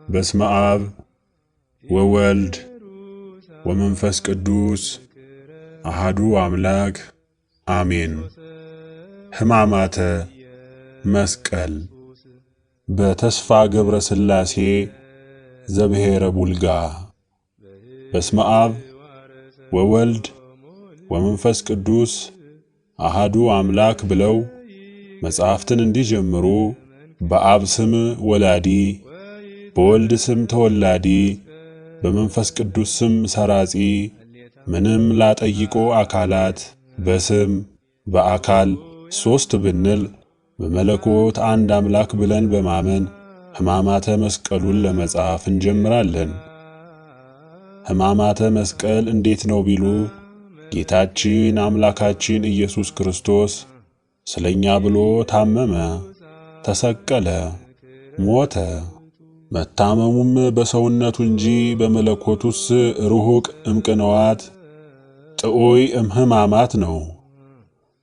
በስመ አብ ወወልድ ወመንፈስ ቅዱስ አሐዱ አምላክ አሜን። ሕማማተ መስቀል በተስፋ ገብረ ሥላሴ ዘብሔረ ቡልጋ። በስመ አብ ወወልድ ወመንፈስ ቅዱስ አሐዱ አምላክ ብለው መጻሕፍትን እንዲጀምሩ በአብ ስም ወላዲ፣ በወልድ ስም ተወላዲ፣ በመንፈስ ቅዱስ ስም ሰራጺ፣ ምንም ላጠይቆ አካላት በስም በአካል ሦስት ብንል በመለኮት አንድ አምላክ ብለን በማመን ሕማማተ መስቀሉን ለመጻፍ እንጀምራለን። ሕማማተ መስቀል እንዴት ነው ቢሉ ጌታችን አምላካችን ኢየሱስ ክርስቶስ ስለኛ ብሎ ታመመ፣ ተሰቀለ፣ ሞተ። መታመሙም በሰውነቱ እንጂ በመለኮቱስ ርሁቅ እምቅንዋት ጥዑይ እምሕማማት ነው።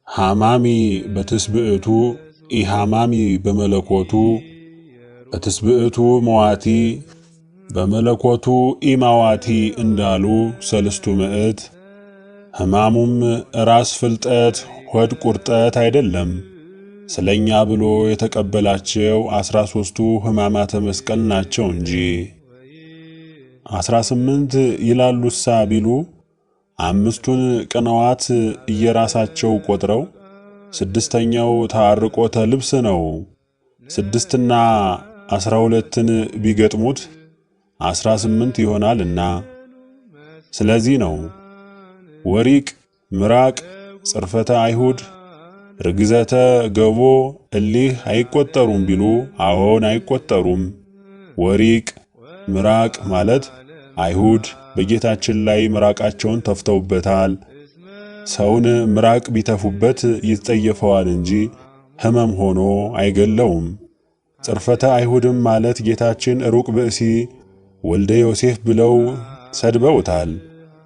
ሐማሚ በትስብዕቱ ኢሐማሚ በመለኮቱ፣ በትስብዕቱ መዋቲ በመለኮቱ ኢማዋቲ እንዳሉ ሰለስቱ ምዕት። ሕማሙም ራስ ፍልጠት ሆድ ቁርጠት አይደለም። ስለኛ ብሎ የተቀበላቸው 13ቱ ሕማማተ መስቀል ናቸው እንጂ 18 ይላሉሳ ቢሉ አምስቱን ቅንዋት እየራሳቸው ቆጥረው ስድስተኛው ታርቆተ ልብስ ነው። 6ና 12ን ቢገጥሙት 18 ይሆናልና። ስለዚህ ነው ወሪቅ፣ ምራቅ፣ ጽርፈተ አይሁድ፣ ርግዘተ ገቦ እሊህ አይቆጠሩም ቢሉ አዎን አይቆጠሩም። ወሪቅ ምራቅ ማለት አይሁድ በጌታችን ላይ ምራቃቸውን ተፍተውበታል። ሰውን ምራቅ ቢተፉበት ይጸየፈዋል እንጂ ሕመም ሆኖ አይገለውም። ጽርፈተ አይሁድም ማለት ጌታችን ሩቅ ብእሲ ወልደ ዮሴፍ ብለው ሰድበውታል።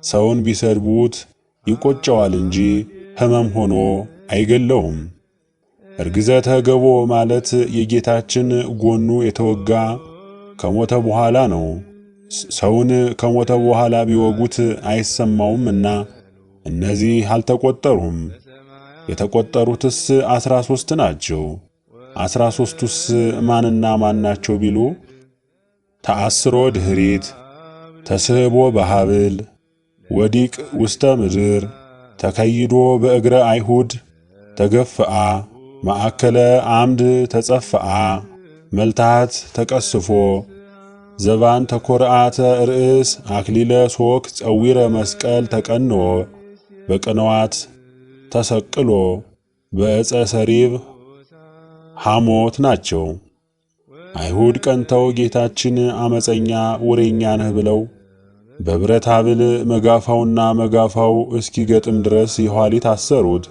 ሰውን ቢሰድቡት ይቆጨዋል እንጂ ሕመም ሆኖ አይገለውም። እርግዘተ ገቦ ማለት የጌታችን ጎኑ የተወጋ ከሞተ በኋላ ነው። ሰውን ከሞተ በኋላ ቢወጉት አይሰማውምና እነዚህ አልተቆጠሩም። የተቆጠሩትስ 13 ናቸው። 13ቱስ ማንና ማን ናቸው ቢሉ ተአስሮ ድኅሪት፣ ተስህቦ በሃብል፣ ወዲቅ ውስተ ምድር፣ ተከይዶ በእግረ አይሁድ፣ ተገፍአ፣ ማእከለ አምድ ተጸፍአ፣ መልታት ተቀስፎ፣ ዘባን ተኰርዓተ ርእስ፣ አክሊለ ሶክ ጸዊረ መስቀል ተቀንዎ፣ በቅንዋት ተሰቅሎ፣ በዕፀ ሰሪብ ሐሞት ናቸው። አይሁድ ቀንተው ጌታችን አመፀኛ ውሬኛ ነህ ብለው በብረት ሐብል መጋፋውና መጋፋው እስኪገጥም ድረስ የኋሊት አሰሩት።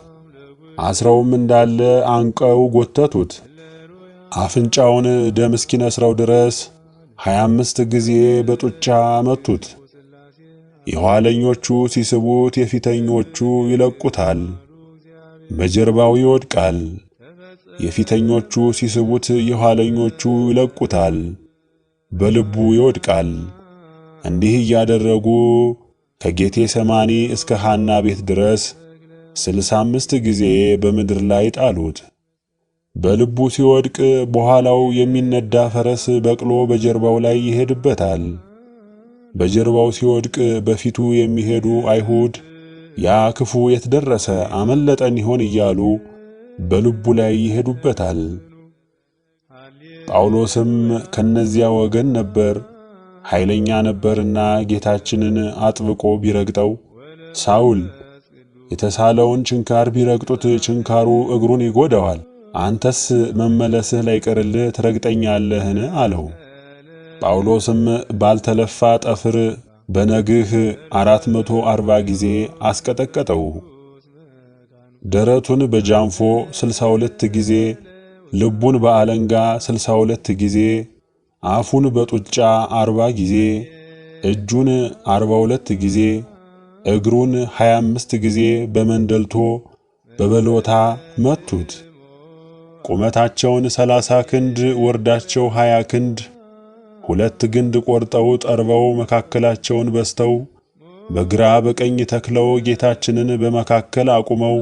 አስረውም እንዳለ አንቀው ጎተቱት። አፍንጫውን ደም እስኪነስረው ድረስ 25 ጊዜ በጡጫ መቱት። የኋለኞቹ ሲስቡት የፊተኞቹ ይለቁታል፣ በጀርባው ይወድቃል። የፊተኞቹ ሲስቡት የኋለኞቹ ይለቁታል፣ በልቡ ይወድቃል። እንዲህ እያደረጉ ከጌቴ ሰማኒ እስከ ሐና ቤት ድረስ 65 ጊዜ በምድር ላይ ጣሉት። በልቡ ሲወድቅ በኋላው የሚነዳ ፈረስ በቅሎ በጀርባው ላይ ይሄድበታል። በጀርባው ሲወድቅ በፊቱ የሚሄዱ አይሁድ ያ ክፉ የት ደረሰ አመለጠን ይሆን እያሉ በልቡ ላይ ይሄዱበታል። ጳውሎስም ከነዚያ ወገን ነበር። ኃይለኛ ነበርና ጌታችንን አጥብቆ ቢረግጠው ሳውል የተሳለውን ችንካር ቢረግጡት ችንካሩ እግሩን ይጎዳዋል። አንተስ መመለስህ ላይቀርልህ ትረግጠኛለህን? አለው። ጳውሎስም ባልተለፋ ጠፍር በነግህ 440 ጊዜ አስቀጠቀጠው። ደረቱን በጃንፎ 62 ጊዜ፣ ልቡን በአለንጋ 62 ጊዜ፣ አፉን በጡጫ 40 ጊዜ፣ እጁን 42 ጊዜ፣ እግሩን 25 ጊዜ በመንደልቶ በበሎታ መቱት። ቁመታቸውን 30 ክንድ ወርዳቸው 20 ክንድ 2 ግንድ ቆርጠው ጠርበው መካከላቸውን በስተው በግራ በቀኝ ተክለው ጌታችንን በመካከል አቁመው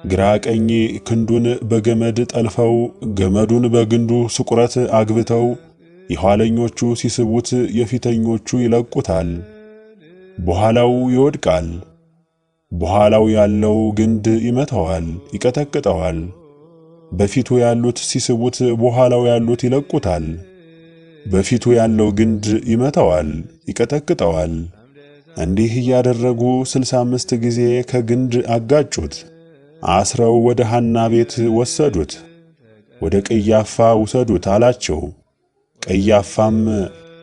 ግራ ቀኝ ክንዱን በገመድ ጠልፈው ገመዱን በግንዱ ስቁረት አግብተው የኋለኞቹ ሲስቡት የፊተኞቹ ይለቁታል፣ በኋላው ይወድቃል። በኋላው ያለው ግንድ ይመታዋል፣ ይቀጠቅጠዋል። በፊቱ ያሉት ሲስቡት በኋላው ያሉት ይለቁታል። በፊቱ ያለው ግንድ ይመታዋል፣ ይቀጠቅጠዋል። እንዲህ እያደረጉ 65 ጊዜ ከግንድ አጋጩት። አስረው ወደ ሐና ቤት ወሰዱት። ወደ ቀያፋ ውሰዱት አላቸው። ቀያፋም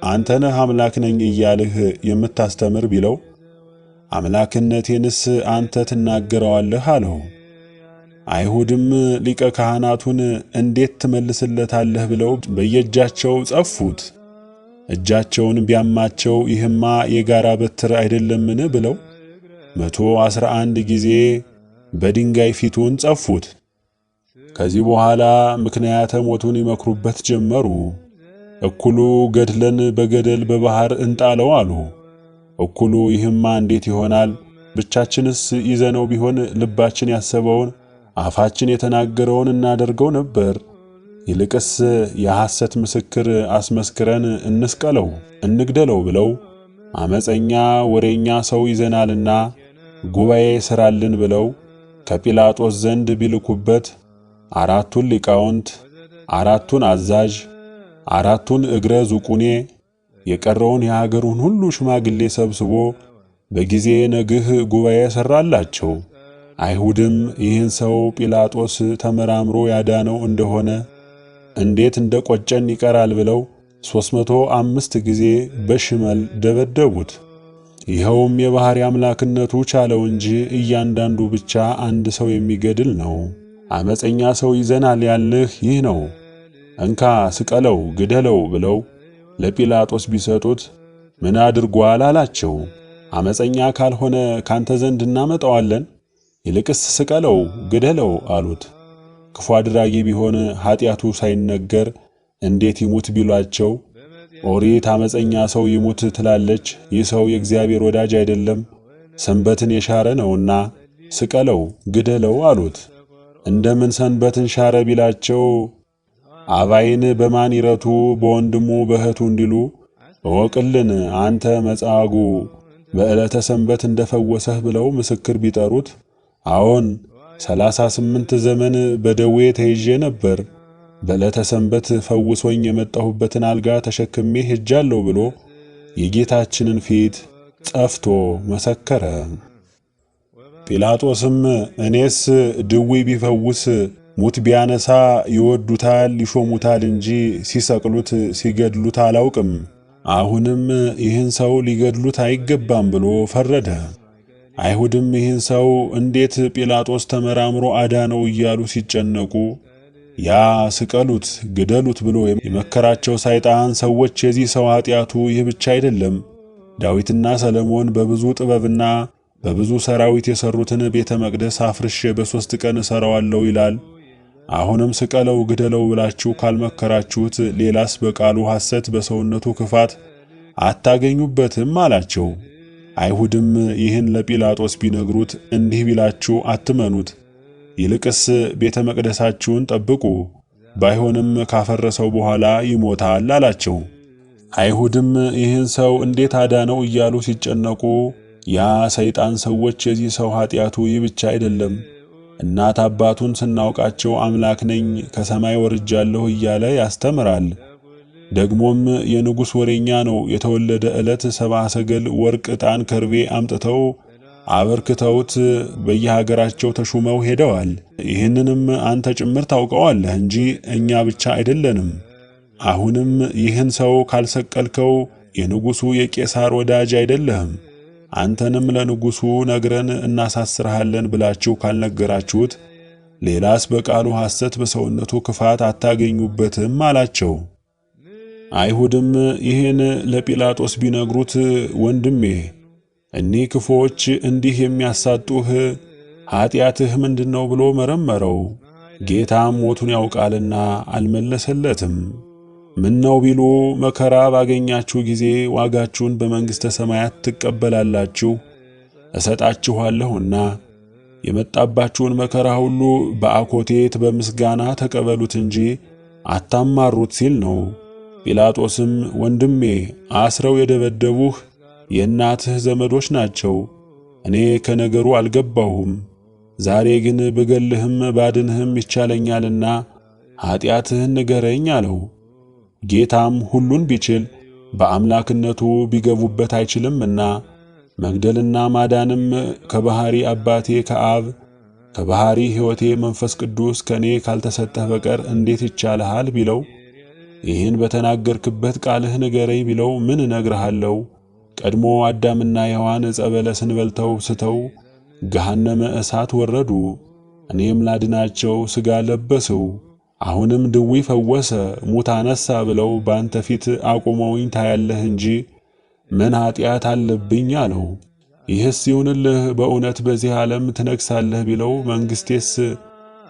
አንተ ነህ አምላክ ነኝ እያልህ የምታስተምር ቢለው አምላክነቴንስ አንተ ትናገረዋለህ አለው። አይሁድም ሊቀ ካህናቱን እንዴት ትመልስለታለህ ብለው በየእጃቸው ጸፉት። እጃቸውን ቢያማቸው ይህማ የጋራ በትር አይደለምን ብለው 111 ጊዜ በድንጋይ ፊቱን ጸፉት። ከዚህ በኋላ ምክንያተ ሞቱን ይመክሩበት ጀመሩ። እኩሉ ገድለን በገደል በባህር እንጣለው አሉ። እኩሉ ይህማ እንዴት ይሆናል? ብቻችንስ ይዘነው ቢሆን ልባችን ያሰበውን አፋችን የተናገረውን እናደርገው ነበር። ይልቅስ የሐሰት ምስክር አስመስክረን እንስቀለው እንግደለው ብለው አመፀኛ ወሬኛ ሰው ይዘናልና ጉባኤ ሥራልን ብለው ከጲላጦስ ዘንድ ቢልኩበት 4ቱን ሊቃውንት፣ 4ቱን አዛዥ፣ 4ቱን እግረ ዙቁኔ የቀረውን የሀገሩን ሁሉ ሽማግሌ ሰብስቦ በጊዜ ነግህ ጉባኤ ሠራላቸው። አይሁድም ይህን ሰው ጲላጦስ ተመራምሮ ያዳነው እንደሆነ እንዴት እንደ ቆጨን ይቀራል ብለው 305 ጊዜ በሽመል ደበደቡት። ይኸውም የባሕሪ አምላክነቱ ቻለው እንጂ እያንዳንዱ ብቻ አንድ ሰው የሚገድል ነው። አመፀኛ ሰው ይዘናል ያልህ ይህ ነው፣ እንካ ስቀለው፣ ግደለው ብለው ለጲላጦስ ቢሰጡት ምን አድርጓል አላቸው። አመፀኛ ካልሆነ ካንተ ዘንድ እናመጣዋለን፣ ይልቅስ ስቀለው፣ ግደለው አሉት። ክፉ አድራጊ ቢሆን ኃጢአቱ ሳይነገር እንዴት ይሙት ቢሏቸው ኦሪት አመፀኛ ሰው ይሙት ትላለች፣ ይህ ሰው የእግዚአብሔር ወዳጅ አይደለም፣ ሰንበትን የሻረ ነውና ስቀለው፣ ግደለው አሉት። እንደምን ሰንበትን ሻረ ቢላቸው አባይን በማን ይረቱ በወንድሙ በእህቱ እንዲሉ እወቅልን አንተ መጻጉ በዕለተ ሰንበት እንደፈወሰህ ብለው ምስክር ቢጠሩት አዎን 38 ዘመን በደዌ ተይዤ ነበር፣ በዕለተ ሰንበት ፈውሶኝ የመጣሁበትን አልጋ ተሸክሜ ሄጃለሁ ብሎ የጌታችንን ፊት ጸፍቶ መሰከረ። ጲላጦስም እኔስ ድዊ ቢፈውስ ሙት ቢያነሳ ይወዱታል ይሾሙታል እንጂ ሲሰቅሉት ሲገድሉት አላውቅም። አሁንም ይህን ሰው ሊገድሉት አይገባም ብሎ ፈረደ። አይሁድም ይህን ሰው እንዴት ጲላጦስ ተመራምሮ አዳነው እያሉ ሲጨነቁ ያ ስቀሉት ግደሉት ብሎ የመከራቸው ሰይጣን ሰዎች የዚህ ሰው ኃጢአቱ ይህ ብቻ አይደለም፣ ዳዊትና ሰለሞን በብዙ ጥበብና በብዙ ሰራዊት የሰሩትን ቤተ መቅደስ አፍርሼ በ3 ቀን እሰራዋለሁ ይላል። አሁንም ስቀለው ግደለው ብላችሁ ካልመከራችሁት ሌላስ በቃሉ ሐሰት በሰውነቱ ክፋት አታገኙበትም አላቸው። አይሁድም ይህን ለጲላጦስ ቢነግሩት እንዲህ ቢላችሁ አትመኑት፣ ይልቅስ ቤተ መቅደሳችሁን ጠብቁ፣ ባይሆንም ካፈረሰው በኋላ ይሞታል አላቸው። አይሁድም ይህን ሰው እንዴት አዳነው እያሉ ሲጨነቁ ያ ሰይጣን ሰዎች የዚህ ሰው ኃጢአቱ ይህ ብቻ አይደለም፣ እናት አባቱን ስናውቃቸው አምላክ ነኝ ከሰማይ ወርጃለሁ እያለ ያስተምራል። ደግሞም የንጉሥ ወሬኛ ነው። የተወለደ ዕለት 70 ሰገል ወርቅ፣ ዕጣን፣ ከርቤ አምጥተው አበርክተውት በየሀገራቸው ተሹመው ሄደዋል። ይህንንም አንተ ጭምር ታውቀዋለህ እንጂ እኛ ብቻ አይደለንም። አሁንም ይህን ሰው ካልሰቀልከው የንጉሡ የቄሳር ወዳጅ አይደለህም፣ አንተንም ለንጉሡ ነግረን እናሳስርሃለን ብላችሁ ካልነገራችሁት ሌላስ በቃሉ ሐሰት በሰውነቱ ክፋት አታገኙበትም አላቸው። አይሁድም ይህን ለጲላጦስ ቢነግሩት ወንድሜ እኒህ ክፉዎች እንዲህ የሚያሳጡህ ኃጢአትህ ምንድነው ብሎ መረመረው። ጌታም ሞቱን ያውቃልና አልመለሰለትም። ምነው ቢሉ መከራ ባገኛችሁ ጊዜ ዋጋችሁን በመንግሥተ ሰማያት ትቀበላላችሁ እሰጣችኋለሁና የመጣባችሁን መከራ ሁሉ በአኮቴት በምስጋና ተቀበሉት እንጂ አታማሩት ሲል ነው። ጲላጦስም ወንድሜ አስረው የደበደቡህ የእናትህ ዘመዶች ናቸው፣ እኔ ከነገሩ አልገባሁም። ዛሬ ግን ብገልህም ባድንህም ይቻለኛልና ኀጢአትህን ንገረኝ አለው። ጌታም ሁሉን ቢችል በአምላክነቱ ቢገቡበት አይችልምና መግደልና ማዳንም ከባሕሪ አባቴ ከአብ ከባሕሪ ሕይወቴ መንፈስ ቅዱስ ከኔ ካልተሰጠህ በቀር እንዴት ይቻልሃል ቢለው፣ ይህን በተናገርክበት ቃልህ ንገረኝ ቢለው ምን እነግርሃለሁ? ቀድሞ አዳምና ሔዋን ዕፀ በለስን በልተው ስተው ገሃነመ እሳት ወረዱ። እኔም ላድናቸው ሥጋ ለበስሁ። አሁንም ድዊ ፈወሰ፣ ሙት አነሣ ብለው ባንተ ፊት አቁመውኝ ታያለህ እንጂ ምን ኀጢአት አለብኝ አለው። ይህስ ይሁንልህ በእውነት በዚህ ዓለም ትነግሣለህ ቢለው፣ መንግሥቴስ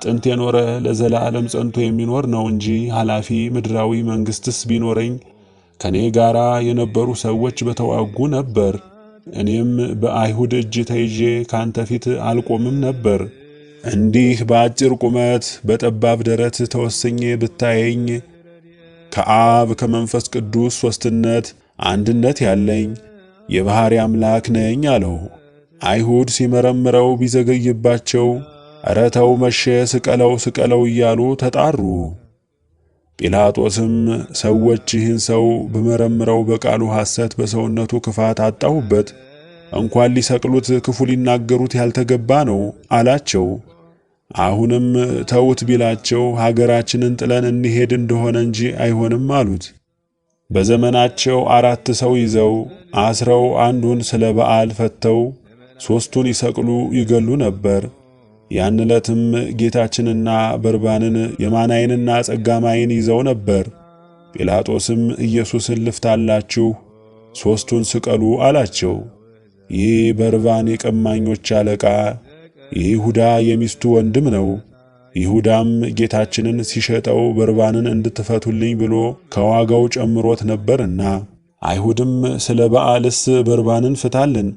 ጥንት የኖረ ለዘላለም ጸንቶ የሚኖር ነው እንጂ ኃላፊ ምድራዊ መንግሥትስ ቢኖረኝ ከኔ ጋራ የነበሩ ሰዎች በተዋጉ ነበር። እኔም በአይሁድ እጅ ተይዤ ካንተ ፊት አልቆምም ነበር። እንዲህ በአጭር ቁመት በጠባብ ደረት ተወስኜ ብታየኝ ከአብ ከመንፈስ ቅዱስ ሦስትነት አንድነት ያለኝ የባሕሪ አምላክ ነኝ አለው። አይሁድ ሲመረምረው ቢዘገይባቸው ኧረ ተው መሸ፣ ስቀለው ስቀለው እያሉ ተጣሩ። ጲላጦስም ሰዎች ይህን ሰው በመረምረው በቃሉ ሐሰት በሰውነቱ ክፋት አጣሁበት፣ እንኳን ሊሰቅሉት ክፉ ሊናገሩት ያልተገባ ነው አላቸው። አሁንም ተውት ቢላቸው ሀገራችንን ጥለን እንሄድ እንደሆነ እንጂ አይሆንም አሉት። በዘመናቸው 4 ሰው ይዘው አስረው አንዱን ስለ በዓል ፈተው 3ቱን ይሰቅሉ ይገሉ ነበር። ያን ዕለትም ጌታችንና በርባንን የማናይንና ጸጋማይን ይዘው ነበር። ጲላጦስም ኢየሱስን ልፍታላችሁ 3ቱን ስቀሉ አላቸው። ይህ በርባን የቀማኞች አለቃ ይሁዳ የሚስቱ ወንድም ነው። ይሁዳም ጌታችንን ሲሸጠው በርባንን እንድትፈቱልኝ ብሎ ከዋጋው ጨምሮት ነበርና፣ አይሁድም ስለ በዓልስ በርባንን ፍታልን፣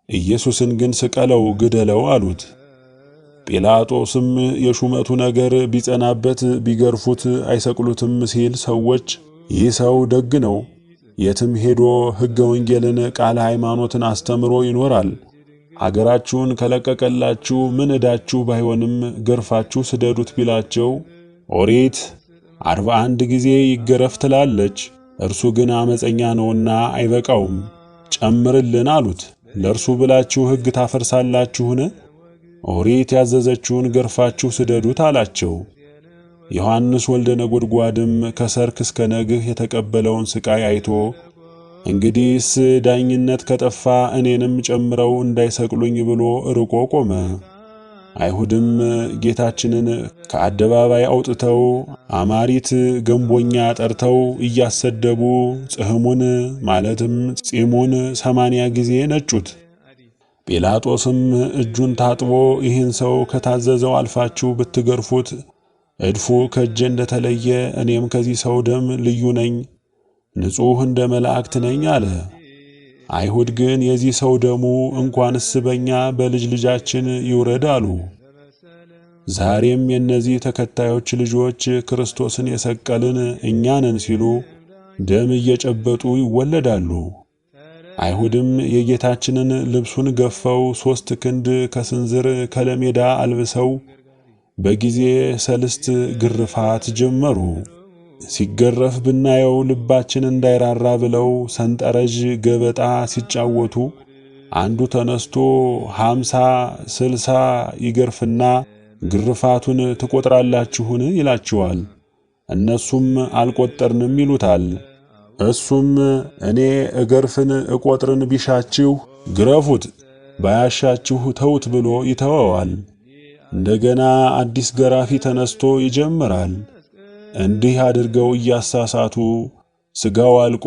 ኢየሱስን ግን ስቀለው ግደለው አሉት። ጲላጦስም የሹመቱ ነገር ቢጸናበት ቢገርፉት አይሰቅሉትም ሲል ሰዎች ይህ ሰው ደግ ነው፣ የትም ሄዶ ሕገ ወንጌልን ቃለ ሃይማኖትን አስተምሮ ይኖራል፣ አገራችሁን ከለቀቀላችሁ ምን ዕዳችሁ ባይሆንም ገርፋችሁ ስደዱት ቢላቸው፣ ኦሪት 41 ጊዜ ይገረፍ ትላለች፣ እርሱ ግን አመፀኛ ነውና አይበቃውም፣ ጨምርልን አሉት። ለእርሱ ብላችሁ ሕግ ታፈርሳላችሁን? ኦሪት ያዘዘችውን ገርፋችሁ ስደዱት አላቸው። ዮሐንስ ወልደ ነጎድጓድም ከሰርክ እስከ ነግህ የተቀበለውን ስቃይ አይቶ እንግዲህስ ዳኝነት ከጠፋ እኔንም ጨምረው እንዳይሰቅሉኝ ብሎ ርቆ ቆመ። አይሁድም ጌታችንን ከአደባባይ አውጥተው አማሪት ገንቦኛ ጠርተው እያሰደቡ ጽሕሙን ማለትም ጺሙን 80 ጊዜ ነጩት። ጲላጦስም እጁን ታጥቦ ይህን ሰው ከታዘዘው አልፋችሁ ብትገርፉት እድፉ ከእጄ እንደተለየ እኔም ከዚህ ሰው ደም ልዩ ነኝ፣ ንጹሕ እንደ መላእክት ነኝ አለ። አይሁድ ግን የዚህ ሰው ደሙ እንኳንስ በእኛ በልጅ ልጃችን ይውረድ አሉ። ዛሬም የእነዚህ ተከታዮች ልጆች ክርስቶስን የሰቀልን እኛ ነን ሲሉ ደም እየጨበጡ ይወለዳሉ። አይሁድም የጌታችንን ልብሱን ገፈው 3 ክንድ ከስንዝር ከለሜዳ አልብሰው በጊዜ ሰልስት ግርፋት ጀመሩ። ሲገረፍ ብናየው ልባችን እንዳይራራ ብለው ሰንጠረዥ ገበጣ ሲጫወቱ አንዱ ተነስቶ 50 60 ይገርፍና ግርፋቱን ትቆጥራላችሁን ይላቸዋል። እነሱም አልቆጠርንም ይሉታል። እሱም እኔ እገርፍን እቆጥርን ቢሻችሁ ግረፉት፣ ባያሻችሁ ተውት ብሎ ይተወዋል። እንደገና አዲስ ገራፊ ተነስቶ ይጀምራል። እንዲህ አድርገው እያሳሳቱ ሥጋው አልቆ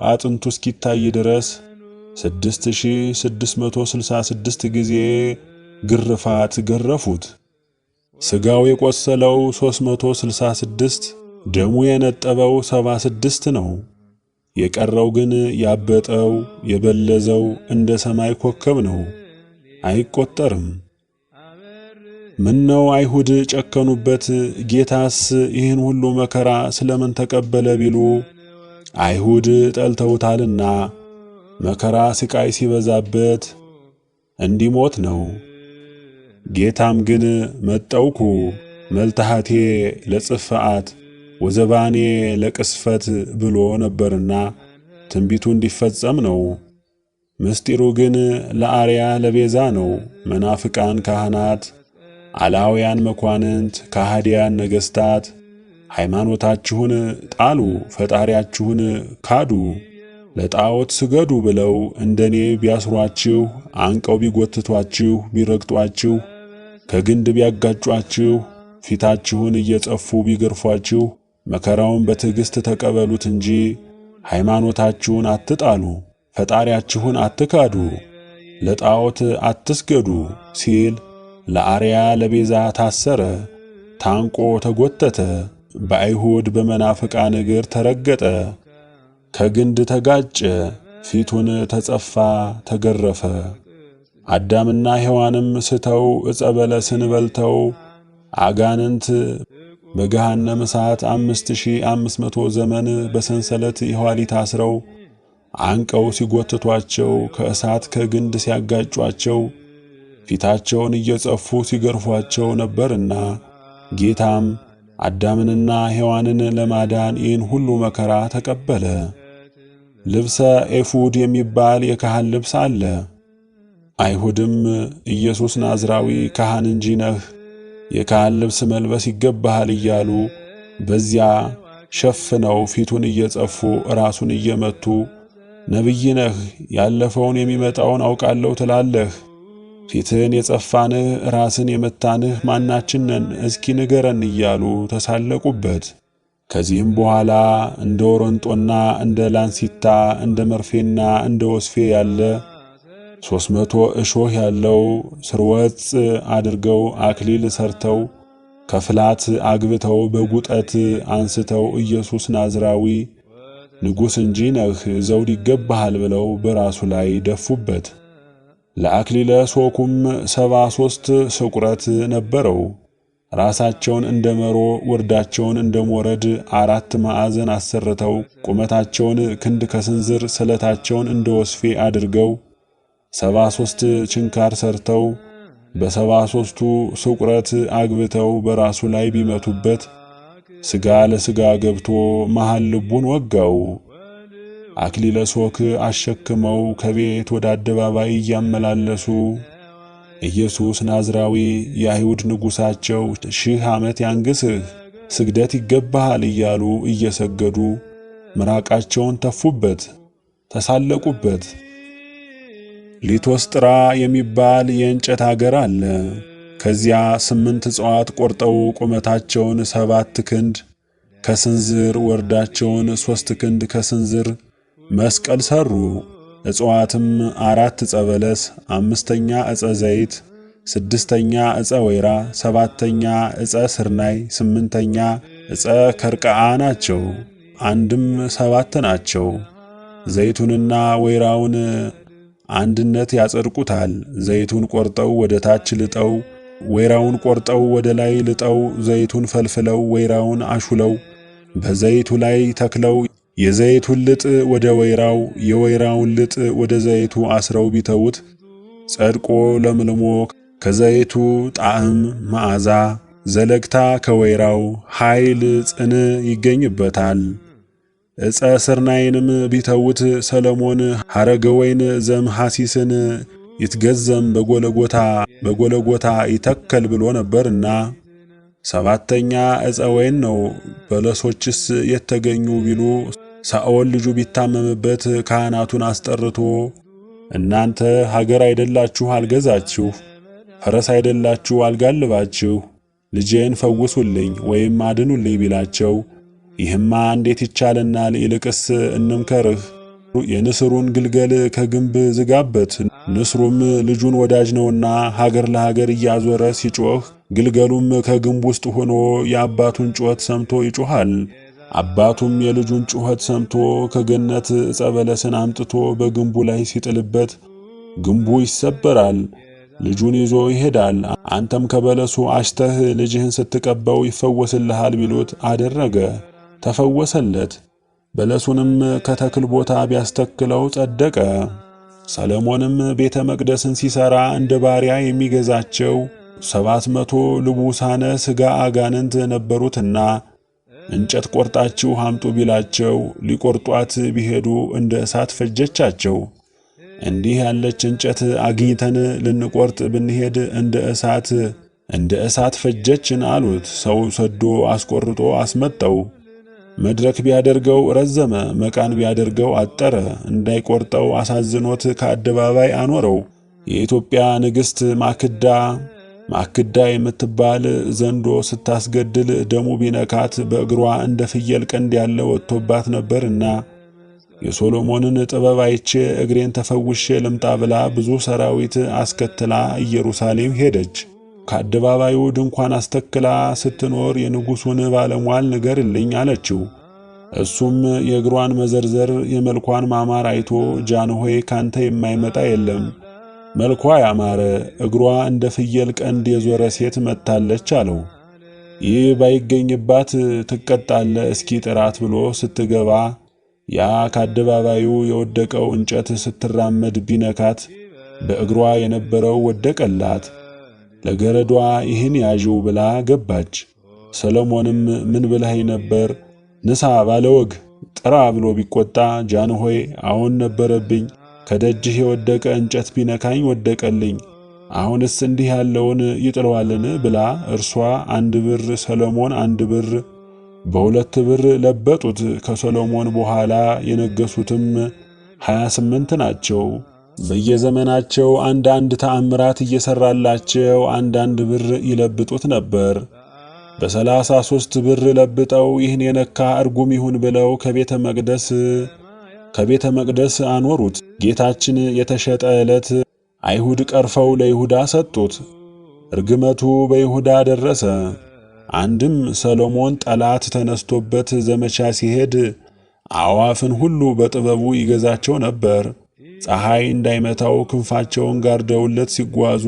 አጥንቱ እስኪታይ ድረስ 6666 ጊዜ ግርፋት ገረፉት። ሥጋው የቆሰለው 366 ደሙ የነጠበው 76 ነው። የቀረው ግን ያበጠው የበለዘው እንደ ሰማይ ኮከብ ነው፣ አይቆጠርም። ምነው አይሁድ ጨከኑበት፣ ጌታስ ይህን ሁሉ መከራ ስለምን ተቀበለ ቢሉ አይሁድ ጠልተውታልና መከራ ስቃይ ሲበዛበት እንዲሞት ነው። ጌታም ግን መጠውኩ መልታሃቴ ለጽፍዓት ወዘባኔ ለቅስፈት ብሎ ነበርና ትንቢቱ እንዲፈጸም ነው። ምስጢሩ ግን ለአርያ ለቤዛ ነው። መናፍቃን ካህናት፣ አላውያን መኳንንት፣ ከሃዲያን ነገሥታት ሃይማኖታችሁን ጣሉ፣ ፈጣሪያችሁን ካዱ፣ ለጣዖት ስገዱ ብለው እንደኔ ቢያስሯችሁ፣ አንቀው ቢጎትቷችሁ፣ ቢረግጧችሁ፣ ከግንድ ቢያጋጯችሁ፣ ፊታችሁን እየጸፉ ቢገርፏችሁ መከራውን በትዕግሥት ተቀበሉት እንጂ ሃይማኖታችሁን አትጣሉ፣ ፈጣሪያችሁን አትካዱ፣ ለጣዖት አትስገዱ ሲል ለአርያ ለቤዛ ታሰረ፣ ታንቆ ተጎተተ፣ በአይሁድ በመናፍቃን እግር ተረገጠ፣ ከግንድ ተጋጨ፣ ፊቱን ተጸፋ፣ ተገረፈ። አዳምና ሔዋንም ስተው ዕፀ በለስን በልተው አጋንንት በገሃነመ እሳት 5500 ዘመን በሰንሰለት የኋሊት አስረው አንቀው ሲጎትቷቸው ከእሳት ከግንድ ሲያጋጯቸው ፊታቸውን እየጸፉ ሲገርፏቸው ነበርና ጌታም አዳምንና ሔዋንን ለማዳን ይህን ሁሉ መከራ ተቀበለ። ልብሰ ኤፉድ የሚባል የካህን ልብስ አለ። አይሁድም ኢየሱስ ናዝራዊ ካህን እንጂ ነህ፣ የካህን ልብስ መልበስ ይገባሃል እያሉ በዚያ ሸፍነው ፊቱን እየጸፉ ራሱን እየመቱ ነቢይ ነህ፣ ያለፈውን የሚመጣውን አውቃለሁ ትላለህ፣ ፊትህን የጸፋንህ ራስን የመታንህ ማናችን ነን? እስኪ ንገረን እያሉ ተሳለቁበት። ከዚህም በኋላ እንደ ወረንጦና እንደ ላንሲታ እንደ መርፌና እንደ ወስፌ ያለ 300 እሾህ ያለው ስርወጽ አድርገው አክሊል ሰርተው ከፍላት አግብተው በጉጠት አንስተው ኢየሱስ ናዝራዊ ንጉሥ እንጂ ነህ፣ ዘውድ ይገባሃል ብለው በራሱ ላይ ደፉበት። ለአክሊለ ሦኩም 73 ስቁረት ነበረው። ራሳቸውን እንደ መሮ ወርዳቸውን እንደ ሞረድ 4 ማዕዘን አሰርተው ቁመታቸውን ክንድ ከስንዝር ስለታቸውን እንደ ወስፌ አድርገው 73 ችንካር ሰርተው በ73ቱ ስቁረት አግብተው በራሱ ላይ ቢመቱበት ሥጋ ለሥጋ ገብቶ መሃል ልቡን ወጋው። አክሊለ ሦክ አሸክመው ከቤት ወደ አደባባይ እያመላለሱ ኢየሱስ ናዝራዊ የአይሁድ ንጉሣቸው 1000 ዓመት ያንግሥህ፣ ስግደት ይገባሃል እያሉ እየሰገዱ ምራቃቸውን ተፉበት፣ ተሳለቁበት። ሊቶስጥራ የሚባል የእንጨት አገር አለ። ከዚያ 8 ዕፅዋት ቆርጠው ቁመታቸውን 7 ክንድ ከስንዝር ወርዳቸውን 3 ክንድ ከስንዝር መስቀል ሰሩ። ዕፅዋትም 4 ዕፀ በለስ፣ 5ኛ ዕፀ ዘይት፣ 6ኛ ዕፀ ወይራ፣ 7ኛ ዕፀ ስርናይ፣ 8ኛ ዕፀ ከርቀዓ ናቸው። አንድም 7 ናቸው። ዘይቱንና ወይራውን አንድነት ያጸድቁታል። ዘይቱን ቆርጠው ወደ ታች ልጠው፣ ወይራውን ቆርጠው ወደ ላይ ልጠው፣ ዘይቱን ፈልፍለው ወይራውን አሹለው በዘይቱ ላይ ተክለው የዘይቱን ልጥ ወደ ወይራው የወይራውን ልጥ ወደ ዘይቱ አስረው ቢተውት ጸድቆ ለምልሞ ከዘይቱ ጣዕም መዓዛ ዘለግታ ከወይራው ኃይል ጽን ይገኝበታል። ዕፀ ስርናይንም ቢተውት ሰለሞን ሐረገ ወይን ዘምሐሲስን ይትገዘም በጎለጎታ ይተከል ብሎ ነበርና 7ኛ ዕፀ ወይን ነው። በለሶችስ የተገኙ ቢሉ ሳኦል ልጁ ቢታመምበት ካህናቱን አስጠርቶ እናንተ ሀገር አይደላችሁ አልገዛችሁ፣ ፈረስ አይደላችሁ አልጋልባችሁ፣ ልጄን ፈውሱልኝ ወይም አድኑልኝ ቢላቸው ይህማ እንዴት ይቻለናል? ይልቅስ እንምከርህ፣ የንስሩን ግልገል ከግንብ ዝጋበት፣ ንስሩም ልጁን ወዳጅ ነውና ሀገር ለሀገር እያዞረ ሲጮህ፣ ግልገሉም ከግንብ ውስጥ ሆኖ የአባቱን ጩኸት ሰምቶ ይጮሃል። አባቱም የልጁን ጩኸት ሰምቶ ከገነት ዕፀ በለስን አምጥቶ በግንቡ ላይ ሲጥልበት ግንቡ ይሰበራል። ልጁን ይዞ ይሄዳል። አንተም ከበለሱ አሽተህ ልጅህን ስትቀባው ይፈወስልሃል ቢሉት አደረገ፣ ተፈወሰለት። በለሱንም ከተክል ቦታ ቢያስተክለው ጸደቀ። ሰሎሞንም ቤተ መቅደስን ሲሰራ እንደ ባሪያ የሚገዛቸው 700 ልቡሳነ ሥጋ አጋንንት ነበሩትና እንጨት ቆርጣችሁ አምጡ ቢላቸው ሊቆርጧት ቢሄዱ እንደ እሳት ፈጀቻቸው። እንዲህ ያለች እንጨት አግኝተን ልንቆርጥ ብንሄድ እንደ እሳት ፈጀችን አሉት። ሰው ሰዶ አስቆርጦ አስመጣው። መድረክ ቢያደርገው ረዘመ፣ መቃን ቢያደርገው አጠረ። እንዳይቆርጠው አሳዝኖት ከአደባባይ አኖረው። የኢትዮጵያ ንግሥት ማክዳ የምትባል ዘንዶ ስታስገድል ደሙ ቢነካት በእግሯ እንደ ፍየል ቀንድ ያለ ወጥቶባት ነበርና የሶሎሞንን ጥበብ አይቼ እግሬን ተፈውሼ ልምጣ ብላ ብዙ ሰራዊት አስከትላ ኢየሩሳሌም ሄደች። ከአደባባዩ ድንኳን አስተክላ ስትኖር የንጉሡን ባለሟል ንገርልኝ አለችው። እሱም የእግሯን መዘርዘር የመልኳን ማማር አይቶ ጃንሆይ ካንተ የማይመጣ የለም፣ መልኳ ያማረ እግሯ እንደ ፍየል ቀንድ የዞረ ሴት መጥታለች አለው። ይህ ባይገኝባት ትቀጣለ፣ እስኪ ጥራት ብሎ ስትገባ ያ ከአደባባዩ የወደቀው እንጨት ስትራመድ ቢነካት በእግሯ የነበረው ወደቀላት። ለገረዷ ይህን ያዥው ብላ ገባች። ሰሎሞንም ምን ብለኸኝ ነበር? ንሳ ባለወግ ጥራ ብሎ ቢቆጣ ጃንሆይ አሁን ነበረብኝ፣ ከደጅህ የወደቀ እንጨት ቢነካኝ ወደቀልኝ፣ አሁንስ እንዲህ ያለውን ይጥለዋልን ብላ እርሷ 1 ብር ሰሎሞን 1 ብር በ2 ብር ለበጡት። ከሰሎሞን በኋላ የነገሱትም 28 ናቸው። በየዘመናቸው አንዳንድ ተአምራት እየሰራላቸው አንዳንድ ብር ይለብጡት ነበር። በ33 ብር ለብጠው ይህን የነካ እርጉም ይሁን ብለው ከቤተ መቅደስ አኖሩት። ጌታችን የተሸጠ ዕለት አይሁድ ቀርፈው ለይሁዳ ሰጡት። እርግመቱ በይሁዳ ደረሰ። አንድም ሰሎሞን ጠላት ተነስቶበት ዘመቻ ሲሄድ አዕዋፍን ሁሉ በጥበቡ ይገዛቸው ነበር። ፀሐይ እንዳይመታው ክንፋቸውን ጋርደውለት ሲጓዙ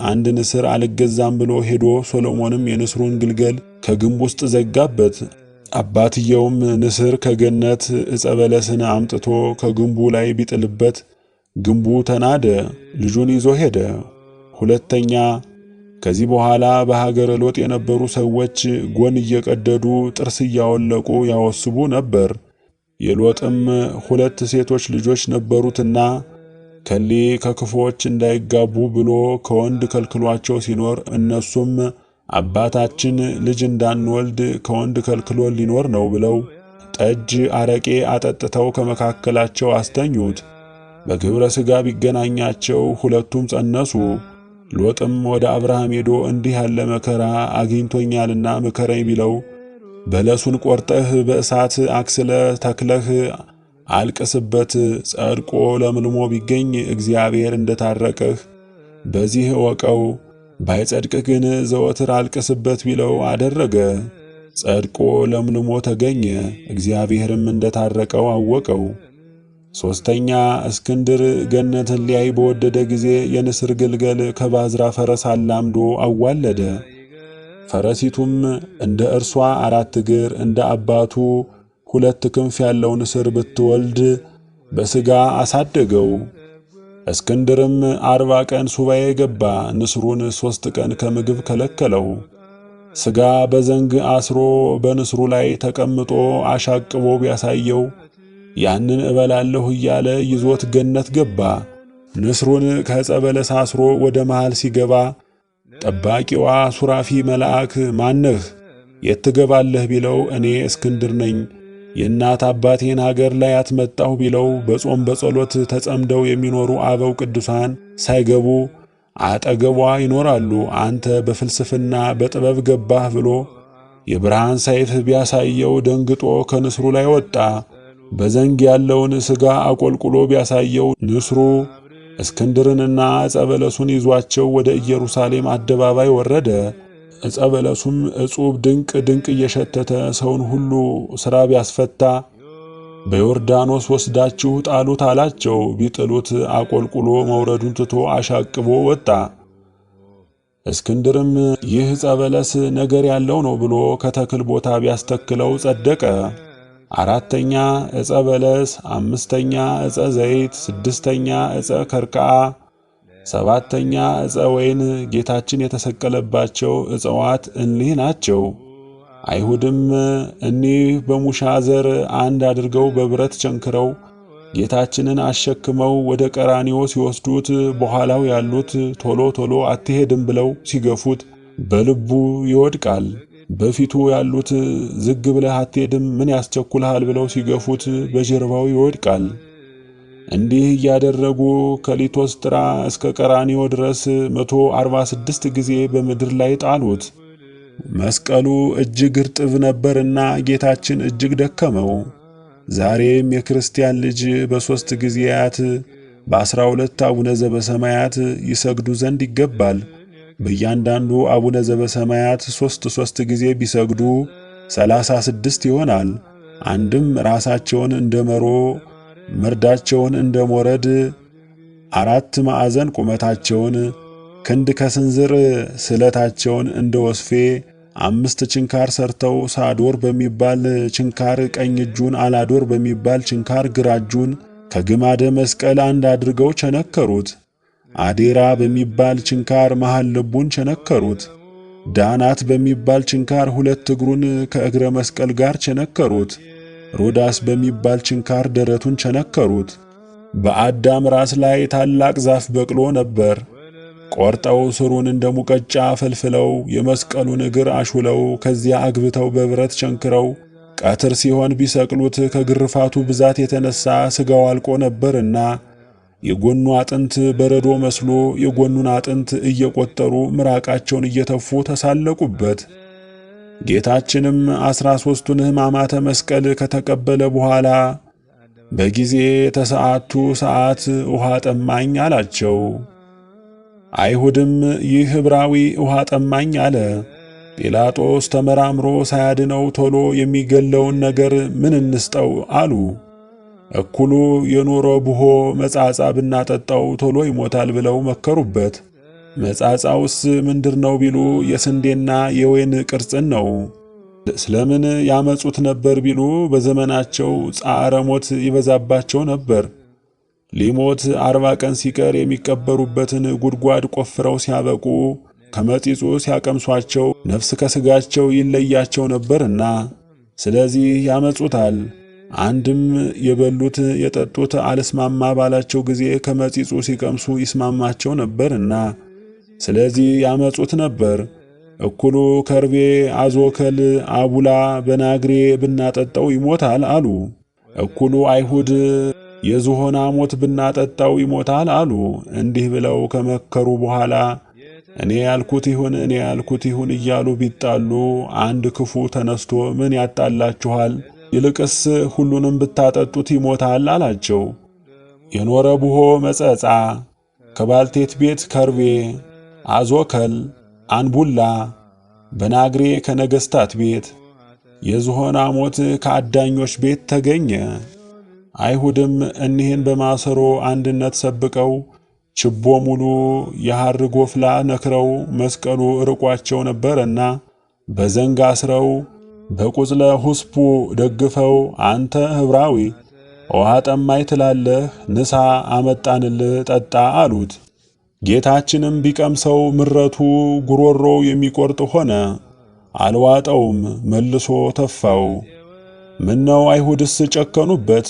አንድ ንስር አልገዛም ብሎ ሄዶ ሰሎሞንም የንስሩን ግልገል ከግንብ ውስጥ ዘጋበት። አባትየውም ንስር ከገነት ዕፀ በለስን አምጥቶ ከግንቡ ላይ ቢጥልበት ግንቡ ተናደ፣ ልጁን ይዞ ሄደ። ሁለተኛ ከዚህ በኋላ በሀገረ ሎጥ የነበሩ ሰዎች ጎን እየቀደዱ ጥርስ እያወለቁ ያወስቡ ነበር። የሎጥም 2 ሴቶች ልጆች ነበሩትና ከሊ ከክፎች እንዳይጋቡ ብሎ ከወንድ ከልክሏቸው ሲኖር እነሱም አባታችን ልጅ እንዳንወልድ ከወንድ ከልክሎ ሊኖር ነው ብለው ጠጅ አረቄ አጠጥተው ከመካከላቸው አስተኙት። በግብረ ሥጋ ቢገናኛቸው 2ቱም ጸነሱ። ሎጥም ወደ አብርሃም ሄዶ እንዲህ ያለ መከራ አግኝቶኛልና ምከረኝ ቢለው በለሱን ቆርጠህ በእሳት አክስለ ተክለህ አልቅስበት፣ ጸድቆ ለምልሞ ቢገኝ እግዚአብሔር እንደታረቀህ በዚህ እወቀው፣ ባይጸድቅ ግን ዘወትር አልቅስበት ቢለው አደረገ። ጸድቆ ለምልሞ ተገኘ፣ እግዚአብሔርም እንደታረቀው አወቀው። ሶስተኛ እስክንድር ገነትን ሊያይ በወደደ ጊዜ የንስር ግልገል ከባዝራ ፈረስ አላምዶ አዋለደ። ፈረሲቱም እንደ እርሷ 4 እግር እንደ አባቱ 2 ክንፍ ያለው ንስር ብትወልድ በሥጋ አሳደገው። እስክንድርም 40 ቀን ሱባኤ ገባ። ንስሩን 3 ቀን ከምግብ ከለከለው። ሥጋ በዘንግ አስሮ በንስሩ ላይ ተቀምጦ አሻቅቦ ቢያሳየው ያንን እበላለሁ እያለ ይዞት ገነት ገባ። ንስሩን ከዕፀ በለስ አስሮ ወደ መሃል ሲገባ ጠባቂዋ ሱራፊ መልአክ ማነህ የት ትገባለህ ቢለው እኔ እስክንድር ነኝ፣ የእናት አባቴን ሀገር ላይ አትመጣሁ ቢለው በጾም በጸሎት ተጸምደው የሚኖሩ አበው ቅዱሳን ሳይገቡ አጠገቧ ይኖራሉ። አንተ በፍልስፍና በጥበብ ገባህ ብሎ የብርሃን ሰይፍ ቢያሳየው ደንግጦ ከንስሩ ላይ ወጣ። በዘንግ ያለውን ሥጋ አቆልቁሎ ቢያሳየው ንስሩ እስክንድርንና ዕፀ በለሱን ይዟቸው ወደ ኢየሩሳሌም አደባባይ ወረደ። ዕፀ በለሱም ዕጹብ ድንቅ ድንቅ እየሸተተ ሰውን ሁሉ ሥራ ቢያስፈታ በዮርዳኖስ ወስዳችሁ ጣሉት አላቸው። ቢጥሉት አቆልቁሎ መውረዱን ትቶ አሻቅቦ ወጣ። እስክንድርም ይህ ዕፀ በለስ ነገር ያለው ነው ብሎ ከተክል ቦታ ቢያስተክለው ጸደቀ። አራተኛ ዕፀ በለስ፣ አምስተኛ ዕፀ ዘይት፣ ስድስተኛ ዕፀ ከርክዓ፣ ሰባተኛ ዕፀ ወይን ጌታችን የተሰቀለባቸው ዕፀዋት እኒህ ናቸው። አይሁድም እኒህ በሙሻ ዘር አንድ አድርገው በብረት ቸንክረው ጌታችንን አሸክመው ወደ ቀራንዮ ሲወስዱት በኋላው ያሉት ቶሎ ቶሎ አትሄድም ብለው ሲገፉት በልቡ ይወድቃል። በፊቱ ያሉት ዝግ ብለህ አትሄድም ምን ያስቸኩልሃል ብለው ሲገፉት በጀርባው ይወድቃል። እንዲህ እያደረጉ ከሊቶስጥራ እስከ ቀራንዮ ድረስ 146 ጊዜ በምድር ላይ ጣሉት። መስቀሉ እጅግ እርጥብ ነበርና ጌታችን እጅግ ደከመው። ዛሬም የክርስቲያን ልጅ በሦስት ጊዜያት በ12 አቡነ ዘበሰማያት ይሰግዱ ዘንድ ይገባል። በእያንዳንዱ አቡነ ዘበሰማያት ሦስት ጊዜ ቢሰግዱ 36 ይሆናል። አንድም ራሳቸውን እንደ መሮ መርዳቸውን እንደ ሞረድ 4 ማዕዘን ቁመታቸውን ክንድ ከስንዝር ስለታቸውን እንደ ወስፌ 5 ችንካር ሰርተው ሳዶር በሚባል ችንካር ቀኝ እጁን አላዶር በሚባል ችንካር ግራ እጁን ከግማደ መስቀል አንድ አድርገው ቸነከሩት። አዴራ በሚባል ችንካር መሃል ልቡን ቸነከሩት። ዳናት በሚባል ችንካር 2 እግሩን ከእግረ መስቀል ጋር ቸነከሩት። ሮዳስ በሚባል ችንካር ደረቱን ቸነከሩት። በአዳም ራስ ላይ ታላቅ ዛፍ በቅሎ ነበር። ቆርጠው ስሩን እንደ ሙቀጫ ፈልፍለው የመስቀሉን እግር አሹለው ከዚያ አግብተው በብረት ቸንክረው ቀትር ሲሆን ቢሰቅሉት ከግርፋቱ ብዛት የተነሳ ሥጋው አልቆ ነበርና የጎኑ አጥንት በረዶ መስሎ የጎኑን አጥንት እየቆጠሩ ምራቃቸውን እየተፉ ተሳለቁበት። ጌታችንም 13ቱን ሕማማተ መስቀል ከተቀበለ በኋላ በጊዜ ተሰዓቱ ሰዓት ውሃ ጠማኝ አላቸው። አይሁድም ይህ ዕብራዊ ውሃ ጠማኝ አለ። ጲላጦስ ተመራምሮ ሳያድነው ቶሎ የሚገለውን ነገር ምን እንስጠው አሉ። እኩሉ የኖረ ብሆ መጻጻ ብናጠጣው ቶሎ ይሞታል ብለው መከሩበት። መጻጻውስ ምንድር ነው ቢሉ የስንዴና የወይን ቅርጽን ነው። ስለምን ያመጹት ነበር ቢሉ በዘመናቸው ጻዕረ ሞት ይበዛባቸው ነበር። ሊሞት 40 ቀን ሲቀር የሚቀበሩበትን ጉድጓድ ቆፍረው ሲያበቁ ከመጢጹ ሲያቀምሷቸው ነፍስ ከሥጋቸው ይለያቸው ነበርና ስለዚህ ያመጹታል። አንድም የበሉት የጠጡት አልስማማ ባላቸው ጊዜ ከመጢጹ ሲቀምሱ ይስማማቸው ነበርና ስለዚህ ያመጹት ነበር። እኩሉ ከርቤ፣ አዞከል፣ አቡላ በናግሬ ብናጠጣው ይሞታል አሉ። እኩሉ አይሁድ የዝሆን ሞት ብናጠጣው ይሞታል አሉ። እንዲህ ብለው ከመከሩ በኋላ እኔ ያልኩት ይሁን እያሉ ቢጣሉ አንድ ክፉ ተነስቶ ምን ያጣላችኋል? ይልቅስ ሁሉንም ብታጠጡት ይሞታል አላቸው። የኖረ ብሆ መጸጻ፣ ከባልቴት ቤት ከርቤ፣ አዞከል፣ አንቡላ በናግሬ ከነገሥታት ቤት፣ የዝሆን ሞት ከአዳኞች ቤት ተገኘ። አይሁድም እኒህን በማሰሮ አንድነት ሰብቀው ችቦ ሙሉ የሐር ጎፍላ ነክረው መስቀሉ ርቋቸው ነበርና በዘንግ አስረው በቁጽለ ሁስፑ ደግፈው አንተ ዕብራዊ ውሃ ጠማኝ ትላለህ፣ ንሳ አመጣንልህ ጠጣ አሉት። ጌታችንም ቢቀምሰው ምረቱ ጉሮሮው የሚቆርጥ ሆነ። አልዋጠውም፣ መልሶ ተፋው። ምነው አይሁድስ ጨከኑበት?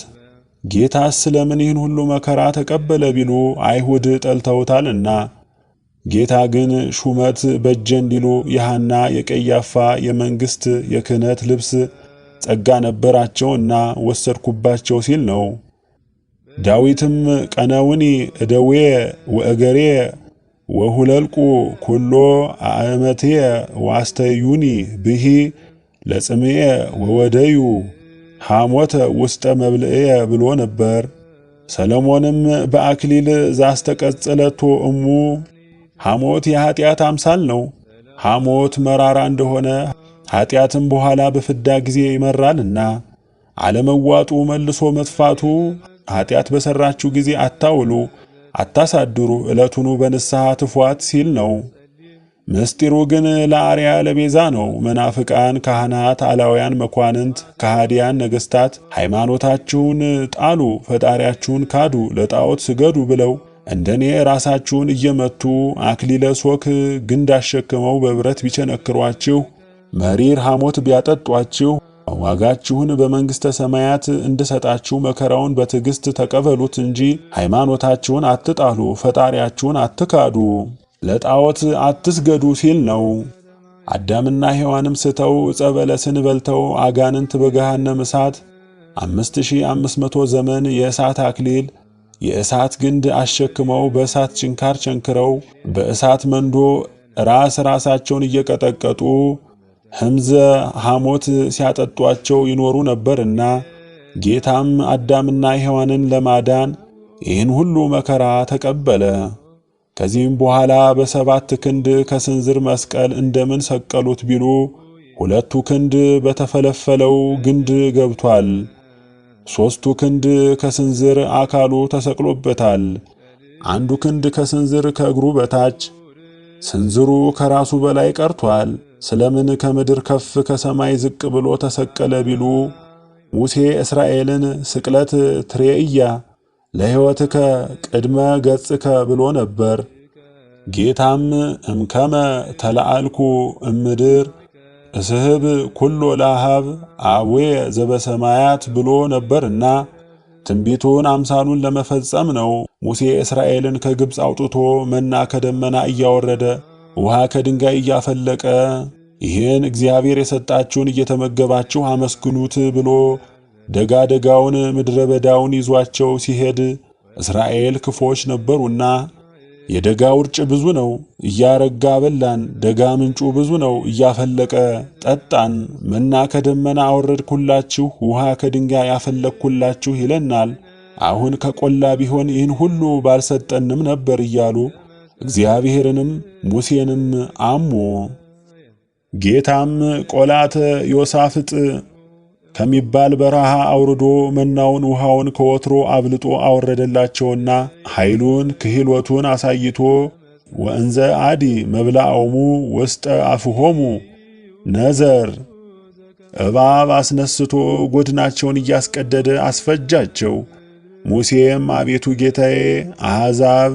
ጌታስ ስለምን ይህን ሁሉ መከራ ተቀበለ ቢሉ አይሁድ ጠልተውታልና። ጌታ ግን ሹመት በጀ እንዲሉ የሐና የቀያፋ የመንግሥት የክህነት ልብስ ጸጋ ነበራቸውና ወሰድኩባቸው ሲል ነው። ዳዊትም ቀነውኒ እደዌ ወእገሬ ወሁለልቁ ኩሎ አእመቴ ዋስተዩኒ ብሂ ለጽምኤ ወወደዩ ሐሞተ ውስጠ መብልኤ ብሎ ነበር። ሰሎሞንም በአክሊል ዛስተቀጽለቶ እሙ ሐሞት የኃጢአት አምሳል ነው። ሐሞት መራራ እንደሆነ ኃጢአትም በኋላ በፍዳ ጊዜ ይመራልና አለመዋጡ መልሶ መጥፋቱ ኃጢአት በሰራችሁ ጊዜ አታውሉ አታሳድሩ ዕለቱኑ በንስሐ ትፏት ሲል ነው። ምስጢሩ ግን ለአርያ ለቤዛ ነው። መናፍቃን ካህናት፣ አላውያን መኳንንት፣ ከሃዲያን ነገሥታት ሃይማኖታችሁን ጣሉ፣ ፈጣሪያችሁን ካዱ፣ ለጣዖት ስገዱ ብለው እንደኔ ራሳችሁን እየመቱ አክሊለ ሦክ ግንድ አሸክመው በብረት ቢቸነክሯችሁ መሪር ሐሞት ቢያጠጧችሁ ዋጋችሁን በመንግሥተ ሰማያት እንድሰጣችሁ መከራውን በትዕግሥት ተቀበሉት እንጂ ሃይማኖታችሁን አትጣሉ፣ ፈጣሪያችሁን አትካዱ፣ ለጣዖት አትስገዱ ሲል ነው። አዳምና ሔዋንም ስተው ዕፀ በለስን በልተው አጋንንት በገሃነመ እሳት 5500 ዘመን የእሳት አክሊል የእሳት ግንድ አሸክመው በእሳት ችንካር ቸንክረው በእሳት መንዶ ራሳቸውን እየቀጠቀጡ ሕምዘ ሐሞት ሲያጠጧቸው ይኖሩ ነበርና ጌታም አዳምና ሔዋንን ለማዳን ይህን ሁሉ መከራ ተቀበለ። ከዚህም በኋላ በ7 ክንድ ከስንዝር መስቀል እንደምን ሰቀሉት ቢሉ 2 ክንድ በተፈለፈለው ግንድ ገብቷል። 3 ክንድ ከስንዝር አካሉ ተሰቅሎበታል። 1 ክንድ ከስንዝር ከእግሩ በታች ስንዝሩ ከራሱ በላይ ቀርቷል። ስለምን ከምድር ከፍ ከሰማይ ዝቅ ብሎ ተሰቀለ ቢሉ ሙሴ እስራኤልን ስቅለት ትሬእያ ለሕይወትከ ቅድመ ገጽከ ብሎ ነበር። ጌታም እምከመ ተለአልኩ እምድር እስህብ ኩሎ ለአሃብ አቡየ ዘበሰማያት ብሎ ነበርና ትንቢቱን አምሳሉን ለመፈጸም ነው። ሙሴ እስራኤልን ከግብፅ አውጥቶ መና ከደመና እያወረደ ውሃ ከድንጋይ እያፈለቀ ይህን እግዚአብሔር የሰጣችሁን እየተመገባችሁ አመስግኑት ብሎ ደጋ ደጋውን ምድረ በዳውን ይዟቸው ሲሄድ እስራኤል ክፎች ነበሩና የደጋ ውርጭ ብዙ ነው እያረጋ በላን፣ ደጋ ምንጩ ብዙ ነው እያፈለቀ ጠጣን፣ መና ከደመና አወረድኩላችሁ፣ ውሃ ከድንጋይ ያፈለቅኩላችሁ ይለናል። አሁን ከቆላ ቢሆን ይህን ሁሉ ባልሰጠንም ነበር እያሉ እግዚአብሔርንም ሙሴንም አሙ። ጌታም ቆላተ ዮሳፍጥ ከሚባል በረሃ አውርዶ መናውን ውሃውን ከወትሮ አብልጦ አወረደላቸውና ኃይሉን ክህሎቱን አሳይቶ ወእንዘ አዲ መብላዖሙ ውስጠ አፍሆሙ ነዘር እባብ አስነስቶ ጎድናቸውን እያስቀደደ አስፈጃቸው። ሙሴም አቤቱ ጌታዬ አሕዛብ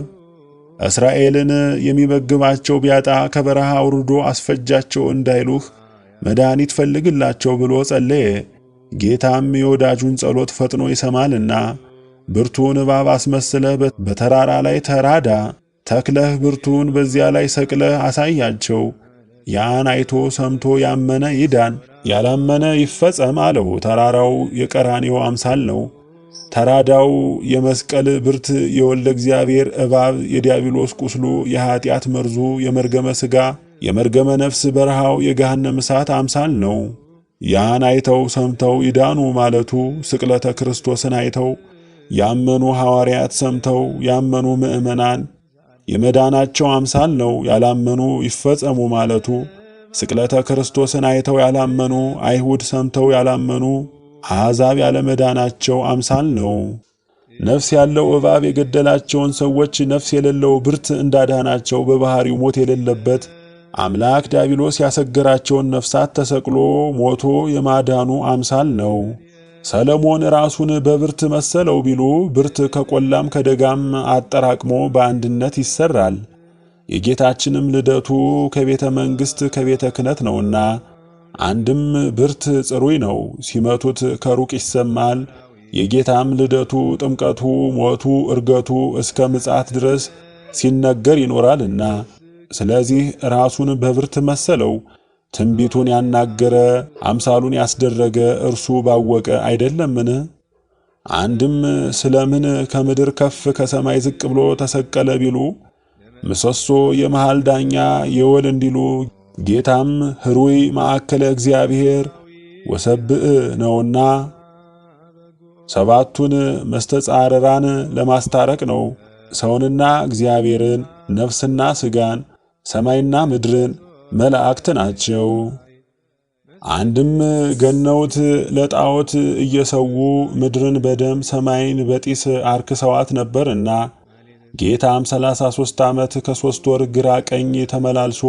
እስራኤልን የሚመግባቸው ቢያጣ ከበረሃ አውርዶ አስፈጃቸው እንዳይሉህ መድኃኒት ፈልግላቸው ብሎ ጸለየ። ጌታም የወዳጁን ጸሎት ፈጥኖ ይሰማልና ብርቱን እባብ አስመስለህ በተራራ ላይ ተራዳ ተክለህ ብርቱን በዚያ ላይ ሰቅለህ አሳያቸው። ያን አይቶ ሰምቶ ያመነ ይዳን፣ ያላመነ ይፈጸም አለው። ተራራው የቀራንዮ አምሳል ነው። ተራዳው የመስቀል ብርት የወልደ እግዚአብሔር እባብ የዲያብሎስ ቁስሉ የኀጢአት መርዙ የመርገመ ሥጋ የመርገመ ነፍስ በረሃው የገሃነመ እሳት አምሳል ነው። ያን አይተው ሰምተው ይዳኑ ማለቱ ስቅለተ ክርስቶስን አይተው ያመኑ ሐዋርያት ሰምተው ያመኑ ምእመናን የመዳናቸው አምሳል ነው። ያላመኑ ይፈጸሙ ማለቱ ስቅለተ ክርስቶስን አይተው ያላመኑ አይሁድ ሰምተው ያላመኑ አሕዛብ ያለመዳናቸው አምሳል ነው። ነፍስ ያለው እባብ የገደላቸውን ሰዎች ነፍስ የሌለው ብርት እንዳዳናቸው በባህሪው ሞት የሌለበት አምላክ ዲያብሎስ ያሰገራቸውን ነፍሳት ተሰቅሎ ሞቶ የማዳኑ አምሳል ነው። ሰሎሞን ራሱን በብርት መሰለው ቢሉ ብርት ከቆላም ከደጋም አጠራቅሞ በአንድነት ይሰራል። የጌታችንም ልደቱ ከቤተ መንግሥት ከቤተ ክህነት ነውና አንድም ብርት ጽሩይ ነው፣ ሲመቱት ከሩቅ ይሰማል። የጌታም ልደቱ፣ ጥምቀቱ፣ ሞቱ፣ ዕርገቱ እስከ ምጽአት ድረስ ሲነገር ይኖራልና ስለዚህ ራሱን በብርት መሰለው። ትንቢቱን ያናገረ አምሳሉን ያስደረገ እርሱ ባወቀ አይደለምን? አንድም ስለምን ከምድር ከፍ ከሰማይ ዝቅ ብሎ ተሰቀለ ቢሉ ምሰሶ የመሃል ዳኛ የወል እንዲሉ ጌታም ህሩይ ማዕከለ እግዚአብሔር ወሰብእ ነውና 7ቱን መስተጻርራን ለማስታረቅ ነው። ሰውንና እግዚአብሔርን፣ ነፍስና ሥጋን፣ ሰማይና ምድርን፣ መላእክት ናቸው። አንድም ገነውት ለጣዖት እየሰዉ ምድርን በደም ሰማይን በጢስ አርክሰዋት ነበርና ጌታም 33 ዓመት ከ3 ወር ግራ ቀኝ ተመላልሶ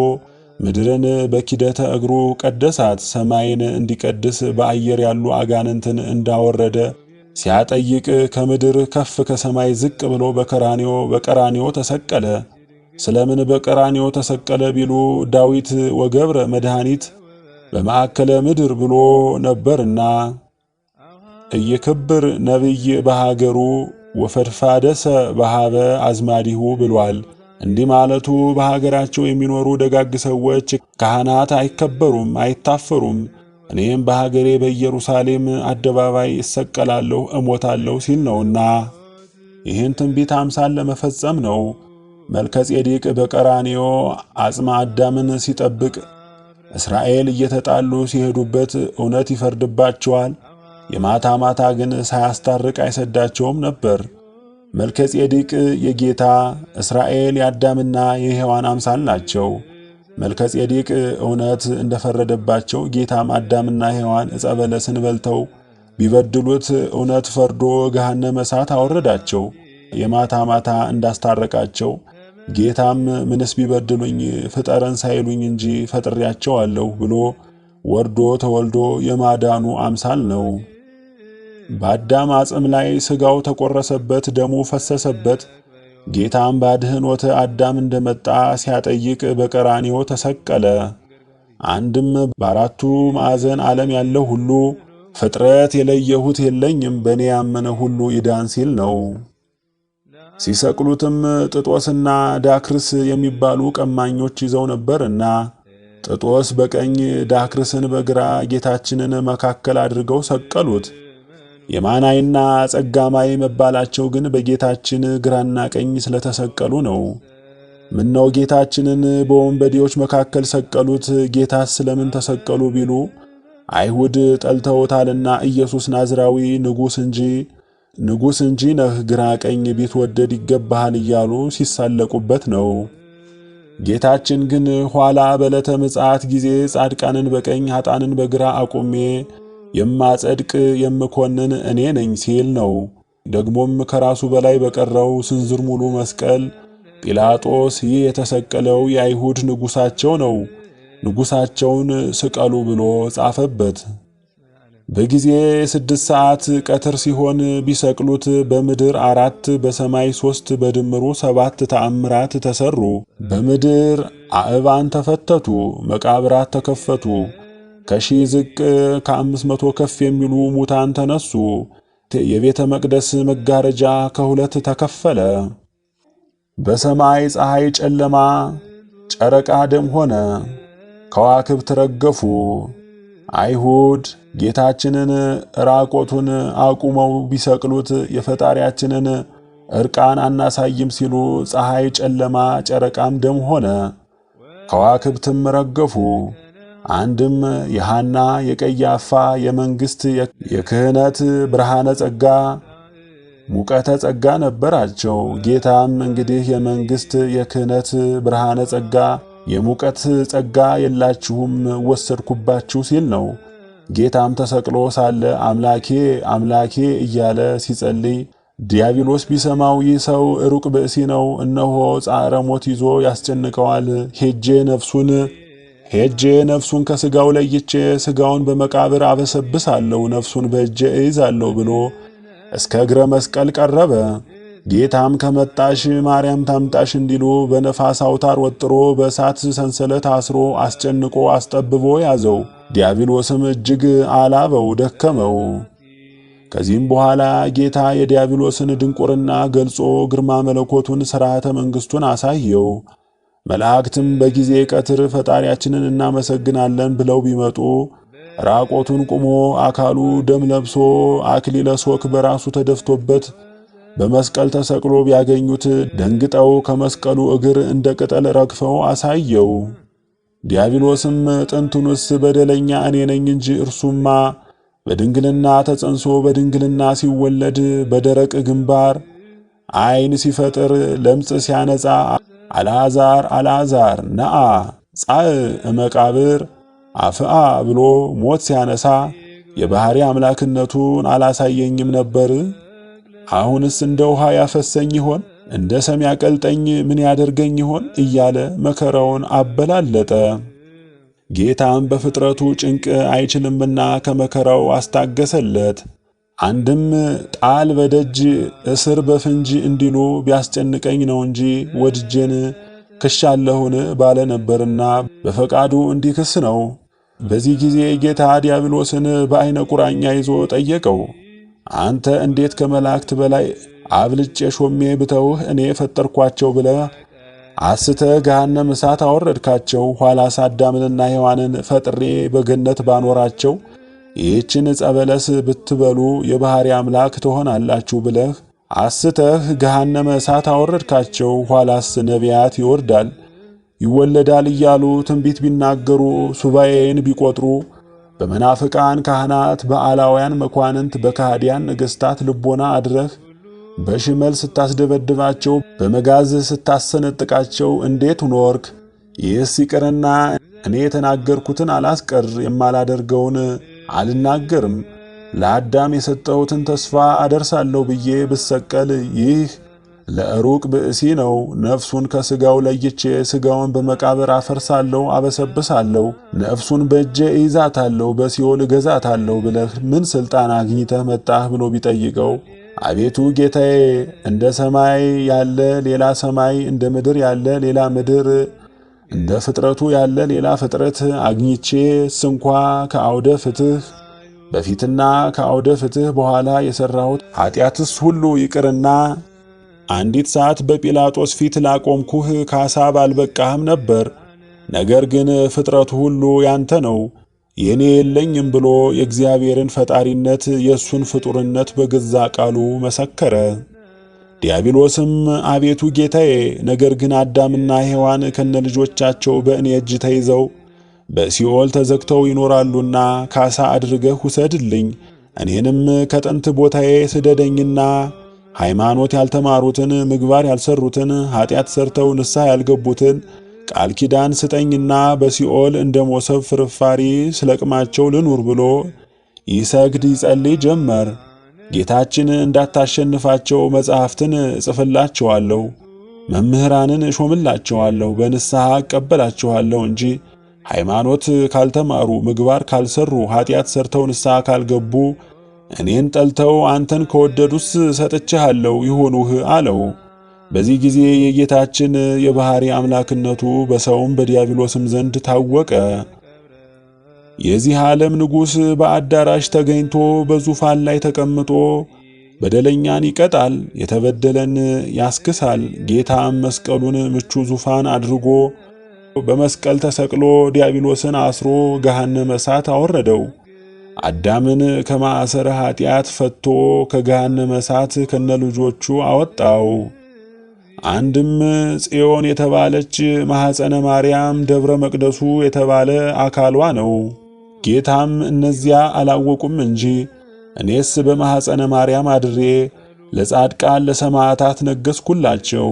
ምድርን በኪደተ እግሩ ቀደሳት። ሰማይን እንዲቀድስ በአየር ያሉ አጋንንትን እንዳወረደ ሲያጠይቅ ከምድር ከፍ ከሰማይ ዝቅ ብሎ በቀራንዮ ተሰቀለ። ስለምን በቀራንዮ ተሰቀለ ቢሉ ዳዊት ወገብረ መድኃኒት በማዕከለ ምድር ብሎ ነበርና እየክብር ነቢይ በሃገሩ ወፈድፋደሰ በሃበ አዝማዲሁ ብሏል። እንዲህ ማለቱ በሀገራቸው የሚኖሩ ደጋግ ሰዎች ካህናት አይከበሩም፣ አይታፈሩም። እኔም በሀገሬ በኢየሩሳሌም አደባባይ እሰቀላለሁ፣ እሞታለሁ ሲል ነውና ይህን ትንቢት አምሳል ለመፈጸም ነው። መልከጼዴቅ በቀራንዮ አጽመ አዳምን ሲጠብቅ እስራኤል እየተጣሉ ሲሄዱበት እውነት ይፈርድባቸዋል። የማታ ማታ ግን ሳያስታርቅ አይሰዳቸውም ነበር። መልከጼዴቅ የጌታ እስራኤል የአዳምና የሔዋን አምሳል ናቸው። መልከጼዴቅ እውነት እንደፈረደባቸው ጌታም አዳምና ሔዋን ዕፀ በለስን በልተው ቢበድሉት እውነት ፈርዶ ገሃነመ እሳት አወረዳቸው። የማታ ማታ እንዳስታረቃቸው ጌታም ምንስ ቢበድሉኝ ፍጠረን ሳይሉኝ እንጂ ፈጥሬያቸዋለሁ ብሎ ወርዶ ተወልዶ የማዳኑ አምሳል ነው። በአዳም አጽም ላይ ሥጋው ተቆረሰበት፣ ደሙ ፈሰሰበት። ጌታም ባድኅኖተ አዳም እንደመጣ ሲያጠይቅ በቀራንዮ ተሰቀለ። አንድም በአራቱ ማዕዘን ዓለም ያለው ሁሉ ፍጥረት የለየሁት የለኝም በእኔ ያመነ ሁሉ ይዳን ሲል ነው። ሲሰቅሉትም ጥጦስና ዳክርስ የሚባሉ ቀማኞች ይዘው ነበርና ጥጦስ በቀኝ ዳክርስን በግራ ጌታችንን መካከል አድርገው ሰቀሉት። የማናይና ጸጋማይ መባላቸው ግን በጌታችን ግራና ቀኝ ስለተሰቀሉ ነው። ምነው ጌታችንን በወንበዴዎች መካከል ሰቀሉት? ጌታስ ስለምን ተሰቀሉ ቢሉ አይሁድ ጠልተውታልና ኢየሱስ ናዝራዊ ንጉሥ እንጂ ነህ፣ ግራ ቀኝ ቢትወደድ ይገባሃል እያሉ ሲሳለቁበት ነው። ጌታችን ግን ኋላ በዕለተ ምጽአት ጊዜ ጻድቃንን በቀኝ ኃጥአንን በግራ አቁሜ የማጸድቅ የምኮንን እኔ ነኝ ሲል ነው። ደግሞም ከራሱ በላይ በቀረው ስንዝር ሙሉ መስቀል ጲላጦስ ይህ የተሰቀለው የአይሁድ ንጉሣቸው ነው፣ ንጉሣቸውን ስቀሉ ብሎ ጻፈበት። በጊዜ 6 ሰዓት ቀትር ሲሆን ቢሰቅሉት በምድር 4 በሰማይ 3 በድምሩ 7 ተአምራት ተሰሩ። በምድር አእባን ተፈተቱ፣ መቃብራት ተከፈቱ። ከሺህ ዝቅ ከ500 ከፍ የሚሉ ሙታን ተነሱ። የቤተ መቅደስ መጋረጃ ከሁለት ተከፈለ። በሰማይ ፀሐይ ጨለማ፣ ጨረቃ ደም ሆነ፣ ከዋክብት ረገፉ። አይሁድ ጌታችንን ራቆቱን አቁመው ቢሰቅሉት የፈጣሪያችንን ዕርቃን አናሳይም ሲሉ ፀሐይ ጨለማ፣ ጨረቃም ደም ሆነ፣ ከዋክብትም ረገፉ። አንድም የሐና የቀያፋ የመንግሥት የክህነት ብርሃነ ጸጋ ሙቀተ ጸጋ ነበራቸው። ጌታም እንግዲህ የመንግሥት የክህነት ብርሃነ ጸጋ የሙቀት ጸጋ የላችሁም ወሰድኩባችሁ ሲል ነው። ጌታም ተሰቅሎ ሳለ አምላኬ አምላኬ እያለ ሲጸልይ ዲያብሎስ ቢሰማው ይህ ሰው ሩቅ ብእሲ ነው፣ እነሆ ጻዕረ ሞት ይዞ ያስጨንቀዋል፣ ሄጄ ነፍሱን ከሥጋው ለይቼ ሥጋውን በመቃብር አበሰብሳለሁ፣ ነፍሱን በእጄ እይዛለሁ ብሎ እስከ እግረ መስቀል ቀረበ። ጌታም ከመጣሽ ማርያም ታምጣሽ እንዲሉ በነፋስ አውታር ወጥሮ በእሳት ሰንሰለት አስሮ አስጨንቆ አስጠብቦ ያዘው። ዲያብሎስም እጅግ አላበው፣ ደከመው። ከዚህም በኋላ ጌታ የዲያብሎስን ድንቁርና ገልጾ ግርማ መለኮቱን ሥርዓተ መንግሥቱን አሳየው። መላእክትም በጊዜ ቀትር ፈጣሪያችንን እናመሰግናለን ብለው ቢመጡ ራቆቱን ቁሞ አካሉ ደም ለብሶ አክሊለ ሦክ በራሱ ተደፍቶበት በመስቀል ተሰቅሎ ቢያገኙት ደንግጠው ከመስቀሉ እግር እንደ ቅጠል ረግፈው አሳየው። ዲያብሎስም ጥንቱንስ በደለኛ እኔ ነኝ እንጂ እርሱማ በድንግልና ተጸንሶ በድንግልና ሲወለድ በደረቅ ግንባር ዓይን ሲፈጥር ለምጽ ሲያነጻ አልዓዛር አልዓዛር ነአ ጻእ እመቃብር አፍአ ብሎ ሞት ሲያነሳ የባሕሪ አምላክነቱን አላሳየኝም ነበር? አሁንስ እንደ ውሃ ያፈሰኝ ይሆን? እንደ ሰም ያቀልጠኝ ምን ያደርገኝ ይሆን? እያለ መከራውን አበላለጠ። ጌታም በፍጥረቱ ጭንቅ አይችልምና ከመከራው አስታገሰለት። አንድም ጣል በደጅ እስር በፍንጅ እንዲሉ ቢያስጨንቀኝ ነው እንጂ ወድጄን ክሻለሁን ባለ ነበርና በፈቃዱ እንዲክስ ነው። በዚህ ጊዜ ጌታ ዲያብሎስን በዐይነ ቁራኛ ይዞ ጠየቀው። አንተ እንዴት ከመላእክት በላይ አብልጬ ሾሜ ብተውህ እኔ ፈጠርኳቸው ብለህ አስተህ ገሃነመ እሳት አወረድካቸው? ኋላስ አዳምንና ሔዋንን ፈጥሬ በገነት ባኖራቸው ይህችን ዕፀ በለስ ብትበሉ የባሕሪ አምላክ ትሆናላችሁ ብለህ አስተህ ገሃነመ እሳት አወረድካቸው። ኋላስ ነቢያት ይወርዳል ይወለዳል እያሉ ትንቢት ቢናገሩ ሱባኤን ቢቆጥሩ በመናፍቃን ካህናት በአላውያን መኳንንት በካህዲያን ነገሥታት ልቦና አድረህ በሽመል ስታስደበድባቸው በመጋዝ ስታሰነጥቃቸው እንዴት ኖርክ? ይህስ ይቅርና እኔ የተናገርኩትን አላስቀር የማላደርገውን አልናገርም። ለአዳም የሰጠሁትን ተስፋ አደርሳለሁ ብዬ ብሰቀል ይህ ለሩቅ ብእሲ ነው። ነፍሱን ከሥጋው ለይቼ ሥጋውን በመቃብር አፈርሳለሁ፣ አበሰብሳለሁ። ነፍሱን በእጄ እይዛታለሁ፣ በሲኦል እገዛታለሁ ብለህ ምን ሥልጣን አግኝተህ መጣህ ብሎ ቢጠይቀው አቤቱ ጌታዬ፣ እንደ ሰማይ ያለ ሌላ ሰማይ፣ እንደ ምድር ያለ ሌላ ምድር፣ እንደ ፍጥረቱ ያለ ሌላ ፍጥረት አግኝቼ ስንኳ ከአውደ ፍትህ በፊትና ከአውደ ፍትህ በኋላ የሠራሁት ኀጢአትስ ሁሉ ይቅርና አንዲት ሰዓት በጲላጦስ ፊት ላቆምኩህ ካሳ ባልበቃህም ነበር። ነገር ግን ፍጥረቱ ሁሉ ያንተ ነው፣ የኔ የለኝም ብሎ የእግዚአብሔርን ፈጣሪነት የእሱን ፍጡርነት በገዛ ቃሉ መሰከረ። ዲያብሎስም አቤቱ ጌታዬ፣ ነገር ግን አዳምና ሔዋን ከነልጆቻቸው በእኔ እጅ ተይዘው በሲኦል ተዘግተው ይኖራሉና ካሳ አድርገህ ውሰድልኝ፣ እኔንም ከጥንት ቦታዬ ስደደኝና ሃይማኖት ያልተማሩትን ምግባር ያልሰሩትን ኀጢአት ሰርተው ንስሐ ያልገቡትን ቃል ኪዳን ስጠኝና በሲኦል እንደ ሞሰብ ፍርፋሪ ስለቅማቸው ልኑር ብሎ ይሰግድ ይጸልይ ጀመር። ጌታችን እንዳታሸንፋቸው መጻሕፍትን እጽፍላቸዋለሁ፣ መምህራንን እሾምላቸዋለሁ፣ በንስሐ እቀበላቸዋለሁ እንጂ ሃይማኖት ካልተማሩ ምግባር ካልሰሩ ኀጢአት ሰርተው ንስሐ ካልገቡ እኔን ጠልተው አንተን ከወደዱስ ሰጥቼሃለሁ ይሁኑህ አለው። በዚህ ጊዜ የጌታችን የባሕሪ አምላክነቱ በሰውም በዲያብሎስም ዘንድ ታወቀ። የዚህ ዓለም ንጉሥ በአዳራሽ ተገኝቶ በዙፋን ላይ ተቀምጦ በደለኛን ይቀጣል፣ የተበደለን ያስክሳል። ጌታም መስቀሉን ምቹ ዙፋን አድርጎ በመስቀል ተሰቅሎ ዲያብሎስን አስሮ ገሃነመ እሳት አወረደው። አዳምን ከማዕሰረ ኀጢአት ፈቶ ከገሃነመ እሳት ከነልጆቹ አወጣው። አንድም ጽዮን የተባለች ማኅፀነ ማርያም ደብረ መቅደሱ የተባለ አካሏ ነው። ጌታም እነዚያ አላወቁም እንጂ እኔስ በማኅፀነ ማርያም አድሬ ለጻድቃን ለሰማዕታት ነገስኩላቸው፣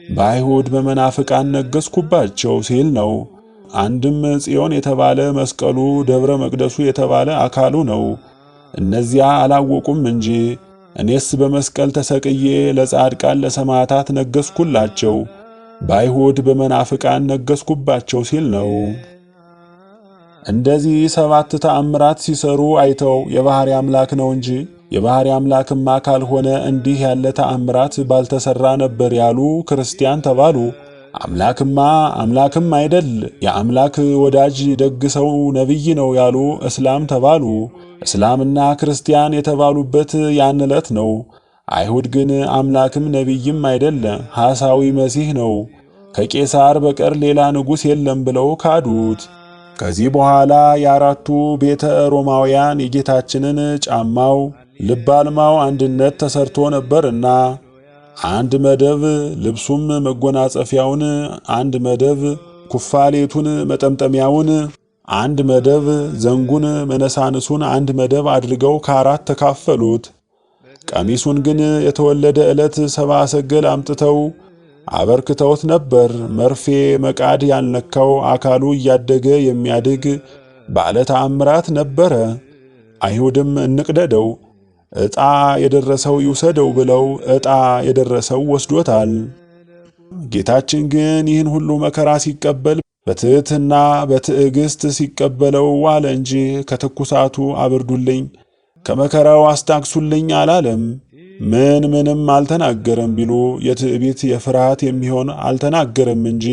በአይሁድ በመናፍቃን ነገስኩባቸው ሲል ነው። አንድም ጽዮን የተባለ መስቀሉ ደብረ መቅደሱ የተባለ አካሉ ነው። እነዚያ አላወቁም እንጂ እኔስ በመስቀል ተሰቅዬ ለጻድቃን ለሰማዕታት ነገስኩላቸው፣ በአይሁድ በመናፍቃን ነገስኩባቸው ሲል ነው። እንደዚህ 7 ተአምራት ሲሰሩ አይተው የባሕሪ አምላክ ነው እንጂ የባሕሪ አምላክማ ካልሆነ እንዲህ ያለ ተአምራት ባልተሰራ ነበር ያሉ ክርስቲያን ተባሉ። አምላክማ አምላክም አይደል የአምላክ ወዳጅ ደግ ሰው ነቢይ ነው ያሉ እስላም ተባሉ። እስላምና ክርስቲያን የተባሉበት ያን ዕለት ነው። አይሁድ ግን አምላክም ነቢይም አይደለ ሐሳዊ መሲህ ነው፣ ከቄሳር በቀር ሌላ ንጉሥ የለም ብለው ካዱት። ከዚህ በኋላ የአራቱ ቤተ ሮማውያን የጌታችንን ጫማው ልብ አልማው አንድነት ተሰርቶ ነበርና አንድ መደብ ልብሱም መጎናጸፊያውን፣ አንድ መደብ ኩፋሌቱን መጠምጠሚያውን አንድ መደብ ዘንጉን መነሳንሱን አንድ መደብ አድርገው ከአራት ተካፈሉት። ቀሚሱን ግን የተወለደ ዕለት ሰብአ ሰገል አምጥተው አበርክተውት ነበር። መርፌ መቃድ ያልነካው አካሉ እያደገ የሚያድግ ባለ ተአምራት ነበረ። አይሁድም እንቅደደው፣ ዕጣ የደረሰው ይውሰደው ብለው ዕጣ የደረሰው ወስዶታል። ጌታችን ግን ይህን ሁሉ መከራ ሲቀበል በትሕትና በትዕግሥት ሲቀበለው ዋለ እንጂ ከትኩሳቱ አብርዱልኝ፣ ከመከራው አስታግሱልኝ አላለም። ምንም አልተናገረም ቢሉ የትዕቢት የፍርሃት የሚሆን አልተናገረም እንጂ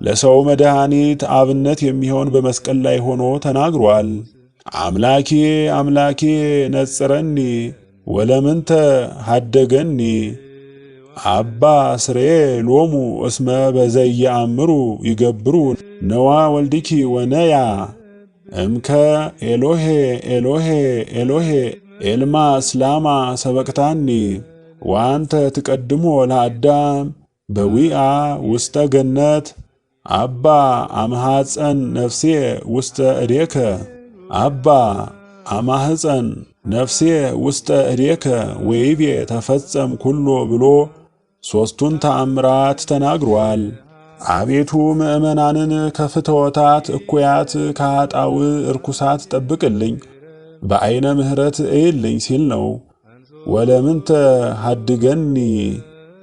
ለሰው መድኃኒት አብነት የሚሆን በመስቀል ላይ ሆኖ ተናግሯል። አምላኬ አምላኬ ነጽረኒ ወለምንተ ሀደገኒ አባ ስሬ ሎሙ እስመ በዘየአምሩ ይገብሩ ነዋ ወልድኪ ወነያ እምከ ኤሎሄ ኤሎሄ ኤሎሄ ኤልማ ስላማ ሰበቅታኒ ዋንተ ትቀድሞ ለአዳም በዊአ ውስተ ገነት አባ አምሐፀን ነፍሴ ውስተ እዴከ አባ አማህፀን ነፍሴ ውስተ እዴከ ወይቤ ተፈጸም ኩሎ ብሎ ሦስቱን ተአምራት ተናግሯል። አቤቱ ምእመናንን ከፍትወታት እኩያት ከኃጣው እርኩሳት ጠብቅልኝ፣ በዐይነ ምሕረት እይልኝ ሲል ነው። ወለምንተ ሀድገኒ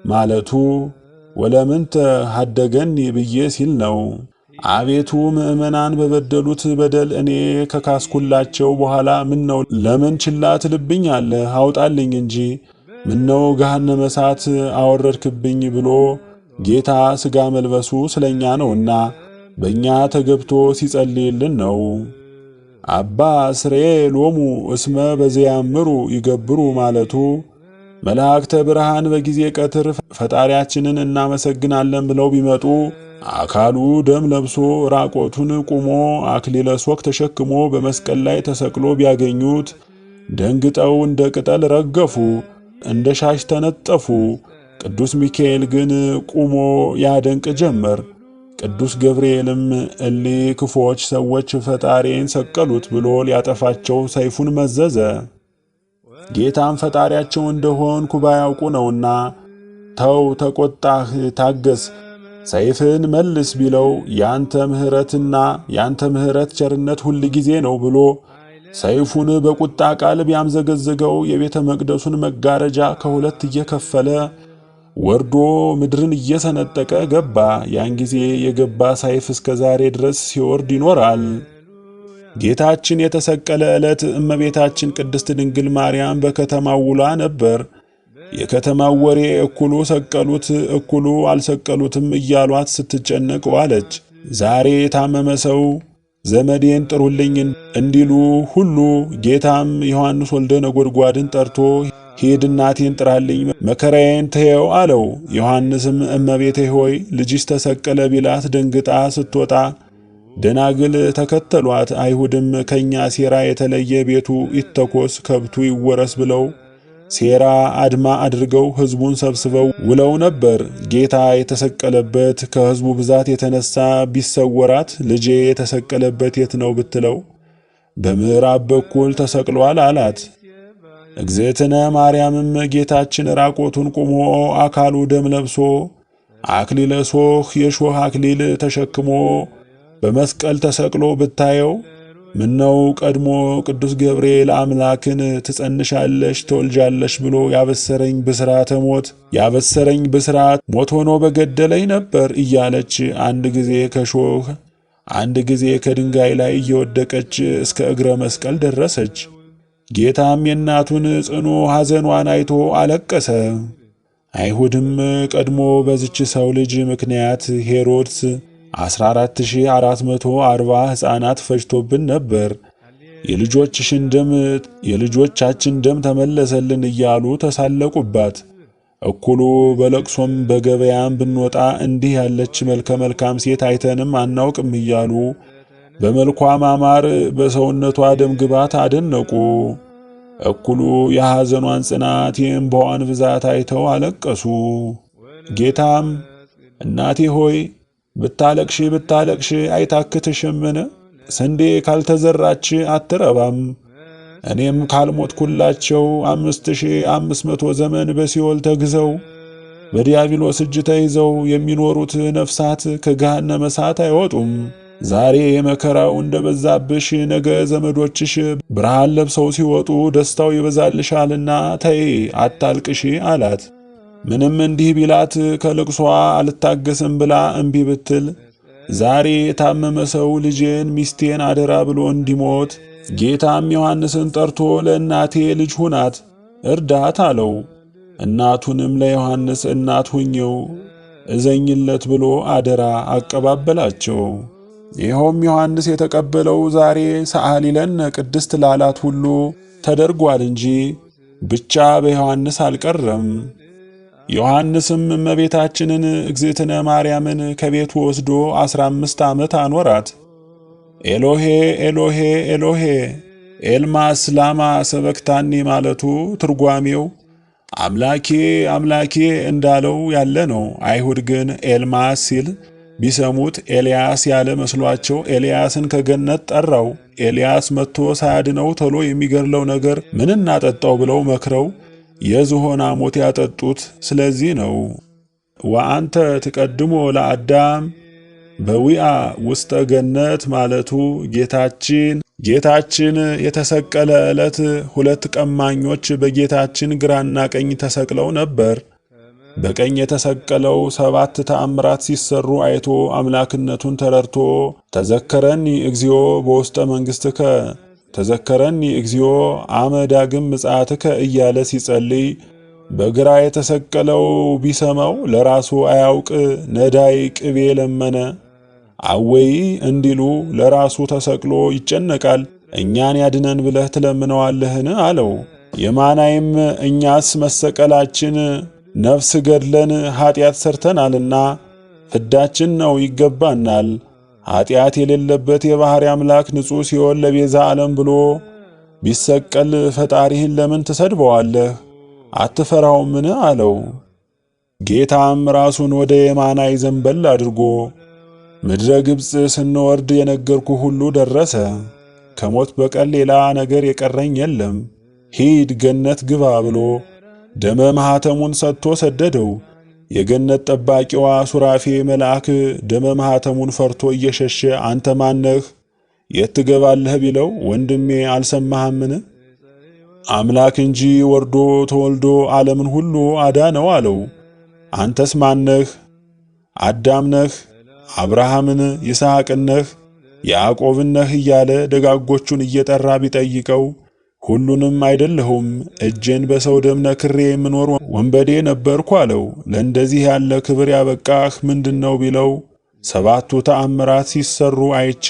ማለቱ ወለምንተ ሀደገኒ ብዬ ሲል ነው። አቤቱ ምእመናን በበደሉት በደል እኔ ከካስኩላቸው በኋላ ምነው ለምን ችላ ትልብኛለህ? አውጣልኝ እንጂ ምነው ገሃነመ እሳት አወረድክብኝ ብሎ ጌታ ሥጋ መልበሱ ስለኛ ነውና በእኛ ተገብቶ ሲጸልይልን ነው። አባ ስሬ ሎሙ እስመ በዘያምሩ ይገብሩ ማለቱ መላእክተ ብርሃን በጊዜ ቀትር ፈጣሪያችንን እናመሰግናለን ብለው ቢመጡ አካሉ ደም ለብሶ ራቆቱን ቁሞ አክሊለ ሦክ ተሸክሞ በመስቀል ላይ ተሰቅሎ ቢያገኙት ደንግጠው እንደ ቅጠል ረገፉ፣ እንደ ሻሽ ተነጠፉ። ቅዱስ ሚካኤል ግን ቁሞ ያደንቅ ጀመር። ቅዱስ ገብርኤልም እሊ ክፎች ሰዎች ፈጣሪን ሰቀሉት ብሎ ሊያጠፋቸው ሰይፉን መዘዘ። ጌታም ፈጣሪያቸው እንደሆንኩ ባያውቁ ነውና ተው፣ ተቆጣህ፣ ታገስ፣ ሰይፍን መልስ ቢለው ያንተ ምሕረት ቸርነት ሁል ጊዜ ነው ብሎ ሰይፉን በቁጣ ቃል ቢያምዘገዝገው የቤተ መቅደሱን መጋረጃ ከሁለት እየከፈለ ወርዶ ምድርን እየሰነጠቀ ገባ። ያን ጊዜ የገባ ሰይፍ እስከ ዛሬ ድረስ ሲወርድ ይኖራል። ጌታችን የተሰቀለ ዕለት እመቤታችን ቅድስት ድንግል ማርያም በከተማው ውላ ነበር። የከተማው ወሬ እኩሉ ሰቀሉት፣ እኩሉ አልሰቀሉትም እያሏት ስትጨነቅ ዋለች። ዛሬ የታመመ ሰው ዘመዴን ጥሩልኝ እንዲሉ ሁሉ ጌታም ዮሐንስ ወልደ ነጎድጓድን ጠርቶ ሂድ እናቴን ጥራልኝ መከራዬን ተየው አለው። ዮሐንስም እመቤቴ ሆይ ልጅሽ ተሰቀለ ቢላት ደንግጣ ስትወጣ ደናግል ተከተሏት። አይሁድም ከኛ ሴራ የተለየ ቤቱ ይተኮስ ከብቱ ይወረስ ብለው ሴራ አድማ አድርገው ሕዝቡን ሰብስበው ውለው ነበር። ጌታ የተሰቀለበት ከሕዝቡ ብዛት የተነሳ ቢሰወራት ልጄ የተሰቀለበት የት ነው ብትለው በምዕራብ በኩል ተሰቅሏል አላት። እግዝእትነ ማርያምም ጌታችን ራቆቱን ቁሞ አካሉ ደም ለብሶ አክሊለ ሦክ የሾህ አክሊል ተሸክሞ በመስቀል ተሰቅሎ ብታየው ምነው ቀድሞ ቅዱስ ገብርኤል አምላክን ትጸንሻለሽ ትወልጃለሽ ብሎ ያበሰረኝ ብስራት ሞት ሆኖ በገደለኝ ነበር እያለች አንድ ጊዜ ከሾህ አንድ ጊዜ ከድንጋይ ላይ እየወደቀች እስከ እግረ መስቀል ደረሰች። ጌታም የእናቱን ጽኑ ሐዘኗን አይቶ አለቀሰ። አይሁድም ቀድሞ በዚች ሰው ልጅ ምክንያት ሄሮድስ 14440 ሕፃናት ፈጅቶብን ነበር፣ የልጆቻችን ደም ተመለሰልን እያሉ ተሳለቁባት። እኩሉ በለቅሶም በገበያም ብንወጣ እንዲህ ያለች መልከ መልካም ሴት አይተንም አናውቅም እያሉ በመልኳ ማማር በሰውነቷ ደም ግባት አደነቁ። እኩሉ የሐዘኗን ጽናት የእንባዋን ብዛት አይተው አለቀሱ። ጌታም እናቴ ሆይ ብታለቅሺ አይታክትሽምን? ስንዴ ካልተዘራች አትረባም። እኔም ካልሞትኩላቸው 5500 ዘመን በሲኦል ተግዘው በዲያብሎስ እጅ ተይዘው የሚኖሩት ነፍሳት ከገሃነመ እሳት አይወጡም። ዛሬ መከራው እንደበዛብሽ ነገ ዘመዶችሽ ብርሃን ለብሰው ሲወጡ ደስታው ይበዛልሻልና ተይ አታልቅሺ አላት። ምንም እንዲህ ቢላት ከልቅሷ አልታገስም ብላ እምቢ ብትል ዛሬ የታመመ ሰው ልጄን ሚስቴን አደራ ብሎ እንዲሞት ጌታም ዮሐንስን ጠርቶ ለእናቴ ልጅ ሁናት እርዳት አለው። እናቱንም ለዮሐንስ እናት ሁኘው እዘኝለት ብሎ አደራ አቀባበላቸው። ይኸውም ዮሐንስ የተቀበለው ዛሬ ሰአሊለነ ቅድስት ላላት ሁሉ ተደርጓል እንጂ ብቻ በዮሐንስ አልቀረም። ዮሐንስም እመቤታችንን እግዝእትነ ማርያምን ከቤቱ ወስዶ 15 ዓመት አኖራት። ኤሎሄ ኤሎሄ ኤሎሄ ኤልማስ ላማ ሰበክታኒ ማለቱ ትርጓሜው አምላኬ አምላኬ እንዳለው ያለ ነው። አይሁድ ግን ኤልማስ ሲል ቢሰሙት ኤልያስ ያለ መስሏቸው ኤልያስን ከገነት ጠራው። ኤልያስ መጥቶ ሳያድነው ተሎ የሚገድለው ነገር ምን እናጠጣው ብለው መክረው የዝሆን ሞት ያጠጡት ስለዚህ ነው። ወአንተ ትቀድሞ ለአዳም በዊአ ውስጠ ገነት ማለቱ ጌታችን የተሰቀለ ዕለት ሁለት ቀማኞች በጌታችን ግራና ቀኝ ተሰቅለው ነበር። በቀኝ የተሰቀለው 7 ተአምራት ሲሰሩ አይቶ አምላክነቱን ተረድቶ ተዘከረኒ እግዚኦ በውስጠ መንግሥትከ ተዘከረኒ እግዚኦ አመ ዳግም ምጽአትከ እያለ ሲጸልይ በግራ የተሰቀለው ቢሰማው ለራሱ አያውቅ ነዳይ ቅቤ ለመነ። አወይ እንዲሉ ለራሱ ተሰቅሎ ይጨነቃል። እኛን ያድነን ብለህ ትለምነዋለህን አለው። የማናይም እኛስ መሰቀላችን ነፍስ ገድለን ኃጢአት ሰርተናልና ፍዳችን ነው ይገባናል። ኃጢአት የሌለበት የባሕሪ አምላክ ንጹሕ ሲሆን ለቤዛ ዓለም ብሎ ቢሰቀል ፈጣሪህን ለምን ትሰድበዋለህ? አትፈራውምን አለው። ጌታም ራሱን ወደ የማናይ ዘንበል አድርጎ ምድረ ግብፅ ስንወርድ የነገርኩ ሁሉ ደረሰ። ከሞት በቀር ሌላ ነገር የቀረኝ የለም። ሂድ ገነት ግባ ብሎ ደመ ማኅተሙን ሰጥቶ ሰደደው። የገነት ጠባቂዋ ሱራፌ መልአክ ደመ ማኅተሙን ፈርቶ እየሸሸ አንተ ማነህ? የት ትገባለህ ቢለው ወንድሜ አልሰማህምን? አምላክ እንጂ ወርዶ ተወልዶ ዓለምን ሁሉ አዳነው አለው። አንተስ ማነህ? አዳም ነህ? አብርሃምን ይስሐቅን ነህ? ያዕቆብን ነህ? እያለ ደጋጎቹን እየጠራ ቢጠይቀው ሁሉንም አይደለሁም፣ እጄን በሰው ደም ነክሬ የምኖር ወንበዴ ነበርኩ አለው። ለእንደዚህ ያለ ክብር ያበቃህ ምንድነው ቢለው 7ቱ ተአምራት ሲሰሩ አይቼ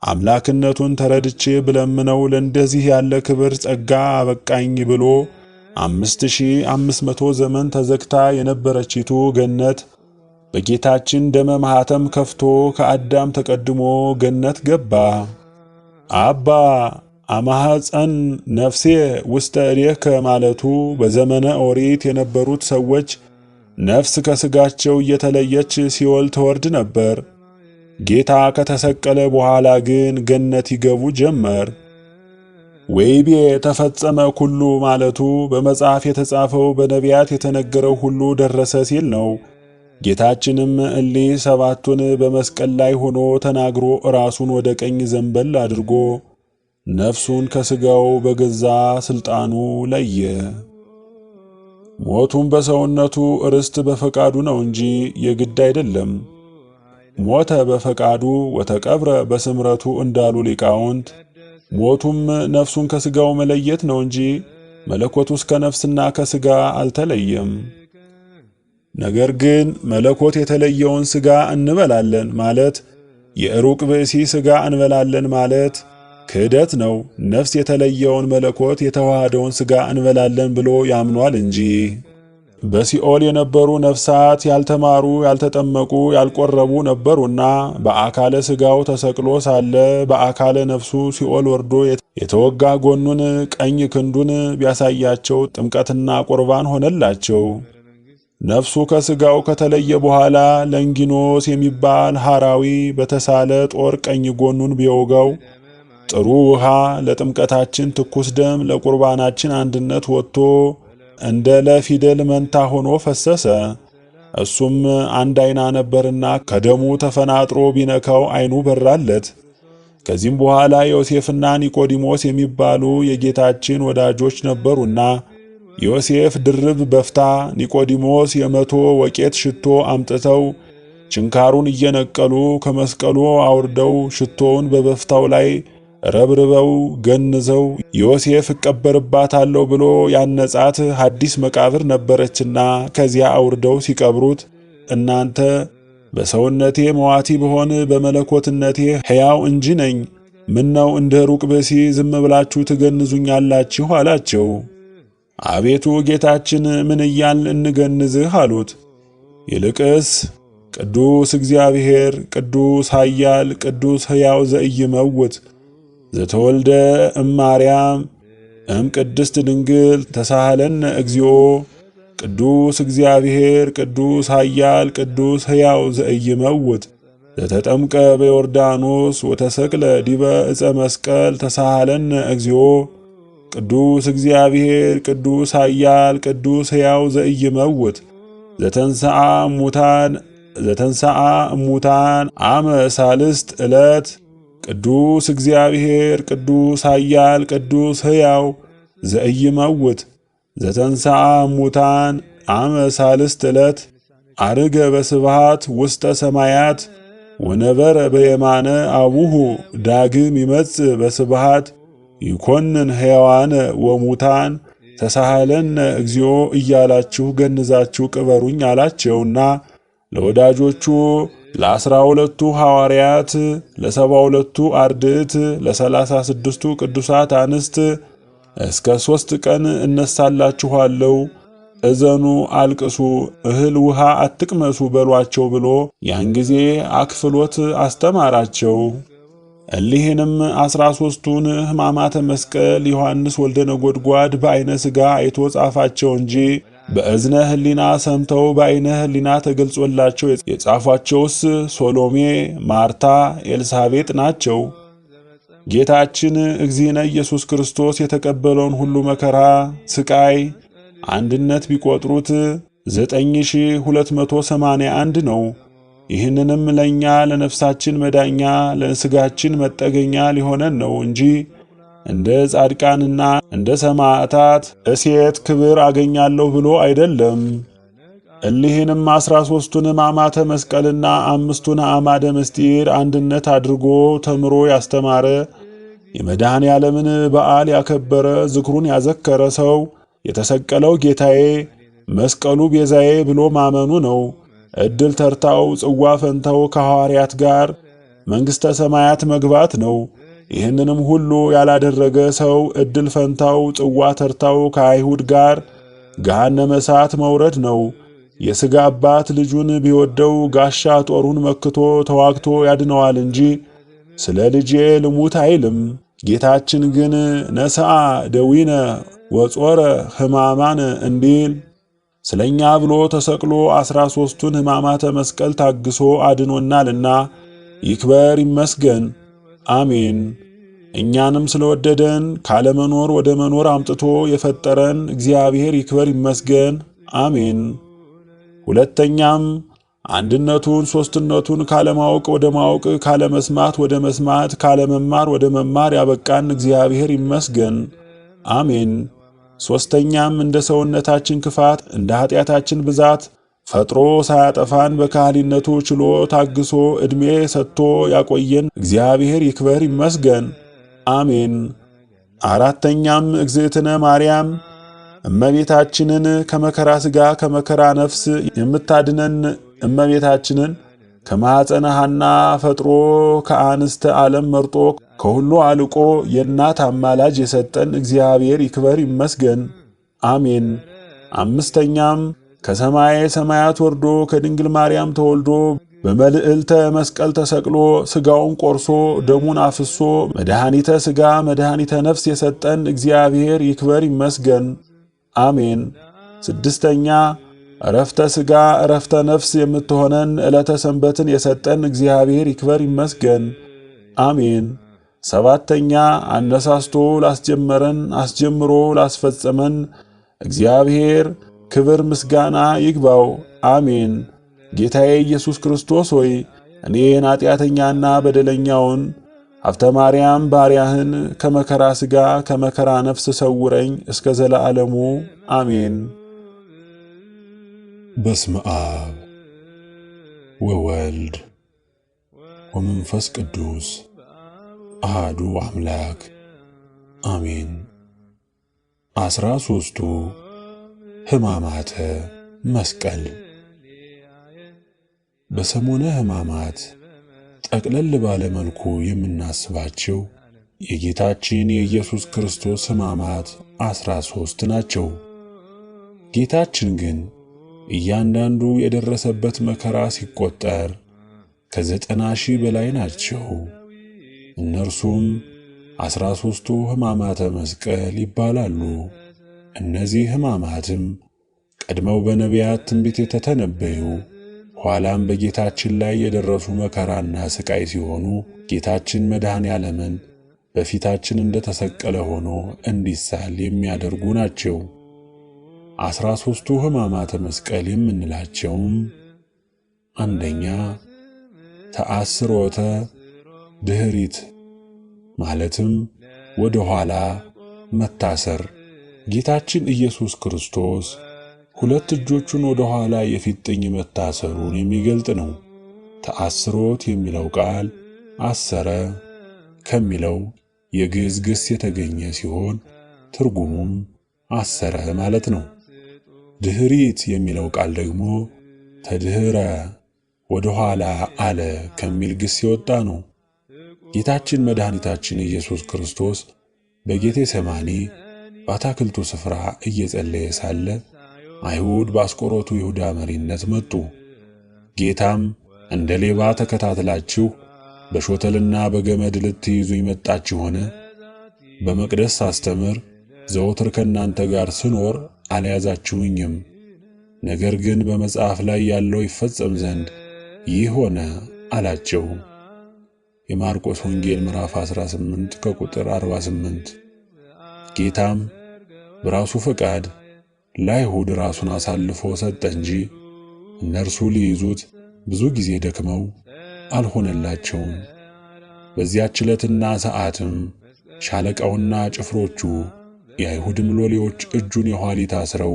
አምላክነቱን ተረድቼ ብለምነው ለእንደዚህ ያለ ክብር ጸጋ አበቃኝ ብሎ 5500 ዘመን ተዘግታ የነበረችቱ ገነት በጌታችን ደመ ማኅተም ከፍቶ ከአዳም ተቀድሞ ገነት ገባ። አባ አማሐፀን ነፍሴ ውስተ እዴከ ማለቱ በዘመነ ኦሪት የነበሩት ሰዎች ነፍስ ከሥጋቸው እየተለየች ሲኦል ተወርድ ነበር። ጌታ ከተሰቀለ በኋላ ግን ገነት ይገቡ ጀመር። ወይቤ ተፈጸመ ኩሉ ማለቱ በመጽሐፍ የተጻፈው በነቢያት የተነገረው ሁሉ ደረሰ ሲል ነው። ጌታችንም እሊህ 7ቱን በመስቀል ላይ ሆኖ ተናግሮ ራሱን ወደ ቀኝ ዘንበል አድርጎ ነፍሱን ከሥጋው በገዛ ሥልጣኑ ለየ። ሞቱም በሰውነቱ ርስት በፈቃዱ ነው እንጂ የግድ አይደለም። ሞተ በፈቃዱ ወተቀብረ በስምረቱ እንዳሉ ሊቃውንት፣ ሞቱም ነፍሱን ከሥጋው መለየት ነው እንጂ መለኮቱስ ከነፍስና ከሥጋ አልተለየም። ነገር ግን መለኮት የተለየውን ሥጋ እንበላለን ማለት የሩቅ ብእሲ ሥጋ እንበላለን ማለት ክህደት ነው። ነፍስ የተለየውን መለኮት የተዋሃደውን ሥጋ እንበላለን ብሎ ያምኗል እንጂ። በሲኦል የነበሩ ነፍሳት ያልተማሩ፣ ያልተጠመቁ፣ ያልቆረቡ ነበሩና በአካለ ሥጋው ተሰቅሎ ሳለ በአካለ ነፍሱ ሲኦል ወርዶ የተወጋ ጎኑን ቀኝ ክንዱን ቢያሳያቸው ጥምቀትና ቁርባን ሆነላቸው። ነፍሱ ከሥጋው ከተለየ በኋላ ለንጊኖስ የሚባል ሐራዊ በተሳለ ጦር ቀኝ ጎኑን ቢወጋው ጥሩ ውሃ ለጥምቀታችን ትኩስ ደም ለቁርባናችን አንድነት ወጥቶ እንደ ለፊደል መንታ ሆኖ ፈሰሰ። እሱም አንድ ዓይና ነበርና ከደሙ ተፈናጥሮ ቢነካው ዓይኑ በራለት። ከዚህም በኋላ ዮሴፍና ኒቆዲሞስ የሚባሉ የጌታችን ወዳጆች ነበሩና ዮሴፍ ድርብ በፍታ፣ ኒቆዲሞስ የ100 ወቄት ሽቶ አምጥተው ችንካሩን እየነቀሉ ከመስቀሉ አውርደው ሽቶውን በበፍታው ላይ ረብርበው ገንዘው ዮሴፍ እቀበርባታለሁ ብሎ ያነጻት ሐዲስ መቃብር ነበረችና ከዚያ አውርደው ሲቀብሩት እናንተ በሰውነቴ መዋቲ ብሆን በመለኮትነቴ ሕያው እንጂ ነኝ፣ ምነው እንደ ሩቅ ብእሲ ዝም ብላችሁ ትገንዙኛላችሁ አላቸው። አቤቱ ጌታችን ምን እያልን እንገንዝህ አሉት። ይልቅስ ቅዱስ እግዚአብሔር ቅዱስ ኃያል ቅዱስ ሕያው ዘኢይመውት ዘተወልደ እማርያም ቅድስት ድንግል ተሳሃለነ እግዚኦ ቅዱስ እግዚአብሔር ቅዱስ ኃያል ቅዱስ ሕያው ዘኢይመውት ዘተጠምቀ በዮርዳኖስ ወተሰቅለ ዲበ ዕፀ መስቀል ተሳሃለነ እግዚኦ ቅዱስ እግዚአብሔር ቅዱስ ኃያል ቅዱስ ሕያው ዘኢይመውት ዘተንሥአ እሙታን አመ ሳልስት ዕለት ቅዱስ እግዚአብሔር ቅዱስ ኃያል ቅዱስ ሕያው ዘኢይመውት ዘተንሥአ እሙታን አመ ሳልስት ዕለት አርገ በስብሃት ውስተ ሰማያት ወነበረ በየማነ አቡሁ ዳግም ይመጽእ በስብሃት ይኮንን ሕያዋነ ወሙታን ተሳሃለነ እግዚኦ እያላችሁ ገንዛችሁ ቅበሩኝ አላቸውና ለወዳጆቹ ለ12ቱ ሐዋርያት ለ72ቱ አርድእት ለ36ቱ ቅዱሳት አንስት እስከ 3 ቀን እነሳላችኋለሁ፣ እዘኑ፣ አልቅሱ፣ እህል ውሃ አትቅመሱ በሏቸው ብሎ ያን ጊዜ አክፍሎት አስተማራቸው። እሊህንም 13ቱን ሕማማተ መስቀል ዮሐንስ ወልደ ነጎድጓድ በዐይነ ሥጋ አይቶ ጻፋቸው እንጂ በእዝነ ሕሊና ሰምተው በዐይነ ሕሊና ተገልጾላቸው የጻፏቸውስ ሶሎሜ፣ ማርታ፣ ኤልሳቤጥ ናቸው። ጌታችን እግዚእነ ኢየሱስ ክርስቶስ የተቀበለውን ሁሉ መከራ፣ ስቃይ አንድነት ቢቆጥሩት 9281 ነው። ይህንንም ለኛ ለነፍሳችን መዳኛ ለሥጋችን መጠገኛ ሊሆነን ነው እንጂ እንደ ጻድቃንና እንደ ሰማዕታት እሴት ክብር አገኛለሁ ብሎ አይደለም። እሊህንም 13ቱን ሕማማተ መስቀልና 5ቱን አዕማደ ምስጢር አንድነት አድርጎ ተምሮ ያስተማረ የመድኃኔ ዓለምን በዓል ያከበረ ዝክሩን ያዘከረ ሰው የተሰቀለው ጌታዬ መስቀሉ ቤዛዬ ብሎ ማመኑ ነው። ዕድል ተርታው ጽዋ ፈንታው ከሐዋርያት ጋር መንግሥተ ሰማያት መግባት ነው። ይህንንም ሁሉ ያላደረገ ሰው ዕድል ፈንታው ጽዋ ተርታው ከአይሁድ ጋር ገሃነመ እሳት መውረድ ነው። የሥጋ አባት ልጁን ቢወደው ጋሻ ጦሩን መክቶ ተዋግቶ ያድነዋል እንጂ ስለ ልጄ ልሙት አይልም። ጌታችን ግን ነሣ ደዊነ ወጾረ ሕማማን እንዲል ስለኛ ብሎ ተሰቅሎ 13ቱን ሕማማተ መስቀል ታግሶ አድኖናልና ይክበር ይመስገን፣ አሜን። እኛንም ስለወደደን ካለመኖር ወደ መኖር አምጥቶ የፈጠረን እግዚአብሔር ይክበር ይመስገን፣ አሜን። ሁለተኛም አንድነቱን ሦስትነቱን ካለማወቅ ወደ ማወቅ ካለመስማት ወደ መስማት ካለመማር ወደ መማር ያበቃን እግዚአብሔር ይመስገን፣ አሜን። ሦስተኛም እንደ ሰውነታችን ክፋት እንደ ኃጢአታችን ብዛት ፈጥሮ ሳያጠፋን በካህሊነቱ ችሎ ታግሶ ዕድሜ ሰጥቶ ያቆየን እግዚአብሔር ይክበር ይመስገን፣ አሜን። አራተኛም እግዝእትነ ማርያም እመቤታችንን ከመከራ ሥጋ ከመከራ ነፍስ የምታድነን እመቤታችንን ከማኅፀነ ሐና ፈጥሮ ከአንስተ ዓለም መርጦ ከሁሉ አልቆ የእናት አማላጅ የሰጠን እግዚአብሔር ይክበር ይመስገን፣ አሜን። አምስተኛም ከሰማየ ሰማያት ወርዶ ከድንግል ማርያም ተወልዶ በመልዕልተ መስቀል ተሰቅሎ ሥጋውን ቆርሶ ደሙን አፍሶ መድኃኒተ ሥጋ መድኃኒተ ነፍስ የሰጠን እግዚአብሔር ይክበር ይመስገን፣ አሜን። ስድስተኛ ዕረፍተ ሥጋ ዕረፍተ ነፍስ የምትሆነን ዕለተ ሰንበትን የሰጠን እግዚአብሔር ይክበር ይመስገን፣ አሜን። ሰባተኛ አነሳስቶ ላስጀመረን አስጀምሮ ላስፈጸመን እግዚአብሔር ክብር ምስጋና ይግባው፣ አሜን። ጌታዬ ኢየሱስ ክርስቶስ ሆይ እኔን ኃጢአተኛና በደለኛውን ሀብተ ማርያም ባሪያህን ከመከራ ሥጋ ከመከራ ነፍስ ሰውረኝ እስከ ዘለዓለሙ አሜን። በስመ አብ ወወልድ ወመንፈስ ቅዱስ አሐዱ አምላክ አሜን። 13ቱ ሕማማተ መስቀል። በሰሙነ ሕማማት ጠቅለል ባለ መልኩ የምናስባቸው የጌታችን የኢየሱስ ክርስቶስ ሕማማት 13 ናቸው። ጌታችን ግን እያንዳንዱ የደረሰበት መከራ ሲቆጠር ከ90,000 በላይ ናቸው። እነርሱም 13ቱ ሕማማተ መስቀል ይባላሉ። እነዚህ ሕማማትም ቀድመው በነቢያት ትንቢት የተተነበዩ ኋላም በጌታችን ላይ የደረሱ መከራና ሥቃይ ሲሆኑ ጌታችን መድኃኔ ዓለምን በፊታችን እንደተሰቀለ ሆኖ እንዲሳል የሚያደርጉ ናቸው። 13ቱ ሕማማተ መስቀል የምንላቸውም አንደኛ ተአስሮተ ድኅሪት ማለትም ወደ ኋላ መታሰር። ጌታችን ኢየሱስ ክርስቶስ ሁለት እጆቹን ወደ ኋላ የፊጥኝ መታሰሩን የሚገልጥ ነው። ተአስሮት የሚለው ቃል አሰረ ከሚለው የግዕዝ ግስ የተገኘ ሲሆን ትርጉሙም አሰረ ማለት ነው። ድኅሪት የሚለው ቃል ደግሞ ተድኅረ ወደ ኋላ አለ ከሚል ግስ የወጣ ነው። ጌታችን መድኃኒታችን ኢየሱስ ክርስቶስ በጌቴ ሰማኒ በአታክልቱ ስፍራ እየጸለየ ሳለ አይሁድ በአስቆሮቱ ይሁዳ መሪነት መጡ። ጌታም እንደ ሌባ ተከታትላችሁ በሾተልና በገመድ ልትይዙኝ መጣችሁን? በመቅደስ ሳስተምር ዘወትር ከእናንተ ጋር ስኖር አልያዛችሁኝም። ነገር ግን በመጽሐፍ ላይ ያለው ይፈጸም ዘንድ ይህ ሆነ አላቸው። የማርቆስ ወንጌል ምዕራፍ 18 ከቁጥር 48። ጌታም በራሱ ፈቃድ ለአይሁድ ራሱን አሳልፎ ሰጠ እንጂ እነርሱ ሊይዙት ብዙ ጊዜ ደክመው አልሆነላቸውም። በዚያች ዕለትና ሰዓትም ሻለቃውና ጭፍሮቹ የአይሁድም ሎሌዎች እጁን የኋሊት አስረው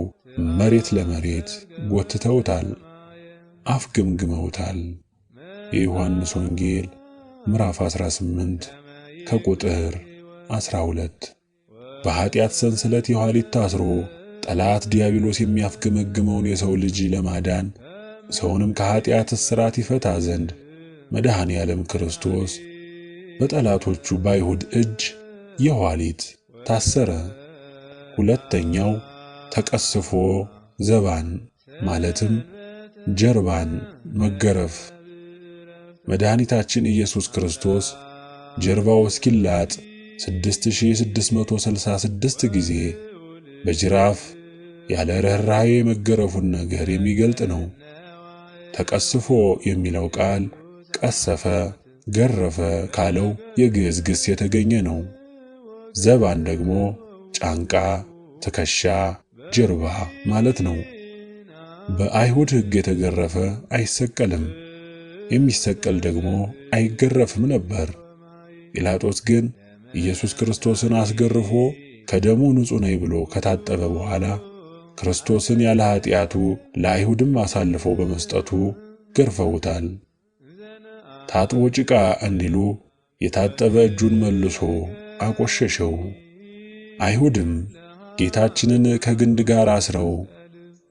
መሬት ለመሬት ጎትተውታል፣ አፍገምግመውታል። የዮሐንስ ወንጌል ምዕራፍ 18 ከቁጥር 12። በኃጢአት ሰንሰለት የኋሊት ታስሮ ጠላት ዲያብሎስ የሚያፍገመግመውን የሰው ልጅ ለማዳን ሰውንም ከኃጢአት እስራት ይፈታ ዘንድ መድኃኔ ዓለም ክርስቶስ በጠላቶቹ በአይሁድ እጅ የኋሊት ታሰረ። ሁለተኛው ተቀስፎ ዘባን ማለትም ጀርባን መገረፍ። መድኃኒታችን ኢየሱስ ክርስቶስ ጀርባው እስኪላጥ 6666 ጊዜ በጅራፍ ያለ ርኅራኄ መገረፉን ነገር የሚገልጥ ነው። ተቀስፎ የሚለው ቃል ቀሰፈ፣ ገረፈ ካለው የግዕዝ ግስ የተገኘ ነው። ዘባን ደግሞ ጫንቃ፣ ትከሻ፣ ጀርባ ማለት ነው። በአይሁድ ሕግ የተገረፈ አይሰቀልም፣ የሚሰቀል ደግሞ አይገረፍም ነበር። ጲላጦስ ግን ኢየሱስ ክርስቶስን አስገርፎ ከደሙ ንጹሕ ነኝ ብሎ ከታጠበ በኋላ ክርስቶስን ያለ ኃጢአቱ ለአይሁድም አሳልፎ በመስጠቱ ገርፈውታል። ታጥቦ ጭቃ እንዲሉ የታጠበ እጁን መልሶ አቆሸሸው። አይሁድም ጌታችንን ከግንድ ጋር አስረው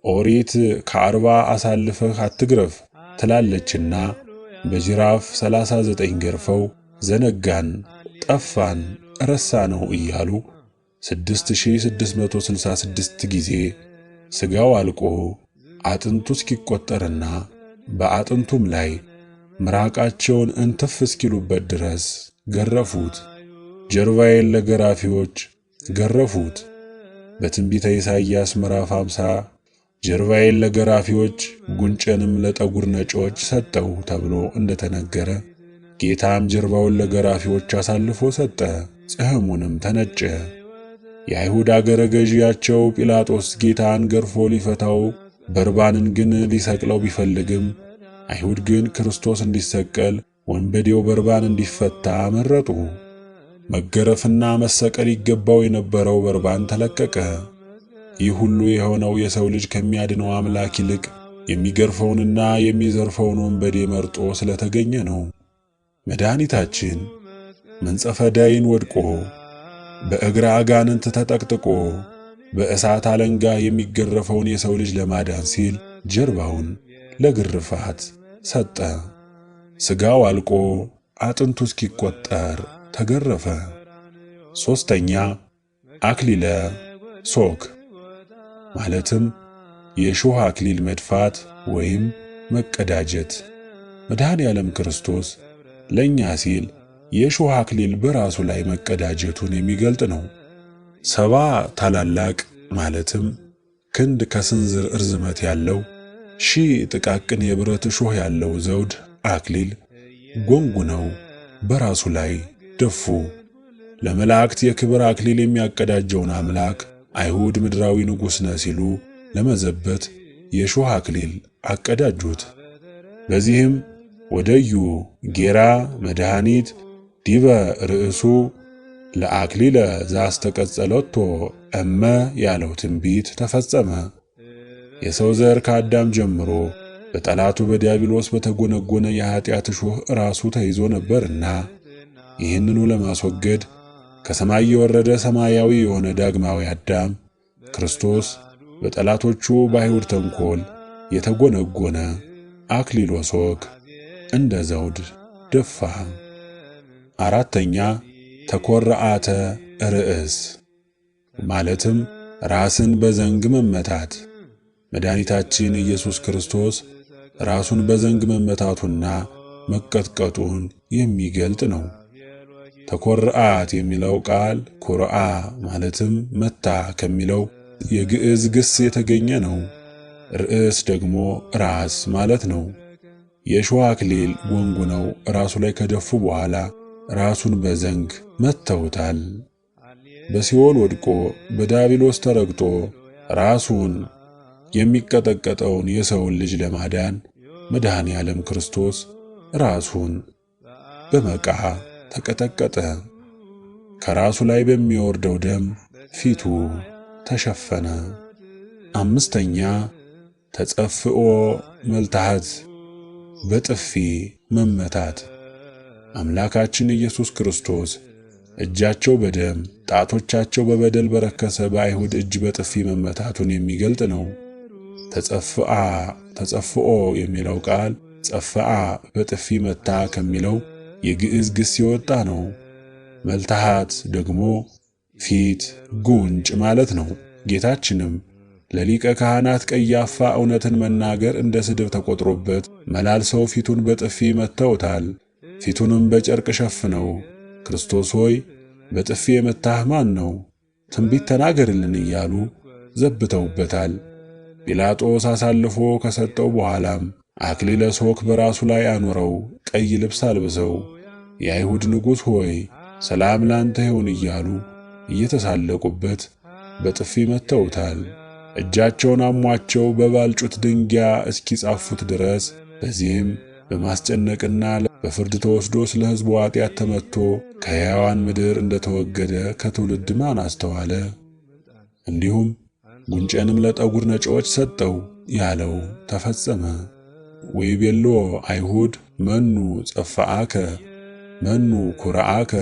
ኦሪት ከ40 አሳልፈህ አትግረፍ ትላለችና በጅራፍ 39 ገርፈው ዘነጋን፣ ጠፋን፣ ረሳ ነው እያሉ 6666 ጊዜ ሥጋው አልቆ አጥንቱ እስኪቆጠርና በአጥንቱም ላይ ምራቃቸውን እንትፍ እስኪሉበት ድረስ ገረፉት። ጀርባዬን ለገራፊዎች ገረፉት። በትንቢተ ኢሳይያስ ምዕራፍ 50 ጀርባዬን ለገራፊዎች ጉንጨንም ለጠጉር ነጪዎች ሰጠው ተብሎ እንደተነገረ ጌታም ጀርባውን ለገራፊዎች አሳልፎ ሰጠ፣ ጽሕሙንም ተነጨ። የአይሁድ አገረ ገዢያቸው ጲላጦስ ጌታን ገርፎ ሊፈታው በርባንን ግን ሊሰቅለው ቢፈልግም አይሁድ ግን ክርስቶስ እንዲሰቀል ወንበዴው በርባን እንዲፈታ መረጡ። መገረፍና መሰቀል ይገባው የነበረው በርባን ተለቀቀ። ይህ ሁሉ የሆነው የሰው ልጅ ከሚያድነው አምላክ ይልቅ የሚገርፈውንና የሚዘርፈውን ወንበዴ መርጦ ስለተገኘ ነው። መድኃኒታችን መንጸፈ ዳይን ወድቆ በእግረ አጋንንት ተጠቅጥቆ በእሳት አለንጋ የሚገረፈውን የሰው ልጅ ለማዳን ሲል ጀርባውን ለግርፋት ሰጠ። ሥጋው አልቆ አጥንቱ እስኪቆጠር ተገረፈ። ሦስተኛ አክሊለ ሦክ ማለትም የእሾህ አክሊል መድፋት ወይም መቀዳጀት። መድኃኔ ዓለም ክርስቶስ ለእኛ ሲል የእሾህ አክሊል በራሱ ላይ መቀዳጀቱን የሚገልጥ ነው። 70 ታላላቅ ማለትም ክንድ ከስንዝር እርዝመት ያለው 1000 ጥቃቅን የብረት እሾህ ያለው ዘውድ አክሊል ጎንጉነው በራሱ ላይ ደፉ። ለመላእክት የክብር አክሊል የሚያቀዳጀውን አምላክ አይሁድ ምድራዊ ንጉሥ ነህ ሲሉ ለመዘበት የእሾህ አክሊል አቀዳጁት። በዚህም ወደዩ ጌራ መድኃኒት ዲበ ርእሱ ለአክሊለ ዘአስተቀጸለቶ እመ ያለው ትንቢት ተፈጸመ። የሰው ዘር ከአዳም ጀምሮ በጠላቱ በዲያብሎስ በተጎነጎነ የኃጢአት እሾህ ራሱ ተይዞ ነበርና ይህንኑ ለማስወገድ ከሰማይ የወረደ ሰማያዊ የሆነ ዳግማዊ አዳም ክርስቶስ በጠላቶቹ በአይሁድ ተንኮል የተጎነጎነ አክሊለ ሦክ እንደ ዘውድ ደፋ። አራተኛ ተኰርዓተ ርእስ ማለትም ራስን በዘንግ መመታት። መድኃኒታችን ኢየሱስ ክርስቶስ ራሱን በዘንግ መመታቱና መቀጥቀጡን የሚገልጥ ነው። ተኰርዓት የሚለው ቃል ኩርዓ ማለትም መታ ከሚለው የግዕዝ ግስ የተገኘ ነው። ርእስ ደግሞ ራስ ማለት ነው። የእሾህ አክሊል ጎንጉነው ራሱ ላይ ከደፉ በኋላ ራሱን በዘንግ መተውታል። በሲኦል ወድቆ በዲያብሎስ ተረግጦ ራሱን የሚቀጠቀጠውን የሰውን ልጅ ለማዳን መድኃኔ ዓለም ክርስቶስ ራሱን በመቃ ተቀጠቀጠ። ከራሱ ላይ በሚወርደው ደም ፊቱ ተሸፈነ። አምስተኛ ተጸፍኦ መልታሃት በጥፊ መመታት። አምላካችን ኢየሱስ ክርስቶስ እጃቸው በደም ጣቶቻቸው በበደል በረከሰ በአይሁድ እጅ በጥፊ መመታቱን የሚገልጥ ነው። ተጸፍኦ የሚለው ቃል ጸፍአ በጥፊ መታ ከሚለው የግዕዝ ግስ የወጣ ነው። መልታሃት ደግሞ ፊት፣ ጉንጭ ማለት ነው። ጌታችንም ለሊቀ ካህናት ቀያፋ እውነትን መናገር እንደ ስድብ ተቆጥሮበት መላልሰው ፊቱን በጥፊ መተውታል። ፊቱንም በጨርቅ ሸፍነው ክርስቶስ ሆይ በጥፊ የመታህ ማን ነው? ትንቢት ተናገርልን እያሉ ዘብተውበታል። ጲላጦስ አሳልፎ ከሰጠው በኋላም አክሊለ ሦክ በራሱ ላይ አኖረው፣ ቀይ ልብስ አልብሰው የአይሁድ ንጉሥ ሆይ ሰላም ላንተ ይሁን እያሉ እየተሳለቁበት በጥፊ መተውታል። እጃቸውን አሟቸው በባልጩት ድንጋይ እስኪጻፉት ድረስ። በዚህም በማስጨነቅና በፍርድ ተወስዶ ስለ ሕዝቡ ኃጢአት ተመትቶ ከሕያዋን ምድር እንደተወገደ ከትውልድ ማን አስተዋለ? እንዲሁም ጉንጨንም ለጠጉር ነጪዎች ሰጠው ያለው ተፈጸመ። ወይቤሎ አይሁድ መኑ ጸፍአከ መኑ ኩርዓከ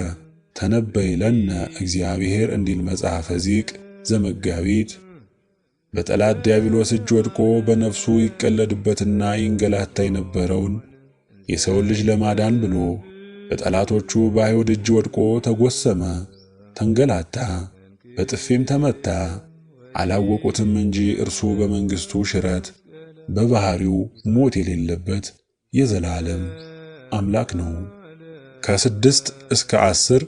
ተነበይ ለነ እግዚአብሔር እንዲል መጽሐፈ ዚቅ ዘመጋቢት። በጠላት ዲያብሎስ እጅ ወድቆ በነፍሱ ይቀለድበትና ይንገላታ የነበረውን የሰው ልጅ ለማዳን ብሎ በጠላቶቹ በአይሁድ እጅ ወድቆ ተጎሰመ፣ ተንገላታ፣ በጥፊም ተመታ። አላወቁትም እንጂ እርሱ በመንግሥቱ ሽረት በባህሪው ሞት የሌለበት የዘላለም አምላክ ነው። ከ6 እስከ 10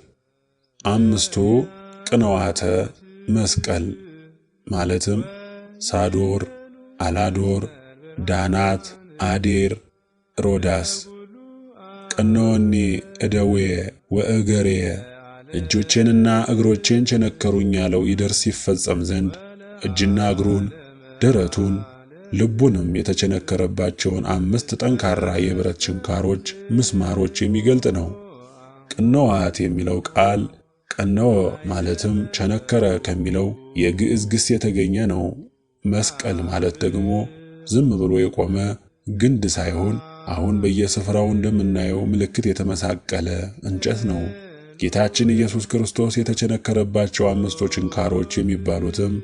አምስቱ ቅንዋተ መስቀል ማለትም ሳዶር፣ አላዶር፣ ዳናት፣ አዴር፣ ሮዳስ። ቀኖኒ እደዌየ ወእገሬየ እጆቼንና እግሮቼን ቸነከሩኝ ያለው ይደርስ ይፈጸም ዘንድ እጅና እግሩን፣ ደረቱን፣ ልቡንም የተቸነከረባቸውን 5 ጠንካራ የብረት ችንካሮች ምስማሮች የሚገልጥ ነው። ቅንዋት የሚለው ቃል ቀነወ ማለትም ቸነከረ ከሚለው የግዕዝ ግስ የተገኘ ነው። መስቀል ማለት ደግሞ ዝም ብሎ የቆመ ግንድ ሳይሆን አሁን በየስፍራው እንደምናየው ምልክት የተመሳቀለ እንጨት ነው። ጌታችን ኢየሱስ ክርስቶስ የተቸነከረባቸው 5 ችንካሮች የሚባሉትም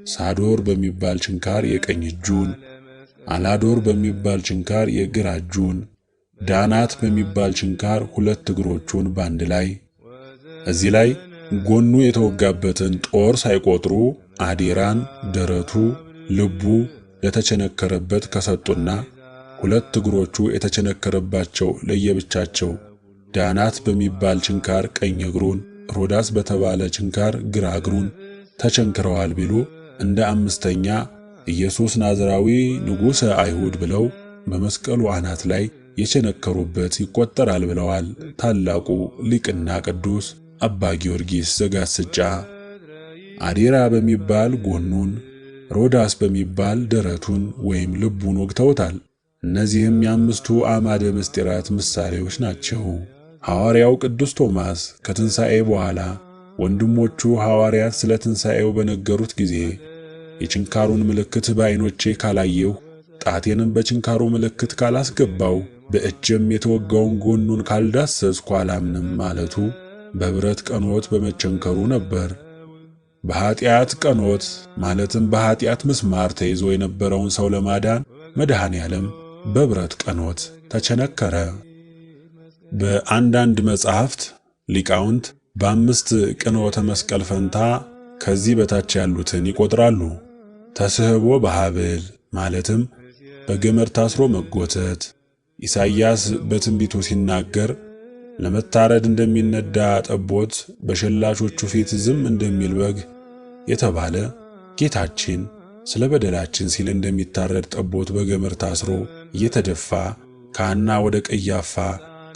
ሳዶር በሚባል ችንካር የቀኝ እጁን፣ አላዶር በሚባል ችንካር የግራ እጁን፣ ዳናት በሚባል ችንካር 2 እግሮቹን ባንድ ላይ፣ እዚህ ላይ ጎኑ የተወጋበትን ጦር ሳይቆጥሩ አዴራን፣ ደረቱ፣ ልቡ ለተቸነከረበት ከሰጡና 2 እግሮቹ የተቸነከረባቸው ለየብቻቸው ዳናት በሚባል ችንካር ቀኝ እግሩን፣ ሮዳስ በተባለ ችንካር ግራ እግሩን ተቸንክረዋል ቢሉ እንደ 5ኛ ኢየሱስ ናዝራዊ ንጉሠ አይሁድ ብለው በመስቀሉ አናት ላይ የቸነከሩበት ይቆጠራል ብለዋል ታላቁ ሊቅና ቅዱስ አባ ጊዮርጊስ ዘጋስጫ። አዴራ በሚባል ጎኑን፣ ሮዳስ በሚባል ደረቱን ወይም ልቡን ወግተውታል። እነዚህም የ5ቱ አዕማደ ምስጢራት ምሳሌዎች ናቸው። ሐዋርያው ቅዱስ ቶማስ ከትንሣኤ በኋላ ወንድሞቹ ሐዋርያት ስለ ትንሣኤው በነገሩት ጊዜ የችንካሩን ምልክት በዓይኖቼ ካላየሁ፣ ጣቴንም በችንካሩ ምልክት ካላስገባው፣ በእጄም የተወጋውን ጎኑን ካልዳሰስኩ አላምንም ማለቱ በብረት ቀኖት በመቸንከሩ ነበር። በኃጢአት ቀኖት ማለትም በኃጢአት ምስማር ተይዞ የነበረውን ሰው ለማዳን መድኃኔ ዓለም በብረት ቀኖት ተቸነከረ። በአንዳንድ መጻሕፍት ሊቃውንት በ5 ቅንወተ መስቀል ፈንታ ከዚህ በታች ያሉትን ይቆጥራሉ። ተስህቦ በሐብል ማለትም በገመድ ታስሮ መጎተት። ኢሳይያስ በትንቢቱ ሲናገር ለመታረድ እንደሚነዳ ጠቦት በሸላቾቹ ፊት ዝም እንደሚል በግ የተባለ ጌታችን ስለ በደላችን ሲል እንደሚታረድ ጠቦት በገመድ ታስሮ እየተደፋ ከሐና ወደ ቀያፋ፣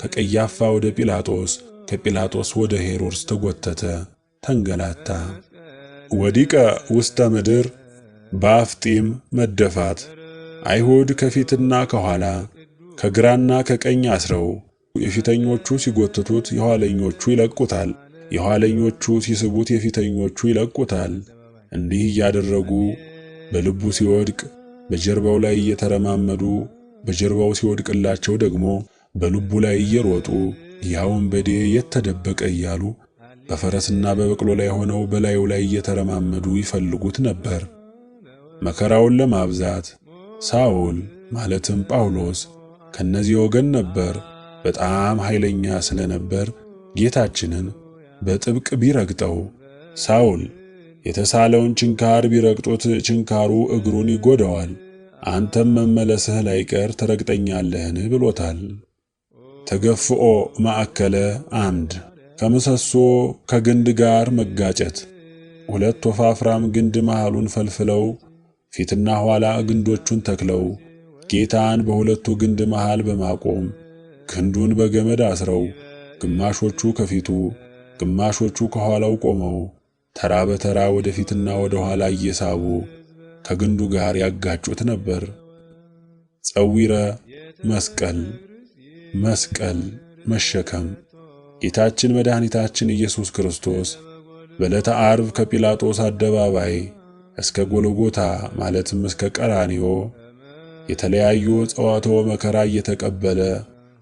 ከቀያፋ ወደ ጲላጦስ፣ ከጲላጦስ ወደ ሄሮድስ ተጎተተ፣ ተንገላታ። ወዲቀ ውስተ ምድር በአፍጢም መደፋት። አይሁድ ከፊትና ከኋላ ከግራና ከቀኝ አስረው የፊተኞቹ ሲጎትቱት የኋለኞቹ ይለቁታል፣ የኋለኞቹ ሲስቡት የፊተኞቹ ይለቁታል። እንዲህ እያደረጉ በልቡ ሲወድቅ በጀርባው ላይ እየተረማመዱ፣ በጀርባው ሲወድቅላቸው ደግሞ በልቡ ላይ እየሮጡ ያ ወንበዴ የት ተደበቀ እያሉ በፈረስና በበቅሎ ላይ ሆነው በላዩ ላይ እየተረማመዱ ይፈልጉት ነበር። መከራውን ለማብዛት ሳውል ማለትም ጳውሎስ ከነዚህ ወገን ነበር። በጣም ኃይለኛ ስለነበር ጌታችንን በጥብቅ ቢረግጠው ሳውል የተሳለውን ችንካር ቢረግጡት ችንካሩ እግሩን ይጎዳዋል፣ አንተም መመለስህ ላይቀር ትረግጠኛለህን ብሎታል። ተገፍኦ ማዕከለ አምድ ከምሰሶ ከግንድ ጋር መጋጨት። 2 ወፋፍራም ግንድ መሃሉን ፈልፍለው ፊትና ኋላ ግንዶቹን ተክለው ጌታን በሁለቱ ግንድ መሃል በማቆም ክንዱን በገመድ አስረው ግማሾቹ ከፊቱ ግማሾቹ ከኋላው ቆመው ተራ በተራ ወደፊትና ወደ ኋላ እየሳቡ ከግንዱ ጋር ያጋጩት ነበር። ጸዊረ መስቀል መስቀል መሸከም። ጌታችን መድኃኒታችን ኢየሱስ ክርስቶስ በዕለተ ዓርብ ከጲላጦስ አደባባይ እስከ ጎልጎታ ማለትም እስከ ቀራንዮ የተለያዩ ጸዋትወ መከራ እየተቀበለ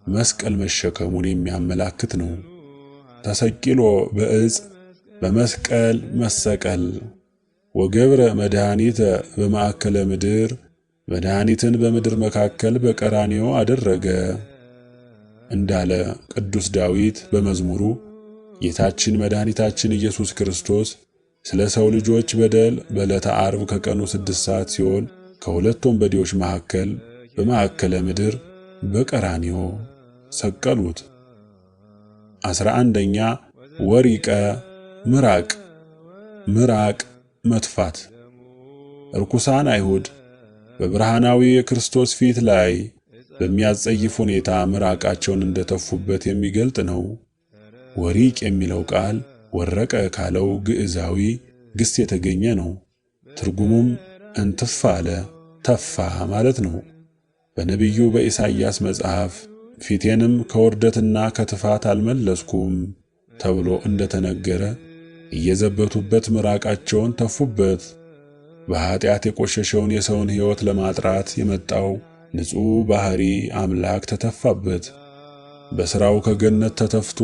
መስቀል መሸከሙን የሚያመላክት ነው። ተሰቂሎ በዕፅ በመስቀል መሰቀል። ወገብረ መድኃኒተ በማዕከለ ምድር መድኃኒትን በምድር መካከል በቀራንዮ አደረገ እንዳለ ቅዱስ ዳዊት በመዝሙሩ ጌታችን መድኃኒታችን ኢየሱስ ክርስቶስ ስለ ሰው ልጆች በደል በዕለተ ዓርብ ከቀኑ 6 ሰዓት ሲሆን ከሁለት ወንበዴዎች መካከል በማዕከለ ምድር በቀራንዮ ሰቀሉት። 11ኛ ወሪቀ ምራቅ መትፋት። ርኩሳን አይሁድ በብርሃናዊ የክርስቶስ ፊት ላይ በሚያጸይፍ ሁኔታ ምራቃቸውን እንደተፉበት የሚገልጥ ነው። ወሪቅ የሚለው ቃል ወረቀ ካለው ግዕዛዊ ግስ የተገኘ ነው። ትርጉሙም እንትፍ አለ፣ ተፋ ማለት ነው። በነቢዩ በኢሳይያስ መጽሐፍ ፊቴንም ከውርደትና ከትፋት አልመለስኩም ተብሎ እንደተነገረ እየዘበቱበት ምራቃቸውን ተፉበት። በኃጢአት የቆሸሸውን የሰውን ሕይወት ለማጥራት የመጣው ንጹሕ ባሕሪ አምላክ ተተፋበት። በሥራው ከገነት ተተፍቶ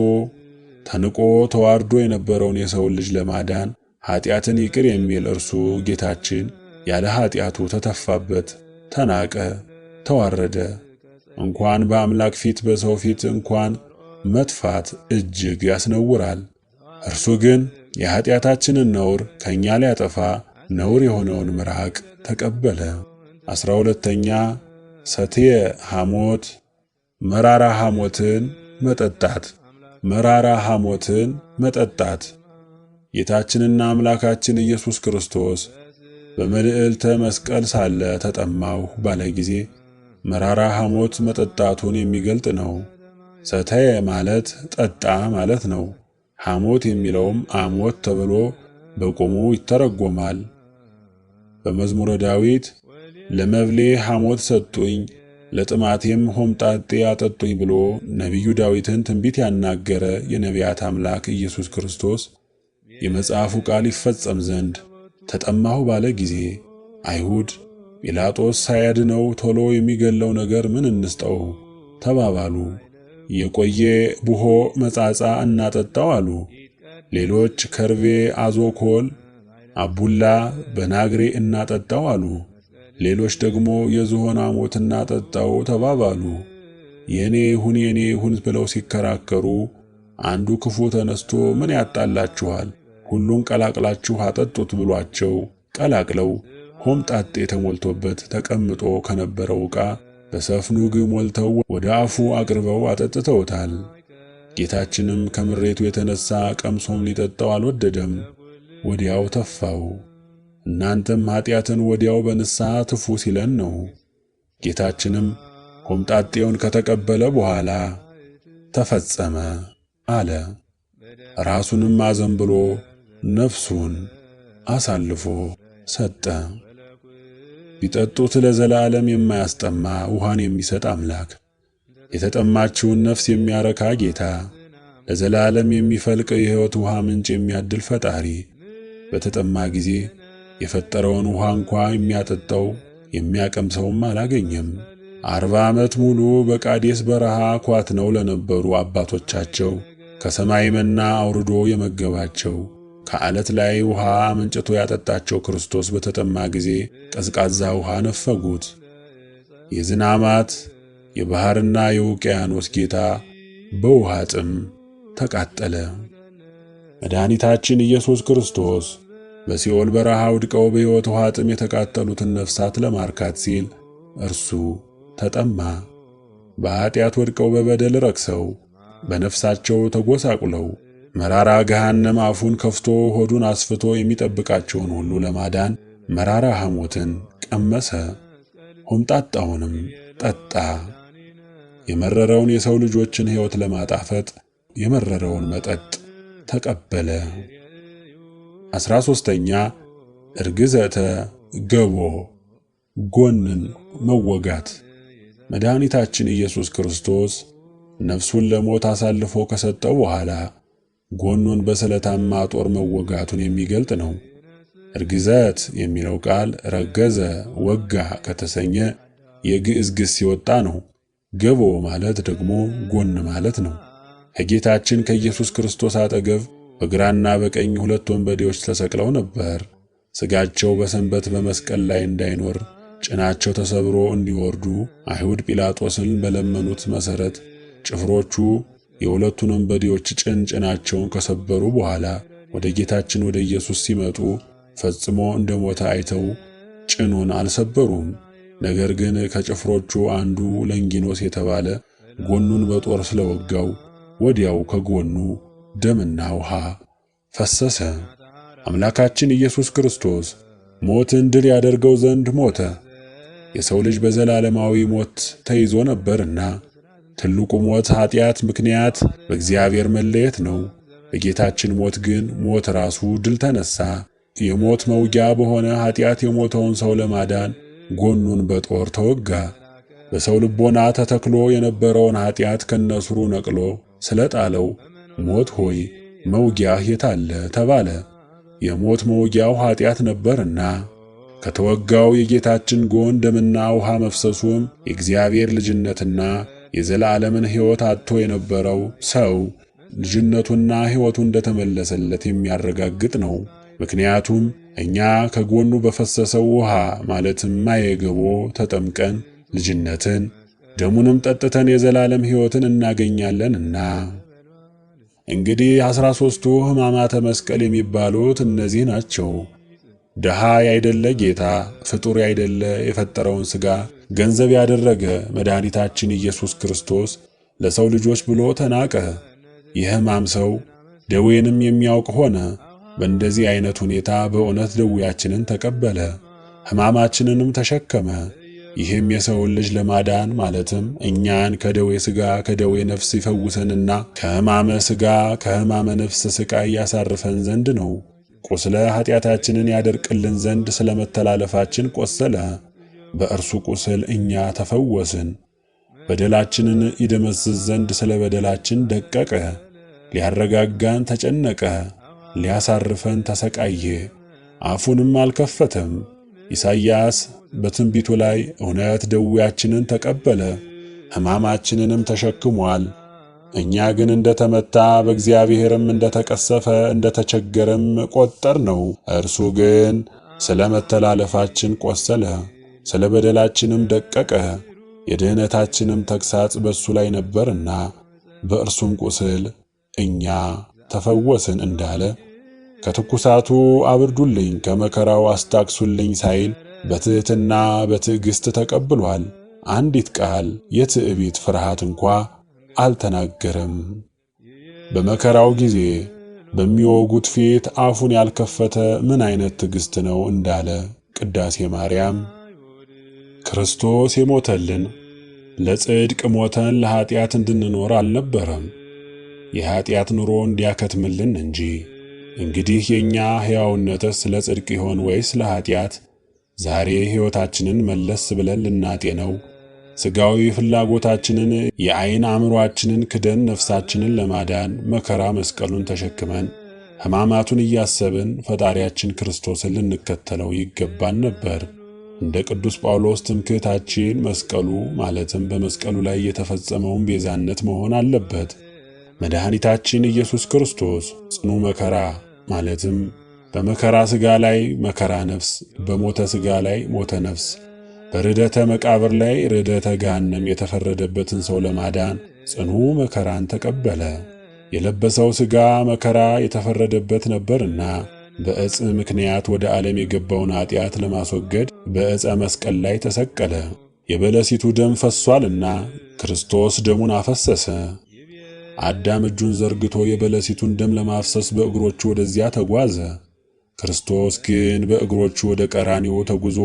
ተንቆ ተዋርዶ የነበረውን የሰውን ልጅ ለማዳን ኃጢአትን ይቅር የሚል እርሱ ጌታችን ያለ ኃጢአቱ ተተፋበት፣ ተናቀ፣ ተዋረደ። እንኳን በአምላክ ፊት በሰው ፊት እንኳን መጥፋት እጅግ ያስነውራል። እርሱ ግን የኃጢአታችንን ነውር ከእኛ ሊያጠፋ ነውር የሆነውን ምራቅ ተቀበለ። 12ኛ ሰትየ ሐሞት፣ መራራ ሐሞትን መጠጣት። መራራ ሐሞትን መጠጣት ጌታችንና አምላካችን ኢየሱስ ክርስቶስ በመልዕልተ መስቀል ሳለ ተጠማሁ ባለ ጊዜ መራራ ሐሞት መጠጣቱን የሚገልጥ ነው። ሰተየ ማለት ጠጣ ማለት ነው። ሐሞት የሚለውም አሞት ተብሎ በቆሙ ይተረጎማል። በመዝሙረ ዳዊት ለመብሌ ሐሞት ሰጡኝ ለጥማቴም ሆምጣጤ አጠጡኝ ብሎ ነቢዩ ዳዊትን ትንቢት ያናገረ የነቢያት አምላክ ኢየሱስ ክርስቶስ የመጽሐፉ ቃል ይፈጸም ዘንድ ተጠማሁ ባለ ጊዜ አይሁድ ጲላጦስ ሳያድነው ቶሎ የሚገለው ነገር ምን እንስጠው ተባባሉ። የቆየ ቡሆ መጻጻ እናጠጣው አሉ። ሌሎች ከርቤ፣ አዞኮል፣ አቡላ በናግሬ እናጠጣው አሉ። ሌሎች ደግሞ የዝሆን ሐሞት እናጠጣው ተባባሉ። የኔ ይሁን ብለው ሲከራከሩ አንዱ ክፉ ተነስቶ ምን ያጣላችኋል? ሁሉን ቀላቅላችሁ አጠጡት ብሏቸው ቀላቅለው ሆምጣጤ ተሞልቶበት ተቀምጦ ከነበረው ዕቃ በሰፍኑግ ሞልተው ወደ አፉ አቅርበው አጠጥተውታል። ጌታችንም ከምሬቱ የተነሳ ቀምሶም ሊጠጣው አልወደደም፣ ወዲያው ተፋው። እናንተም ኃጢአትን ወዲያው በንስሐ ትፉ ሲለን ነው። ጌታችንም ሆምጣጤውን ከተቀበለ በኋላ ተፈጸመ አለ። ራሱንም አዘንብሎ ነፍሱን አሳልፎ ሰጠ። ቢጠጡት ለዘላለም የማያስጠማ ውሃን የሚሰጥ አምላክ፣ የተጠማችውን ነፍስ የሚያረካ ጌታ፣ ለዘላለም የሚፈልቅ የሕይወት ውሃ ምንጭ የሚያድል ፈጣሪ በተጠማ ጊዜ የፈጠረውን ውሃ እንኳ የሚያጠጣው የሚያቀምሰውም አላገኘም። 40 ዓመት ሙሉ በቃዴስ በረሃ ኳትነው ለነበሩ አባቶቻቸው ከሰማይ መና አውርዶ የመገባቸው ከዓለት ላይ ውሃ መንጭቶ ያጠጣቸው ክርስቶስ በተጠማ ጊዜ ቀዝቃዛ ውሃ ነፈጉት። የዝናማት የባሕርና የውቅያኖስ ጌታ በውሃ ጥም ተቃጠለ። መድኃኒታችን ኢየሱስ ክርስቶስ በሲኦል በረሃ ወድቀው በሕይወት ውሃ ጥም የተቃጠሉትን ነፍሳት ለማርካት ሲል እርሱ ተጠማ። በኃጢአት ወድቀው በበደል ረክሰው በነፍሳቸው ተጎሳቁለው መራራ ገሃነም አፉን ከፍቶ ሆዱን አስፍቶ የሚጠብቃቸውን ሁሉ ለማዳን መራራ ሐሞትን ቀመሰ፣ ሆምጣጣውንም ጠጣ። የመረረውን የሰው ልጆችን ሕይወት ለማጣፈጥ የመረረውን መጠጥ ተቀበለ። 13ኛ እርግዘተ ገቦ፣ ጎንን መወጋት። መድኃኒታችን ኢየሱስ ክርስቶስ ነፍሱን ለሞት አሳልፎ ከሰጠው በኋላ ጎኑን በስለታማ ጦር መወጋቱን የሚገልጥ ነው። እርግዘት የሚለው ቃል ረገዘ፣ ወጋ ከተሰኘ የግዕዝ ግስ የወጣ ነው። ገቦ ማለት ደግሞ ጎን ማለት ነው። ከጌታችን ከኢየሱስ ክርስቶስ አጠገብ በግራና በቀኝ 2 ወንበዴዎች ተሰቅለው ነበር። ሥጋቸው በሰንበት በመስቀል ላይ እንዳይኖር ጭናቸው ተሰብሮ እንዲወርዱ አይሁድ ጲላጦስን በለመኑት መሠረት ጭፍሮቹ የ2ቱን ወንበዴዎች ጭናቸውን ከሰበሩ በኋላ ወደ ጌታችን ወደ ኢየሱስ ሲመጡ ፈጽሞ እንደሞተ አይተው ጭኑን አልሰበሩም። ነገር ግን ከጭፍሮቹ አንዱ ለንጊኖስ የተባለ ጎኑን በጦር ስለወጋው ወዲያው ከጎኑ ደምና ውሃ ፈሰሰ። አምላካችን ኢየሱስ ክርስቶስ ሞትን ድል ያደርገው ዘንድ ሞተ። የሰው ልጅ በዘላለማዊ ሞት ተይዞ ነበርና ትልቁ ሞት ኃጢአት ምክንያት በእግዚአብሔር መለየት ነው። በጌታችን ሞት ግን ሞት ራሱ ድል ተነሳ። የሞት መውጊያ በሆነ ኃጢአት የሞተውን ሰው ለማዳን ጎኑን በጦር ተወጋ። በሰው ልቦና ተተክሎ የነበረውን ኃጢአት ከነስሩ ነቅሎ ስለጣለው ሞት ሆይ መውጊያህ የታለ ተባለ። የሞት መውጊያው ኃጢአት ነበርና ከተወጋው የጌታችን ጎን ደምና ውሃ መፍሰሱም የእግዚአብሔር ልጅነትና የዘላለምን ሕይወት አጥቶ የነበረው ሰው ልጅነቱና ሕይወቱ እንደተመለሰለት የሚያረጋግጥ ነው። ምክንያቱም እኛ ከጎኑ በፈሰሰው ውሃ ማለትም ማየገቦ ተጠምቀን ልጅነትን ደሙንም ጠጥተን የዘላለም ሕይወትን እናገኛለንና። እንግዲህ 13ቱ ሕማማተ መስቀል የሚባሉት እነዚህ ናቸው። ድሃ ያይደለ ጌታ ፍጡር ያይደለ የፈጠረውን ሥጋ ገንዘብ ያደረገ መድኃኒታችን ኢየሱስ ክርስቶስ ለሰው ልጆች ብሎ ተናቀ። የሕማም ሰው ደዌንም የሚያውቅ ሆነ። በእንደዚህ አይነት ሁኔታ በእውነት ደዌያችንን ተቀበለ፣ ሕማማችንንም ተሸከመ። ይህም የሰውን ልጅ ለማዳን ማለትም እኛን ከደዌ ሥጋ ከደዌ ነፍስ ይፈውሰንና ከሕማመ ሥጋ ከሕማመ ነፍስ ሥቃይ ያሳርፈን ዘንድ ነው። ቁስለ ኃጢአታችንን ያደርቅልን ዘንድ ስለ መተላለፋችን ቆሰለ፣ በእርሱ ቁስል እኛ ተፈወስን። በደላችንን ይደመስስ ዘንድ ስለ በደላችን ደቀቀ፣ ሊያረጋጋን ተጨነቀ፣ ሊያሳርፈን ተሰቃየ፣ አፉንም አልከፈተም። ኢሳይያስ በትንቢቱ ላይ እውነት ደዌያችንን ተቀበለ ሕማማችንንም ተሸክሟል፣ እኛ ግን እንደተመታ በእግዚአብሔርም እንደተቀሰፈ እንደተቸገረም ቆጠርነው። እርሱ ግን ስለ መተላለፋችን ቆሰለ፣ ስለ በደላችንም ደቀቀ። የድኅነታችንም ተግሣጽ በእሱ ላይ ነበርና በእርሱም ቁስል እኛ ተፈወስን እንዳለ ከትኩሳቱ አብርዱልኝ ከመከራው አስታግሱልኝ ሳይል በትሕትና በትዕግሥት ተቀብሏል። አንዲት ቃል የትዕቢት ፍርሃት እንኳ አልተናገረም። በመከራው ጊዜ በሚወጉት ፊት አፉን ያልከፈተ ምን አይነት ትዕግሥት ነው እንዳለ ቅዳሴ ማርያም። ክርስቶስ የሞተልን ለጽድቅ ሞተን ለኀጢአት እንድንኖር አልነበረም፣ የኀጢአት ኑሮ እንዲያከትምልን እንጂ። እንግዲህ የእኛ ሕያውነትስ ለጽድቅ ይሆን ወይስ ለኀጢአት? ዛሬ ሕይወታችንን መለስ ብለን ልናጤነው፣ ሥጋዊ ፍላጎታችንን የዐይን አእምሮአችንን ክደን ነፍሳችንን ለማዳን መከራ መስቀሉን ተሸክመን ሕማማቱን እያሰብን ፈጣሪያችን ክርስቶስን ልንከተለው ይገባን ነበር። እንደ ቅዱስ ጳውሎስ ትምክህታችን መስቀሉ ማለትም በመስቀሉ ላይ የተፈጸመውን ቤዛነት መሆን አለበት። መድኃኒታችን ኢየሱስ ክርስቶስ ጽኑ መከራ ማለትም በመከራ ሥጋ ላይ መከራ ነፍስ፣ በሞተ ሥጋ ላይ ሞተ ነፍስ፣ በርደተ መቃብር ላይ ርደተ ገሃነም የተፈረደበትን ሰው ለማዳን ጽኑ መከራን ተቀበለ። የለበሰው ሥጋ መከራ የተፈረደበት ነበርና በዕፀ ምክንያት ወደ ዓለም የገባውን ኀጢአት ለማስወገድ በዕፀ መስቀል ላይ ተሰቀለ። የበለሲቱ ደም ፈሷልና ክርስቶስ ደሙን አፈሰሰ። አዳም እጁን ዘርግቶ የበለሲቱን ደም ለማፍሰስ በእግሮቹ ወደዚያ ተጓዘ። ክርስቶስ ግን በእግሮቹ ወደ ቀራንዮ ተጉዞ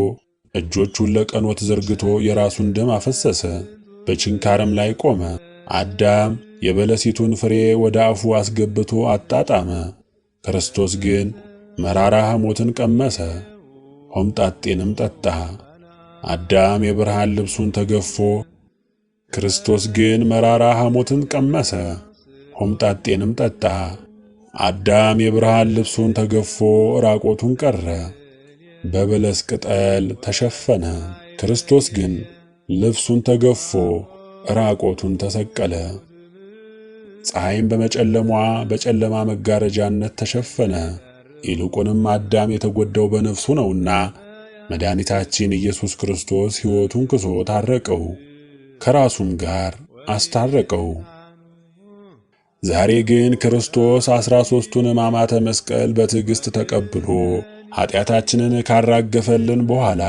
እጆቹን ለቀኖት ዘርግቶ የራሱን ደም አፈሰሰ፣ በችንካርም ላይ ቆመ። አዳም የበለሲቱን ፍሬ ወደ አፉ አስገብቶ አጣጣመ። ክርስቶስ ግን መራራ ሐሞትን ቀመሰ፣ ሆምጣጤንም ጠጣ። አዳም የብርሃን ልብሱን ተገፎ፣ ክርስቶስ ግን መራራ ሐሞትን ቀመሰ፣ ሆምጣጤንም ጠጣ። አዳም የብርሃን ልብሱን ተገፎ ራቆቱን ቀረ፣ በበለስ ቅጠል ተሸፈነ። ክርስቶስ ግን ልብሱን ተገፎ ራቆቱን ተሰቀለ። ፀሐይም በመጨለሟ በጨለማ መጋረጃነት ተሸፈነ። ይልቁንም አዳም የተጎዳው በነፍሱ ነውና መድኃኒታችን ኢየሱስ ክርስቶስ ሕይወቱን ክሶ ታረቀው፣ ከራሱም ጋር አስታረቀው። ዛሬ ግን ክርስቶስ 13ቱን ሕማማተ መስቀል በትዕግሥት ተቀብሎ ኀጢአታችንን ካራገፈልን በኋላ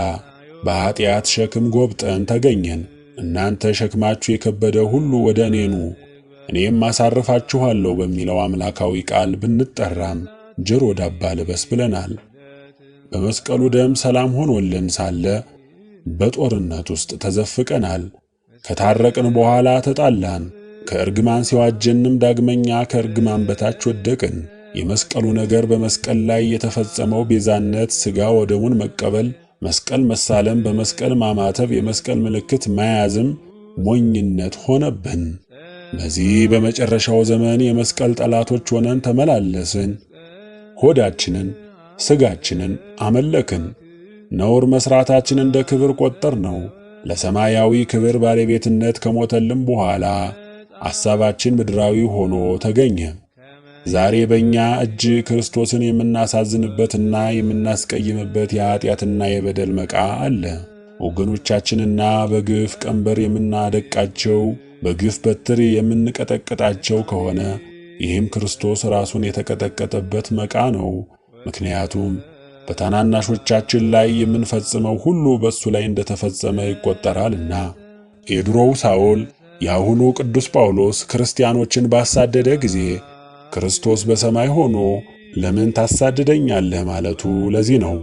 በኀጢአት ሸክም ጎብጠን ተገኘን። እናንተ ሸክማችሁ የከበደ ሁሉ ወደ እኔ ኑ እኔም አሳርፋችኋለሁ በሚለው አምላካዊ ቃል ብንጠራም ጆሮ ዳባ ልበስ ብለናል። በመስቀሉ ደም ሰላም ሆኖልን ሳለ በጦርነት ውስጥ ተዘፍቀናል። ከታረቅን በኋላ ተጣላን። ከእርግማን ሲዋጀንም ዳግመኛ ከእርግማን በታች ወደቅን። የመስቀሉ ነገር በመስቀል ላይ የተፈጸመው ቤዛነት፣ ሥጋ ወደሙን መቀበል፣ መስቀል መሳለም፣ በመስቀል ማማተብ፣ የመስቀል ምልክት መያዝም ሞኝነት ሆነብን። በዚህ በመጨረሻው ዘመን የመስቀል ጠላቶች ሆነን ተመላለስን። ሆዳችንን፣ ሥጋችንን አመለክን። ነውር መሥራታችን እንደ ክብር ቆጠርነው። ለሰማያዊ ክብር ባለቤትነት ከሞተልን በኋላ ሐሳባችን ምድራዊ ሆኖ ተገኘ። ዛሬ በእኛ እጅ ክርስቶስን የምናሳዝንበትና የምናስቀይምበት የኀጢአትና የበደል መቃ አለ። ወገኖቻችንና በግፍ ቀንበር የምናደቃቸው፣ በግፍ በትር የምንቀጠቅጣቸው ከሆነ ይህም ክርስቶስ ራሱን የተቀጠቀጠበት መቃ ነው። ምክንያቱም በታናናሾቻችን ላይ የምንፈጽመው ሁሉ በእሱ ላይ እንደተፈጸመ ይቆጠራልና። የድሮው ሳውል የአሁኑ ቅዱስ ጳውሎስ ክርስቲያኖችን ባሳደደ ጊዜ ክርስቶስ በሰማይ ሆኖ ለምን ታሳድደኛለህ ማለቱ ለዚህ ነው።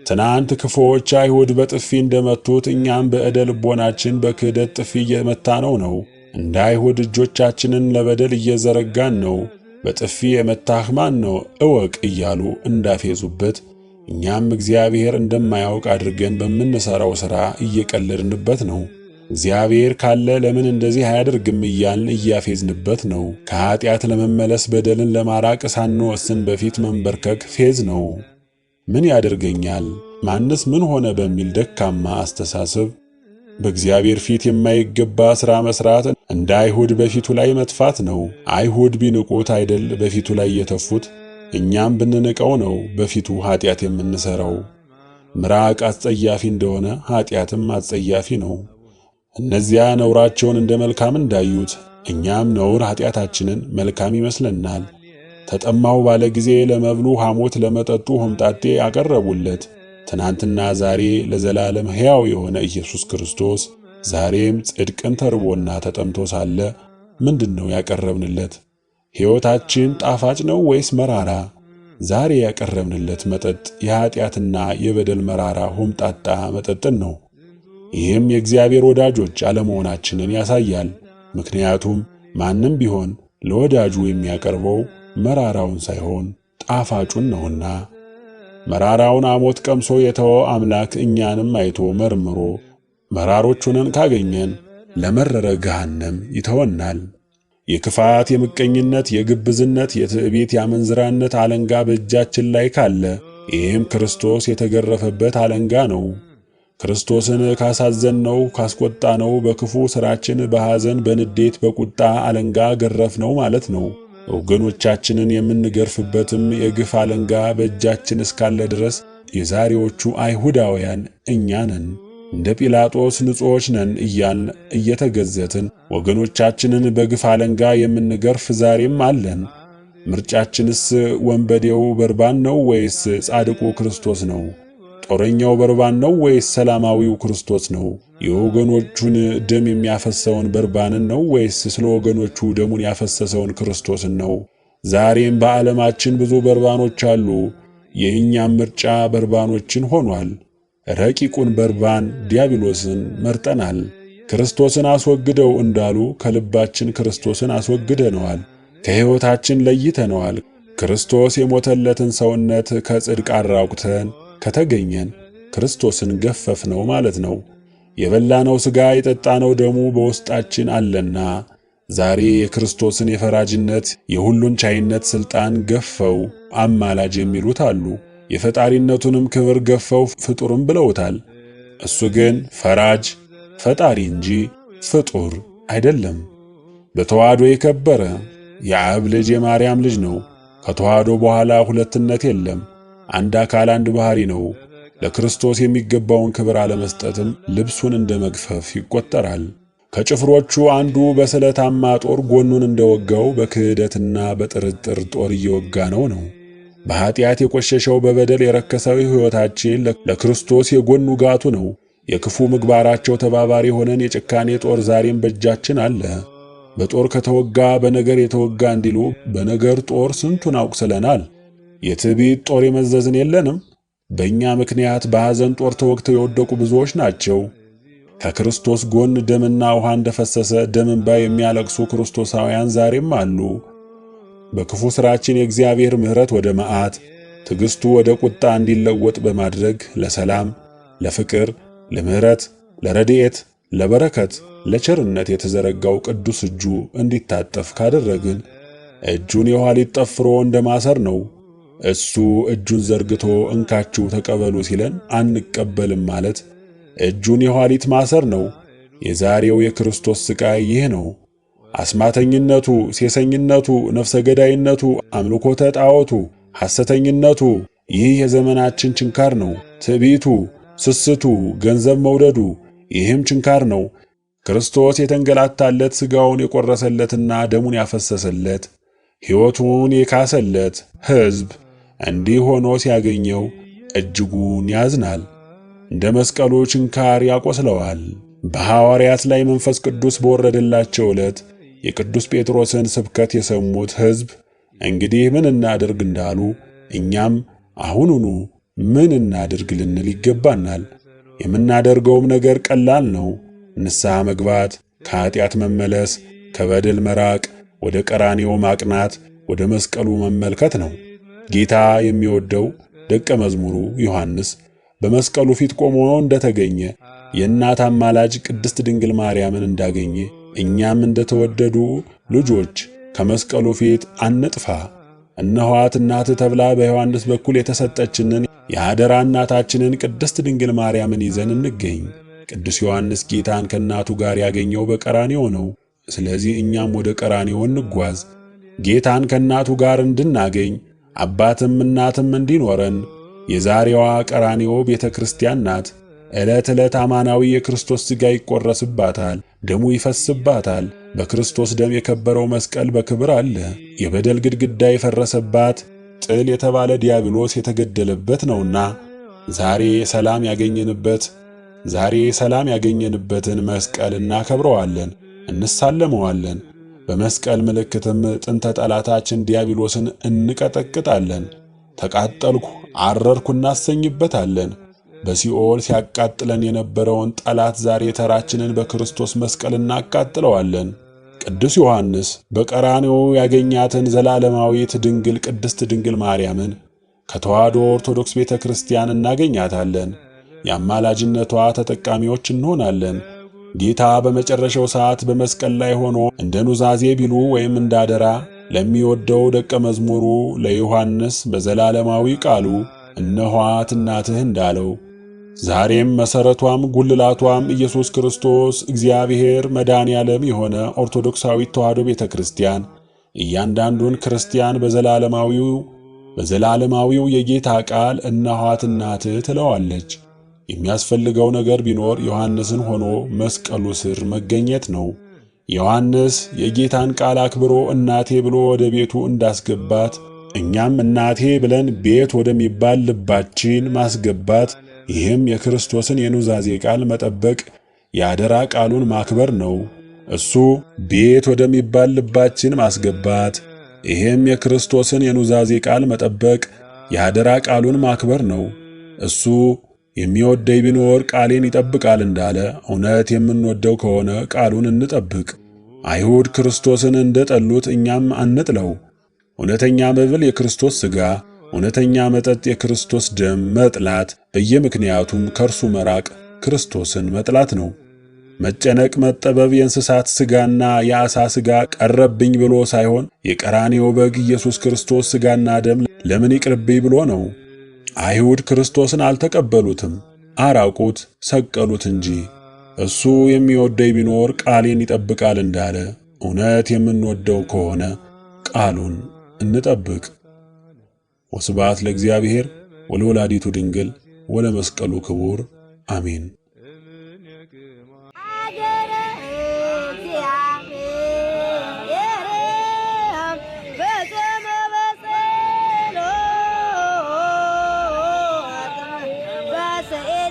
ትናንት ክፉዎች አይሁድ በጥፊ እንደመቱት እኛም በዕደ ልቦናችን በክህደት ጥፊ እየመታነው ነው። እንደ አይሁድ እጆቻችንን ለበደል እየዘረጋን ነው። በጥፊ የመታህ ማን ነው እወቅ እያሉ እንዳፌዙበት እኛም እግዚአብሔር እንደማያውቅ አድርገን በምንሠራው ሥራ እየቀለድንበት ነው። እግዚአብሔር ካለ ለምን እንደዚህ አያደርግም እያልን እያፌዝንበት ነው። ከኀጢአት ለመመለስ በደልን ለማራቅ ሳንወስን በፊት መንበርከክ ፌዝ ነው። ምን ያደርገኛል ማንስ ምን ሆነ በሚል ደካማ አስተሳሰብ በእግዚአብሔር ፊት የማይገባ ሥራ መሥራት እንደ አይሁድ በፊቱ ላይ መጥፋት ነው። አይሁድ ቢንቁት አይደል በፊቱ ላይ የተፉት? እኛም ብንንቀው ነው በፊቱ ኀጢአት የምንሠራው። ምራቅ አስጸያፊ እንደሆነ ኀጢአትም አስጸያፊ ነው። እነዚያ ነውራቸውን እንደ መልካም እንዳዩት እኛም ነውር ኀጢአታችንን መልካም ይመስለናል። ተጠማሁ ባለ ጊዜ ለመብሉ ሐሞት ለመጠጡ ሆምጣጤ አቀረቡለት። ትናንትና ዛሬ ለዘላለም ሕያው የሆነ ኢየሱስ ክርስቶስ ዛሬም ጽድቅን ተርቦና ተጠምቶ ሳለ ምንድነው ያቀረብንለት? ሕይወታችን ጣፋጭ ነው ወይስ መራራ? ዛሬ ያቀረብንለት መጠጥ የኀጢአትና የበደል መራራ ሆምጣጣ መጠጥን ነው። ይህም የእግዚአብሔር ወዳጆች አለመሆናችንን ያሳያል። ምክንያቱም ማንም ቢሆን ለወዳጁ የሚያቀርበው መራራውን ሳይሆን ጣፋጩን ነውና። መራራውን ሐሞት ቀምሶ የተወ አምላክ እኛንም አይቶ መርምሮ መራሮች ሆነን ካገኘን ለመረረ ገሃነም ይተወናል። የክፋት፣ የምቀኝነት፣ የግብዝነት፣ የትዕቢት፣ የአመንዝራነት አለንጋ በእጃችን ላይ ካለ ይህም ክርስቶስ የተገረፈበት አለንጋ ነው። ክርስቶስን ካሳዘንነው፣ ካስቆጣነው በክፉ ሥራችን በሐዘን፣ በንዴት፣ በቁጣ አለንጋ ገረፍነው ማለት ነው። ወገኖቻችንን የምንገርፍበትም የግፍ አለንጋ በእጃችን እስካለ ድረስ የዛሬዎቹ አይሁዳውያን እኛ ነን። እንደ ጲላጦስ ንጹሖች ነን እያልን እየተገዘትን ወገኖቻችንን በግፍ አለንጋ የምንገርፍ ዛሬም አለን። ምርጫችንስ ወንበዴው በርባን ነው ወይስ ጻድቁ ክርስቶስ ነው? ጦረኛው በርባን ነው ወይስ ሰላማዊው ክርስቶስ ነው? የወገኖቹን ደም የሚያፈሰውን በርባንን ነው ወይስ ስለ ወገኖቹ ደሙን ያፈሰሰውን ክርስቶስን ነው? ዛሬም በዓለማችን ብዙ በርባኖች አሉ። የእኛም ምርጫ በርባኖችን ሆኗል። ረቂቁን በርባን ዲያብሎስን መርጠናል። ክርስቶስን አስወግደው እንዳሉ ከልባችን ክርስቶስን አስወግደነዋል። ከሕይወታችን ለይተነዋል። ክርስቶስ የሞተለትን ሰውነት ከጽድቅ አራቁተን ከተገኘን ክርስቶስን ገፈፍነው ማለት ነው። የበላነው ሥጋ የጠጣነው ደሙ በውስጣችን አለና ዛሬ የክርስቶስን የፈራጅነት የሁሉን ቻይነት ሥልጣን ገፈው አማላጅ የሚሉት አሉ። የፈጣሪነቱንም ክብር ገፈው ፍጡርም ብለውታል። እሱ ግን ፈራጅ ፈጣሪ እንጂ ፍጡር አይደለም። በተዋህዶ የከበረ የአብ ልጅ የማርያም ልጅ ነው። ከተዋህዶ በኋላ ሁለትነት የለም። አንድ አካል አንድ ባህሪ ነው። ለክርስቶስ የሚገባውን ክብር አለመስጠትም ልብሱን እንደ መግፈፍ ይቆጠራል። ከጭፍሮቹ አንዱ በስለታማ ጦር ጎኑን እንደወጋው በክህደትና በጥርጥር ጦር እየወጋ ነው። በኀጢአት የቆሸሸው በበደል የረከሰው ሕይወታችን ለክርስቶስ የጎን ውጋቱ ነው። የክፉ ምግባራቸው ተባባሪ ሆነን የጭካኔ ጦር ዛሬም በእጃችን አለ። በጦር ከተወጋ በነገር የተወጋ እንዲሉ በነገር ጦር ስንቱን አቁስለናል። የትዕቢት ጦር የመዘዝን የለንም። በእኛ ምክንያት በሐዘን ጦር ተወግተው የወደቁ ብዙዎች ናቸው። ከክርስቶስ ጎን ደምና ውሃ እንደፈሰሰ ደም እንባ የሚያለቅሱ ክርስቶሳውያን ዛሬም አሉ። በክፉ ሥራችን የእግዚአብሔር ምሕረት ወደ መዓት፣ ትዕግሥቱ ወደ ቁጣ እንዲለወጥ በማድረግ ለሰላም፣ ለፍቅር፣ ለምሕረት፣ ለረድኤት፣ ለበረከት፣ ለቸርነት የተዘረጋው ቅዱስ እጁ እንዲታጠፍ ካደረግን እጁን የኋሊት ጠፍሮ እንደ ማሰር ነው። እሱ እጁን ዘርግቶ እንካችሁ ተቀበሉ ሲለን አንቀበልም ማለት እጁን የኋሊት ማሰር ነው። የዛሬው የክርስቶስ ሥቃይ ይህ ነው። አስማተኝነቱ፣ ሴሰኝነቱ፣ ነፍሰ ገዳይነቱ፣ አምልኮተ ጣዖቱ፣ ሐሰተኝነቱ ይህ የዘመናችን ችንካር ነው። ትዕቢቱ፣ ስስቱ፣ ገንዘብ መውደዱ ይህም ችንካር ነው። ክርስቶስ የተንገላታለት ሥጋውን የቆረሰለትና ደሙን ያፈሰሰለት ሕይወቱን የካሰለት ሕዝብ እንዲህ ሆኖ ሲያገኘው እጅጉን ያዝናል። እንደ መስቀሉ ችንካር ያቆስለዋል። በሐዋርያት ላይ መንፈስ ቅዱስ በወረደላቸው ዕለት የቅዱስ ጴጥሮስን ስብከት የሰሙት ሕዝብ እንግዲህ ምን እናድርግ እንዳሉ እኛም አሁኑኑ ምን እናድርግ ልንል ይገባናል። የምናደርገውም ነገር ቀላል ነው። ንስሐ መግባት፣ ከኀጢአት መመለስ፣ ከበደል መራቅ፣ ወደ ቀራንዮ ማቅናት፣ ወደ መስቀሉ መመልከት ነው። ጌታ የሚወደው ደቀ መዝሙሩ ዮሐንስ በመስቀሉ ፊት ቆሞ እንደተገኘ የእናት አማላጅ ቅድስት ድንግል ማርያምን እንዳገኘ እኛም እንደተወደዱ ልጆች ከመስቀሉ ፊት አንጥፋ። እነኋት እናትህ ተብላ በዮሐንስ በኩል የተሰጠችንን የአደራ እናታችንን ቅድስት ድንግል ማርያምን ይዘን እንገኝ። ቅዱስ ዮሐንስ ጌታን ከእናቱ ጋር ያገኘው በቀራንዮ ነው። ስለዚህ እኛም ወደ ቀራንዮ እንጓዝ። ጌታን ከእናቱ ጋር እንድናገኝ አባትም እናትም እንዲኖረን የዛሬዋ ቀራንዮ ቤተ ክርስቲያን ናት። ዕለት ዕለት አማናዊ የክርስቶስ ሥጋ ይቆረስባታል፣ ደሙ ይፈስባታል። በክርስቶስ ደም የከበረው መስቀል በክብር አለ። የበደል ግድግዳ የፈረሰባት ጥል የተባለ ዲያብሎስ የተገደለበት ነውና ዛሬ ሰላም ያገኘንበትን መስቀል እናከብረዋለን፣ እንሳለመዋለን። በመስቀል ምልክትም ጥንተ ጠላታችን ዲያብሎስን እንቀጠቅጣለን። ተቃጠልኩ አረርኩ እናሰኝበታለን። በሲኦል ሲያቃጥለን የነበረውን ጠላት ዛሬ ተራችንን በክርስቶስ መስቀል እናቃጥለዋለን። ቅዱስ ዮሐንስ በቀራንዮ ያገኛትን ዘላለማዊት ድንግል ቅድስት ድንግል ማርያምን ከተዋሕዶ ኦርቶዶክስ ቤተ ክርስቲያን እናገኛታለን። የአማላጅነቷ ተጠቃሚዎች እንሆናለን። ጌታ በመጨረሻው ሰዓት በመስቀል ላይ ሆኖ እንደ ኑዛዜ ቢሉ ወይም እንዳደራ ለሚወደው ደቀ መዝሙሩ ለዮሐንስ በዘላለማዊ ቃሉ እነኋት እናትህ እንዳለው ዛሬም መሠረቷም ጉልላቷም ኢየሱስ ክርስቶስ እግዚአብሔር መድኃኔ ዓለም የሆነ ኦርቶዶክሳዊት ተዋሕዶ ቤተ ክርስቲያን እያንዳንዱን ክርስቲያን በዘላለማዊው የጌታ ቃል እነኋት እናትህ ትለዋለች። የሚያስፈልገው ነገር ቢኖር ዮሐንስን ሆኖ መስቀሉ ስር መገኘት ነው። ዮሐንስ የጌታን ቃል አክብሮ እናቴ ብሎ ወደ ቤቱ እንዳስገባት እኛም እናቴ ብለን ቤት ወደሚባል ልባችን ማስገባት፣ ይህም የክርስቶስን የኑዛዜ ቃል መጠበቅ የአደራ ቃሉን ማክበር ነው። እሱ ቤት ወደሚባል ልባችን ማስገባት፣ ይህም የክርስቶስን የኑዛዜ ቃል መጠበቅ የአደራ ቃሉን ማክበር ነው። እሱ የሚወደኝ ቢኖር ቃሌን ይጠብቃል እንዳለ እውነት የምንወደው ከሆነ ቃሉን እንጠብቅ። አይሁድ ክርስቶስን እንደጠሉት እኛም አንጥለው። እውነተኛ መብል የክርስቶስ ሥጋ፣ እውነተኛ መጠጥ የክርስቶስ ደም መጥላት፣ በየምክንያቱም ከእርሱ መራቅ ክርስቶስን መጥላት ነው። መጨነቅ፣ መጠበብ የእንስሳት ሥጋና የዓሣ ሥጋ ቀረብኝ ብሎ ሳይሆን የቀራንዮ በግ ኢየሱስ ክርስቶስ ሥጋና ደም ለምን ይቅርብኝ ብሎ ነው። አይሁድ ክርስቶስን አልተቀበሉትም፣ አራቁት፣ ሰቀሉት እንጂ። እሱ የሚወደኝ ቢኖር ቃሌን ይጠብቃል እንዳለ እውነት የምንወደው ከሆነ ቃሉን እንጠብቅ። ወስብሐት ለእግዚአብሔር ወለወላዲቱ ድንግል ወለመስቀሉ ክቡር አሜን። Say